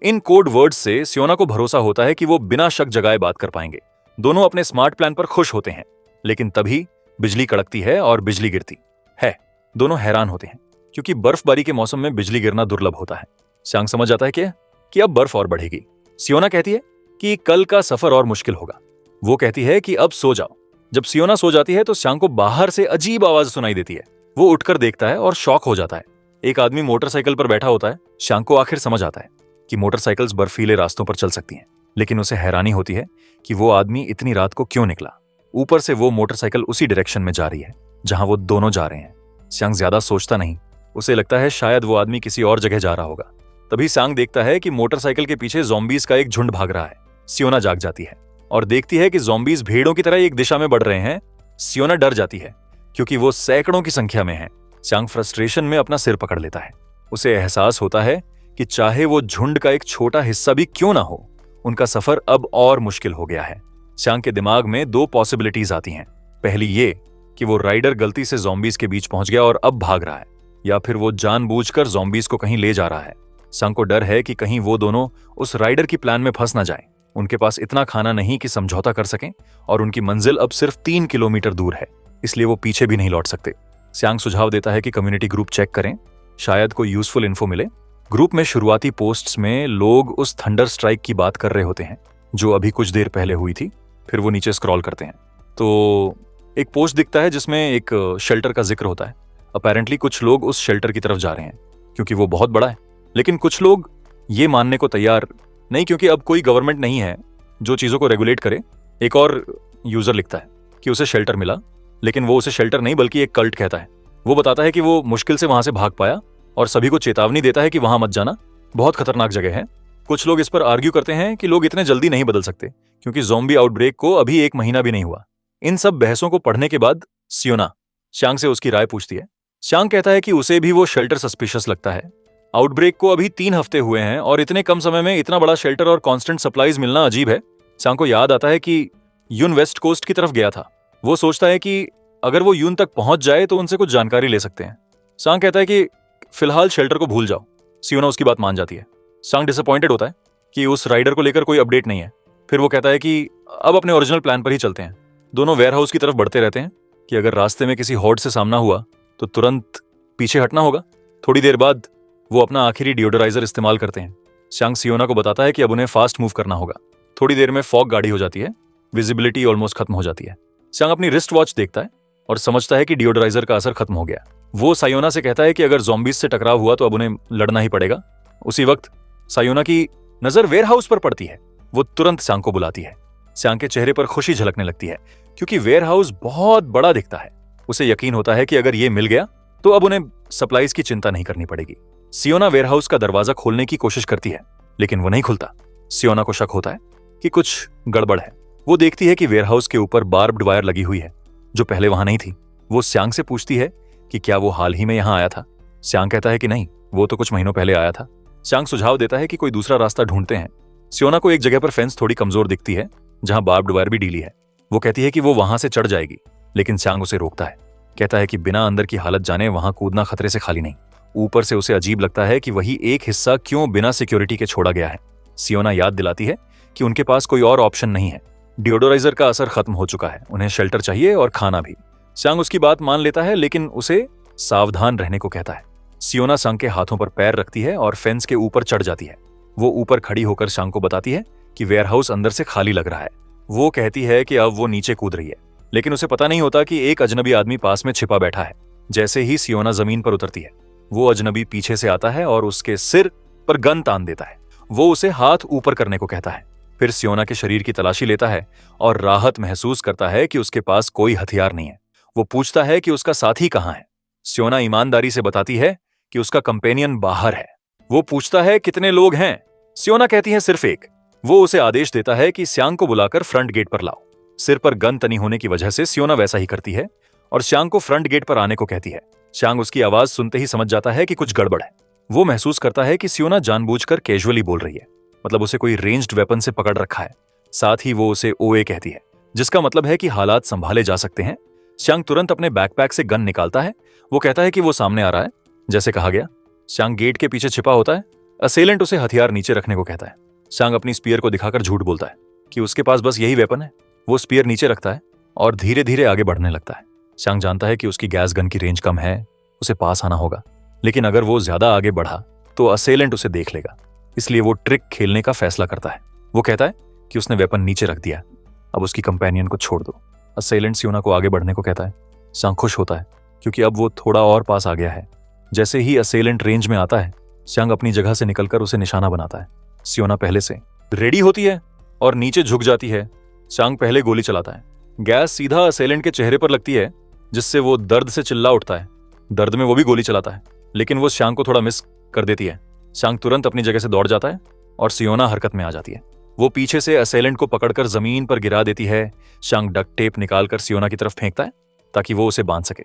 इन कोड वर्ड्स से सियोना को भरोसा होता है कि वो बिना शक जगाए बात कर पाएंगे। दोनों अपने स्मार्ट प्लान पर खुश होते हैं, लेकिन तभी बिजली कड़कती है और बिजली गिरती है। दोनों हैरान होते हैं, क्योंकि बर्फबारी के मौसम में बिजली गिरना दुर्लभ होता है। श्यांग समझ जाता है कि अब बर्फ और बढ़ेगी। सियोना कहती है कि कल का सफर और मुश्किल होगा। वो कहती है कि अब सो जाओ। जब सियोना सो जाती है तो श्यांग को बाहर से अजीब आवाज सुनाई देती है। वो उठकर देखता है और शॉक हो जाता है। एक आदमी मोटरसाइकिल पर बैठा होता है। श्यांग को आखिर समझ आता है कि मोटरसाइकिल्स बर्फीले रास्तों पर चल सकती हैं, लेकिन उसे हैरानी होती है कि वो आदमी इतनी रात को क्यों निकला। ऊपर से वो मोटरसाइकिल उसी डायरेक्शन में जा रही है जहां वो दोनों जा रहे हैं। श्यांग ज्यादा सोचता नहीं। उसे लगता है शायद वो आदमी किसी और जगह जा रहा होगा। तभी श्यांग देखता है कि मोटरसाइकिल के पीछे ज़ॉम्बीज का एक झुंड भाग रहा है। सियोना जाग जाती है और देखती है कि ज़ॉम्बीज भेड़ों की तरह एक दिशा में बढ़ रहे हैं सियोना डर जाती है क्योंकि वो सैकड़ों की संख्या में है। चांग फ्रस्ट्रेशन में अपना सिर पकड़ लेता है। उसे एहसास होता है कि चाहे वो झुंड का एक छोटा हिस्सा भी क्यों ना हो, उनका सफर अब और मुश्किल हो गया है। चांग के दिमाग में दो पॉसिबिलिटीज आती हैं। पहली ये कि वो राइडर गलती से ज़ॉम्बीज के बीच पहुंच गया और अब भाग रहा है, या फिर वो जानबूझकर ज़ॉम्बीज को कहीं ले जा रहा है। चांग को डर है कि कहीं वो दोनों उस राइडर की प्लान में फंस ना जाएं। उनके पास इतना खाना नहीं कि समझौता कर सकें, और उनकी मंजिल अब सिर्फ 3 किलोमीटर दूर है, इसलिए वो पीछे भी नहीं लौट सकते। चांग सुझाव देता है कि कम्युनिटी ग्रुप चेक करें, शायद कोई यूजफुल इन्फो मिले। ग्रुप में शुरुआती पोस्ट्स में लोग उस थंडर स्ट्राइक की बात कर रहे होते हैं जो अभी कुछ देर पहले हुई थी। फिर वो नीचे स्क्रॉल करते हैं तो एक पोस्ट दिखता है जिसमें एक शेल्टर का जिक्र होता है। अपेरेंटली कुछ लोग उस शेल्टर की तरफ जा रहे हैं क्योंकि वो बहुत बड़ा है, लेकिन कुछ लोग ये मानने को तैयार नहीं क्योंकि अब कोई गवर्नमेंट नहीं है जो चीज़ों को रेगुलेट करे। एक और यूजर लिखता है कि उसे शेल्टर मिला, लेकिन वो उसे शेल्टर नहीं बल्कि एक कल्ट कहता है। वो बताता है कि वो मुश्किल से वहां से भाग पाया और सभी को चेतावनी देता है कि वहां मत जाना, बहुत खतरनाक जगह है। कुछ लोग इस पर आर्ग्यू करते हैं कि लोग इतने जल्दी नहीं बदल सकते क्योंकि ज़ॉम्बी आउटब्रेक को अभी 1 महीना भी नहीं हुआ। इन सब बहसों को पढ़ने के बाद सियोना चांग से उसकी राय पूछती है। चांग कहता है कि उसे भी वो शेल्टर सस्पिशियस लगता है। आउटब्रेक को अभी 3 हफ्ते हुए हैं और इतने कम समय में इतना बड़ा शेल्टर और कांस्टेंट सप्लाईज मिलना अजीब है। चांग को याद आता है कि यून वेस्ट कोस्ट की तरफ गया था। वो सोचता है कि अगर वो यून तक पहुंच जाए तो उनसे कुछ जानकारी ले सकते हैं। चांग कहता है कि फिलहाल शेल्टर को भूल जाओ। सियोना उसकी बात मान जाती है। चांग डिसअपॉइंटेड होता है कि उस राइडर को लेकर कोई अपडेट नहीं है। फिर वो कहता है कि अब अपने ओरिजिनल प्लान पर ही चलते हैं। दोनों वेयरहाउस की तरफ बढ़ते रहते हैं कि अगर रास्ते में किसी हॉर्ड से सामना हुआ तो तुरंत पीछे हटना होगा। थोड़ी देर बाद वो अपना आखिरी डिओडराइजर इस्तेमाल करते हैं। चांग सियोना को बताता है कि अब उन्हें फास्ट मूव करना होगा। थोड़ी देर में फॉग गाड़ी हो जाती है, विजिबिलिटी ऑलमोस्ट खत्म हो जाती है। चांग अपनी रिस्ट वॉच देखता है और समझता है कि डिओडराइजर का असर खत्म हो गया। वो सायोना से कहता है कि अगर ज़ॉम्बीज से टकराव हुआ तो अब उन्हें लड़ना ही पड़ेगा। उसी वक्त सायोना की नजर वेयरहाउस पर पड़ती है। वो तुरंत चांग को बुलाती है। चांग के चेहरे पर खुशी झलकने लगती है क्योंकि वेयरहाउस बहुत बड़ा दिखता है। उसे यकीन होता है कि अगर ये मिल गया तो अब उन्हें सप्लाईज की चिंता नहीं करनी पड़ेगी। सियोना वेयरहाउस का दरवाजा खोलने की कोशिश करती है, लेकिन वो नहीं खुलता। सियोना को शक होता है कि कुछ गड़बड़ है। वो देखती है कि वेयरहाउस के ऊपर बार्ब्ड वायर लगी हुई है जो पहले वहां नहीं थी। वो चांग से पूछती है कि क्या वो हाल ही में यहां आया था। चांग कहता है कि नहीं, वो तो कुछ महीनों पहले आया था। चांग सुझाव देता है कि कोई दूसरा रास्ता ढूंढते हैं। सियोना को एक जगह पर फेंस थोड़ी कमजोर दिखती है जहां बार्ब्ड वायर भी ढीली है। वो कहती है कि वो वहां से चढ़ जाएगी, लेकिन चांग उसे रोकता है। कहता है कि बिना अंदर की हालत जाने वहां कूदना खतरे से खाली नहीं। ऊपर से उसे अजीब लगता है कि वही एक हिस्सा क्यों बिना सिक्योरिटी के छोड़ा गया है। सियोना याद दिलाती है कि उनके पास कोई और ऑप्शन नहीं है। डिओडोराइजर का असर खत्म हो चुका है, उन्हें शेल्टर चाहिए और खाना भी। चांग उसकी बात मान लेता है, लेकिन उसे सावधान रहने को कहता है। सियोना चांग के हाथों पर पैर रखती है और फेंस के ऊपर चढ़ जाती है। वो ऊपर खड़ी होकर चांग को बताती है कि वेयरहाउस अंदर से खाली लग रहा है। वो कहती है कि अब वो नीचे कूद रही है, लेकिन उसे पता नहीं होता कि एक अजनबी आदमी पास में छिपा बैठा है। जैसे ही सियोना जमीन पर उतरती है, वो अजनबी पीछे से आता है और उसके सिर पर गन तान देता है। वो उसे हाथ ऊपर करने को कहता है। फिर सियोना के शरीर की तलाशी लेता है और राहत महसूस करता है कि उसके पास कोई हथियार नहीं है। वो पूछता है कि उसका साथी कहाँ है। सियोना ईमानदारी से बताती है कि उसका कंपेनियन बाहर है। वो पूछता है कितने लोग हैं। सियोना कहती है सिर्फ एक। वो उसे आदेश देता है कि चांग को बुलाकर फ्रंट गेट पर लाओ। सिर पर गन तनी होने की वजह से सियोना वैसा ही करती है और चांग को फ्रंट गेट पर आने को कहती है। चांग उसकी आवाज सुनते ही समझ जाता है कि कुछ गड़बड़ है। वो महसूस करता है कि सियोना जानबूझकर कैजुअली बोल रही है, मतलब उसे कोई रेंज्ड वेपन से पकड़ रखा है। साथ ही वो उसे ओए कहती है, जिसका मतलब है कि हालात संभाले जा सकते हैं। चांग तुरंत अपने बैकपैक से गन निकालता है। वो कहता है कि वो सामने आ रहा है, जैसे कहा गया। चांग गेट के पीछे छिपा होता है। असेलेंट उसे हथियार नीचे रखने को कहता है। चांग अपनी स्पीयर को दिखाकर झूठ बोलता है कि उसके पास बस यही वेपन है। वो स्पीयर नीचे रखता है और धीरे धीरे आगे बढ़ने लगता है। चांग जानता है कि उसकी गैस गन की रेंज कम है, उसे पास आना होगा, लेकिन अगर वो ज्यादा आगे बढ़ा तो असेलेंट उसे देख लेगा। इसलिए वो ट्रिक खेलने का फैसला करता है। वो कहता है कि उसने वेपन नीचे रख दिया, अब उसकी कंपेनियन को छोड़ दो। असेलेंट सियोना को आगे बढ़ने को कहता है। चांग खुश होता है क्योंकि अब वो थोड़ा और पास आ गया है। जैसे ही असेलेंट रेंज में आता है, चांग अपनी जगह से निकलकर उसे निशाना बनाता है। सियोना पहले से रेडी होती है और नीचे झुक जाती है। चांग पहले गोली चलाता है। गैस सीधा असेलेंट के चेहरे पर लगती है, जिससे वो दर्द से चिल्ला उठता है। दर्द में वो भी गोली चलाता है, लेकिन वो चांग को थोड़ा मिस कर देती है। चांग तुरंत अपनी जगह से दौड़ जाता है और सियोना हरकत में आ जाती है। वो पीछे से असेलेंट को पकड़कर जमीन पर गिरा देती है। शांग डक्ट टेप निकालकर सियोना की तरफ फेंकता है ताकि वो उसे बांध सके।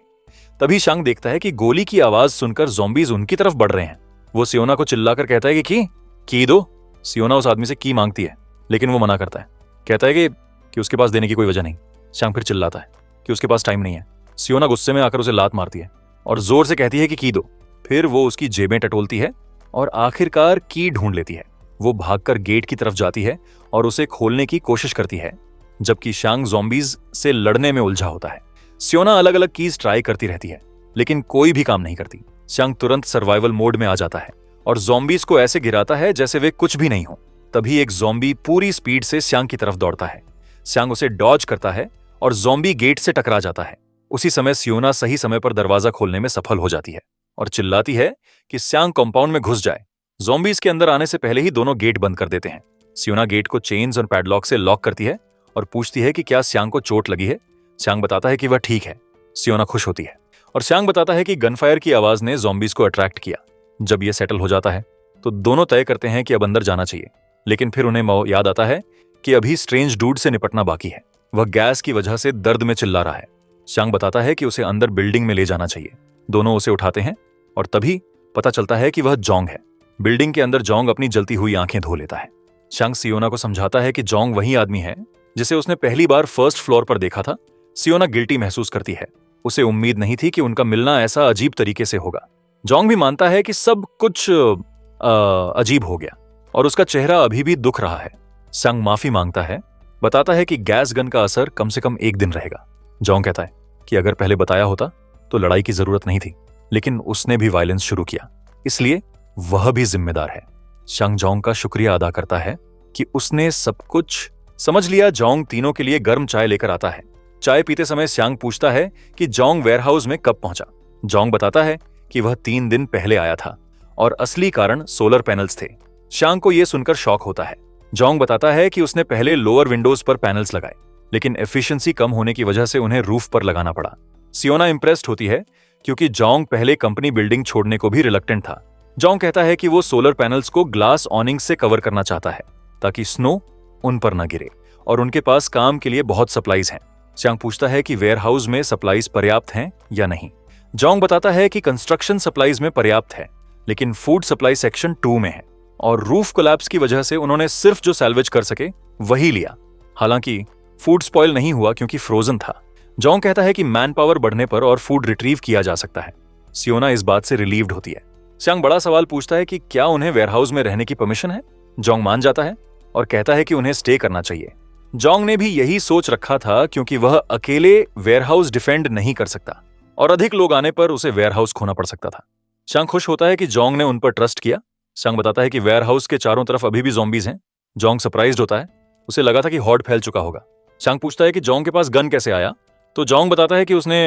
तभी शांग देखता है कि गोली की आवाज सुनकर ज़ॉम्बीज उनकी तरफ बढ़ रहे हैं। वो सियोना को चिल्लाकर कहता है कि की दो। सियोना उस आदमी से की मांगती है, लेकिन वो मना करता है। कहता है कि उसके पास देने की कोई वजह नहीं। शांग फिर चिल्लाता है कि उसके पास टाइम नहीं है। सियोना गुस्से में आकर उसे लात मारती है और जोर से कहती है कि की दो। फिर वो उसकी जेबें टटोलती है और आखिरकार की ढूंढ लेती है। वो भागकर गेट की तरफ जाती है और उसे खोलने की कोशिश करती है, जबकि शांग ज़ॉम्बीज से लड़ने में उलझा होता है। सियोना अलग अलग कीज ट्राई करती रहती है, लेकिन कोई भी काम नहीं करती। शांग तुरंत सर्वाइवल मोड में आ जाता है और ज़ॉम्बीज को ऐसे गिराता है जैसे वे कुछ भी नहीं हो। तभी एक ज़ॉम्बी पूरी स्पीड से शांग की तरफ दौड़ता है। शांग उसे डॉज करता है और ज़ॉम्बी गेट से टकरा जाता है। उसी समय सियोना सही समय पर दरवाजा खोलने में सफल हो जाती है और चिल्लाती है कि शांग कंपाउंड में घुस जाए। ज़ॉम्बीज के अंदर आने से पहले ही दोनों गेट बंद कर देते हैं। सियोना गेट को चेन्स और पैडलॉक से लॉक करती है और पूछती है कि क्या शांग को चोट लगी है। शांग बताता है कि वह ठीक है। सियोना खुश होती है और शांग बताता है कि गनफायर की आवाज ने ज़ॉम्बीज को अट्रैक्ट किया। जब यह सेटल हो जाता है तो दोनों तय करते हैं कि अब अंदर जाना चाहिए, लेकिन फिर उन्हें याद आता है कि अभी स्ट्रेंज डूड से निपटना बाकी है। वह गैस की वजह से दर्द में चिल्ला रहा है। शांग बताता है कि उसे अंदर बिल्डिंग में ले जाना चाहिए। दोनों उसे उठाते हैं और तभी पता चलता है कि वह जोंग है। बिल्डिंग के अंदर जोंग अपनी जलती हुई आंखें धो लेता है। शांग सियोना को समझाता है कि जोंग वही आदमी है जिसे उसने पहली बार फर्स्ट फ्लोर पर देखा था। सियोना गिल्टी महसूस करती है। उसे उम्मीद नहीं थी कि उनका मिलना ऐसा अजीब तरीके से होगा। जोंग भी मानता है कि सब कुछ अजीब हो गया और उसका चेहरा अभी भी दुख रहा है। शांग माफी मांगता है, बताता है कि गैस गन का असर कम से कम 1 दिन रहेगा। जोंग कहता है कि अगर पहले बताया होता तो लड़ाई की जरूरत नहीं थी, लेकिन उसने भी वायलेंस शुरू किया, इसलिए वह भी जिम्मेदार है। शांग जोंग का शुक्रिया अदा करता है कि उसने सब कुछ समझ लिया। जोंग तीनों के लिए गर्म चाय लेकर आता है। चाय पीते समय शांग पूछता है कि जोंग वेयरहाउस में कब पहुंचा। जोंग बताता है कि वह 3 दिन पहले आया था और असली कारण सोलर पैनल्स थे। शांग को यह सुनकर शॉक होता है। जोंग बताता है कि उसने पहले लोअर विंडोज पर पैनल्स लगाए, लेकिन एफिशिएंसी कम होने की वजह से उन्हें रूफ पर लगाना पड़ा। सियोना इंप्रेस्ड होती है क्योंकि जोंग पहले कंपनी बिल्डिंग छोड़ने को भी रिलक्टेंट था। जोंग कहता है कि वो सोलर पैनल्स को ग्लास ऑनिंग से कवर करना चाहता है ताकि स्नो उन पर न गिरे और उनके पास काम के लिए बहुत सप्लाईज हैं। शांग पूछता है कि वेयरहाउस में सप्लाईज पर्याप्त हैं या नहीं। जोंग बताता है कि कंस्ट्रक्शन सप्लाईज में पर्याप्त है, लेकिन फूड सप्लाई सेक्शन 2 में है और रूफ कोलैप्स की वजह से उन्होंने सिर्फ जो सैल्वेज कर सके वही लिया। हालांकि फूड स्पॉइल नहीं हुआ क्योंकि फ्रोजन था। जोंग कहता है कि मैन पावर बढ़ने पर और फूड रिट्रीव किया जा सकता है। सियोना इस बात से रिलीव्ड होती है। शांग बड़ा सवाल पूछता है कि क्या उन्हें वेयरहाउस में रहने की परमिशन है। जोंग मान जाता है और कहता है कि उन्हें स्टे करना चाहिए। जोंग ने भी यही सोच रखा था क्योंकि वह अकेले वेयरहाउस डिफेंड नहीं कर सकता और अधिक लोग आने पर उसे वेयरहाउस खोना पड़ सकता था। शांग खुश होता है कि जोंग ने उन पर ट्रस्ट किया। शांग बताता है कि वेयरहाउस के चारों तरफ अभी भी ज़ॉम्बीज हैं। जोंग सरप्राइज्ड होता है, उसे लगा था कि हॉर्ड फैल चुका होगा। शांग पूछता है कि जोंग के पास गन कैसे आया, तो जोंग बताता है कि उसने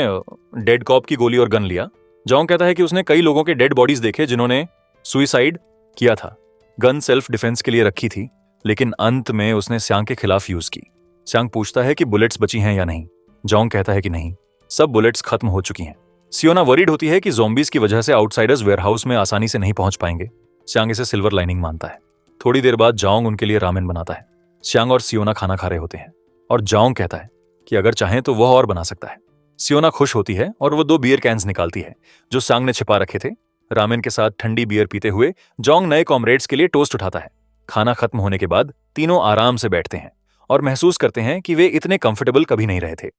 डेड कॉप की गोली और गन लिया। जोंग कहता है कि उसने कई लोगों के डेड बॉडीज देखे जिन्होंने सुइसाइड किया था। गन सेल्फ डिफेंस के लिए रखी थी, लेकिन अंत में उसने शांग के खिलाफ यूज की। शांग पूछता है कि बुलेट्स बची हैं या नहीं। जोंग कहता है कि नहीं, सब बुलेट्स खत्म हो चुकी हैं। सियोना वरीड होती है कि ज़ॉम्बीज की वजह से आउटसाइडर्स वेयरहाउस में आसानी से नहीं पहुंच पाएंगे। शांग इसे सिल्वर लाइनिंग मानता है। थोड़ी देर बाद जोंग उनके लिए रामेन बनाता है। शांग और सियोना खाना खा रहे होते हैं और जोंग कहता है कि अगर चाहें तो वह और बना सकता है। सियोना खुश होती है और वो 2 बियर कैंस निकालती है जो शांग ने छिपा रखे थे। रामेन के साथ ठंडी बियर पीते हुए जोंग नए कॉमरेड्स के लिए टोस्ट उठाता है। खाना खत्म होने के बाद तीनों आराम से बैठते हैं और महसूस करते हैं कि वे इतने कंफर्टेबल कभी नहीं रहे थे।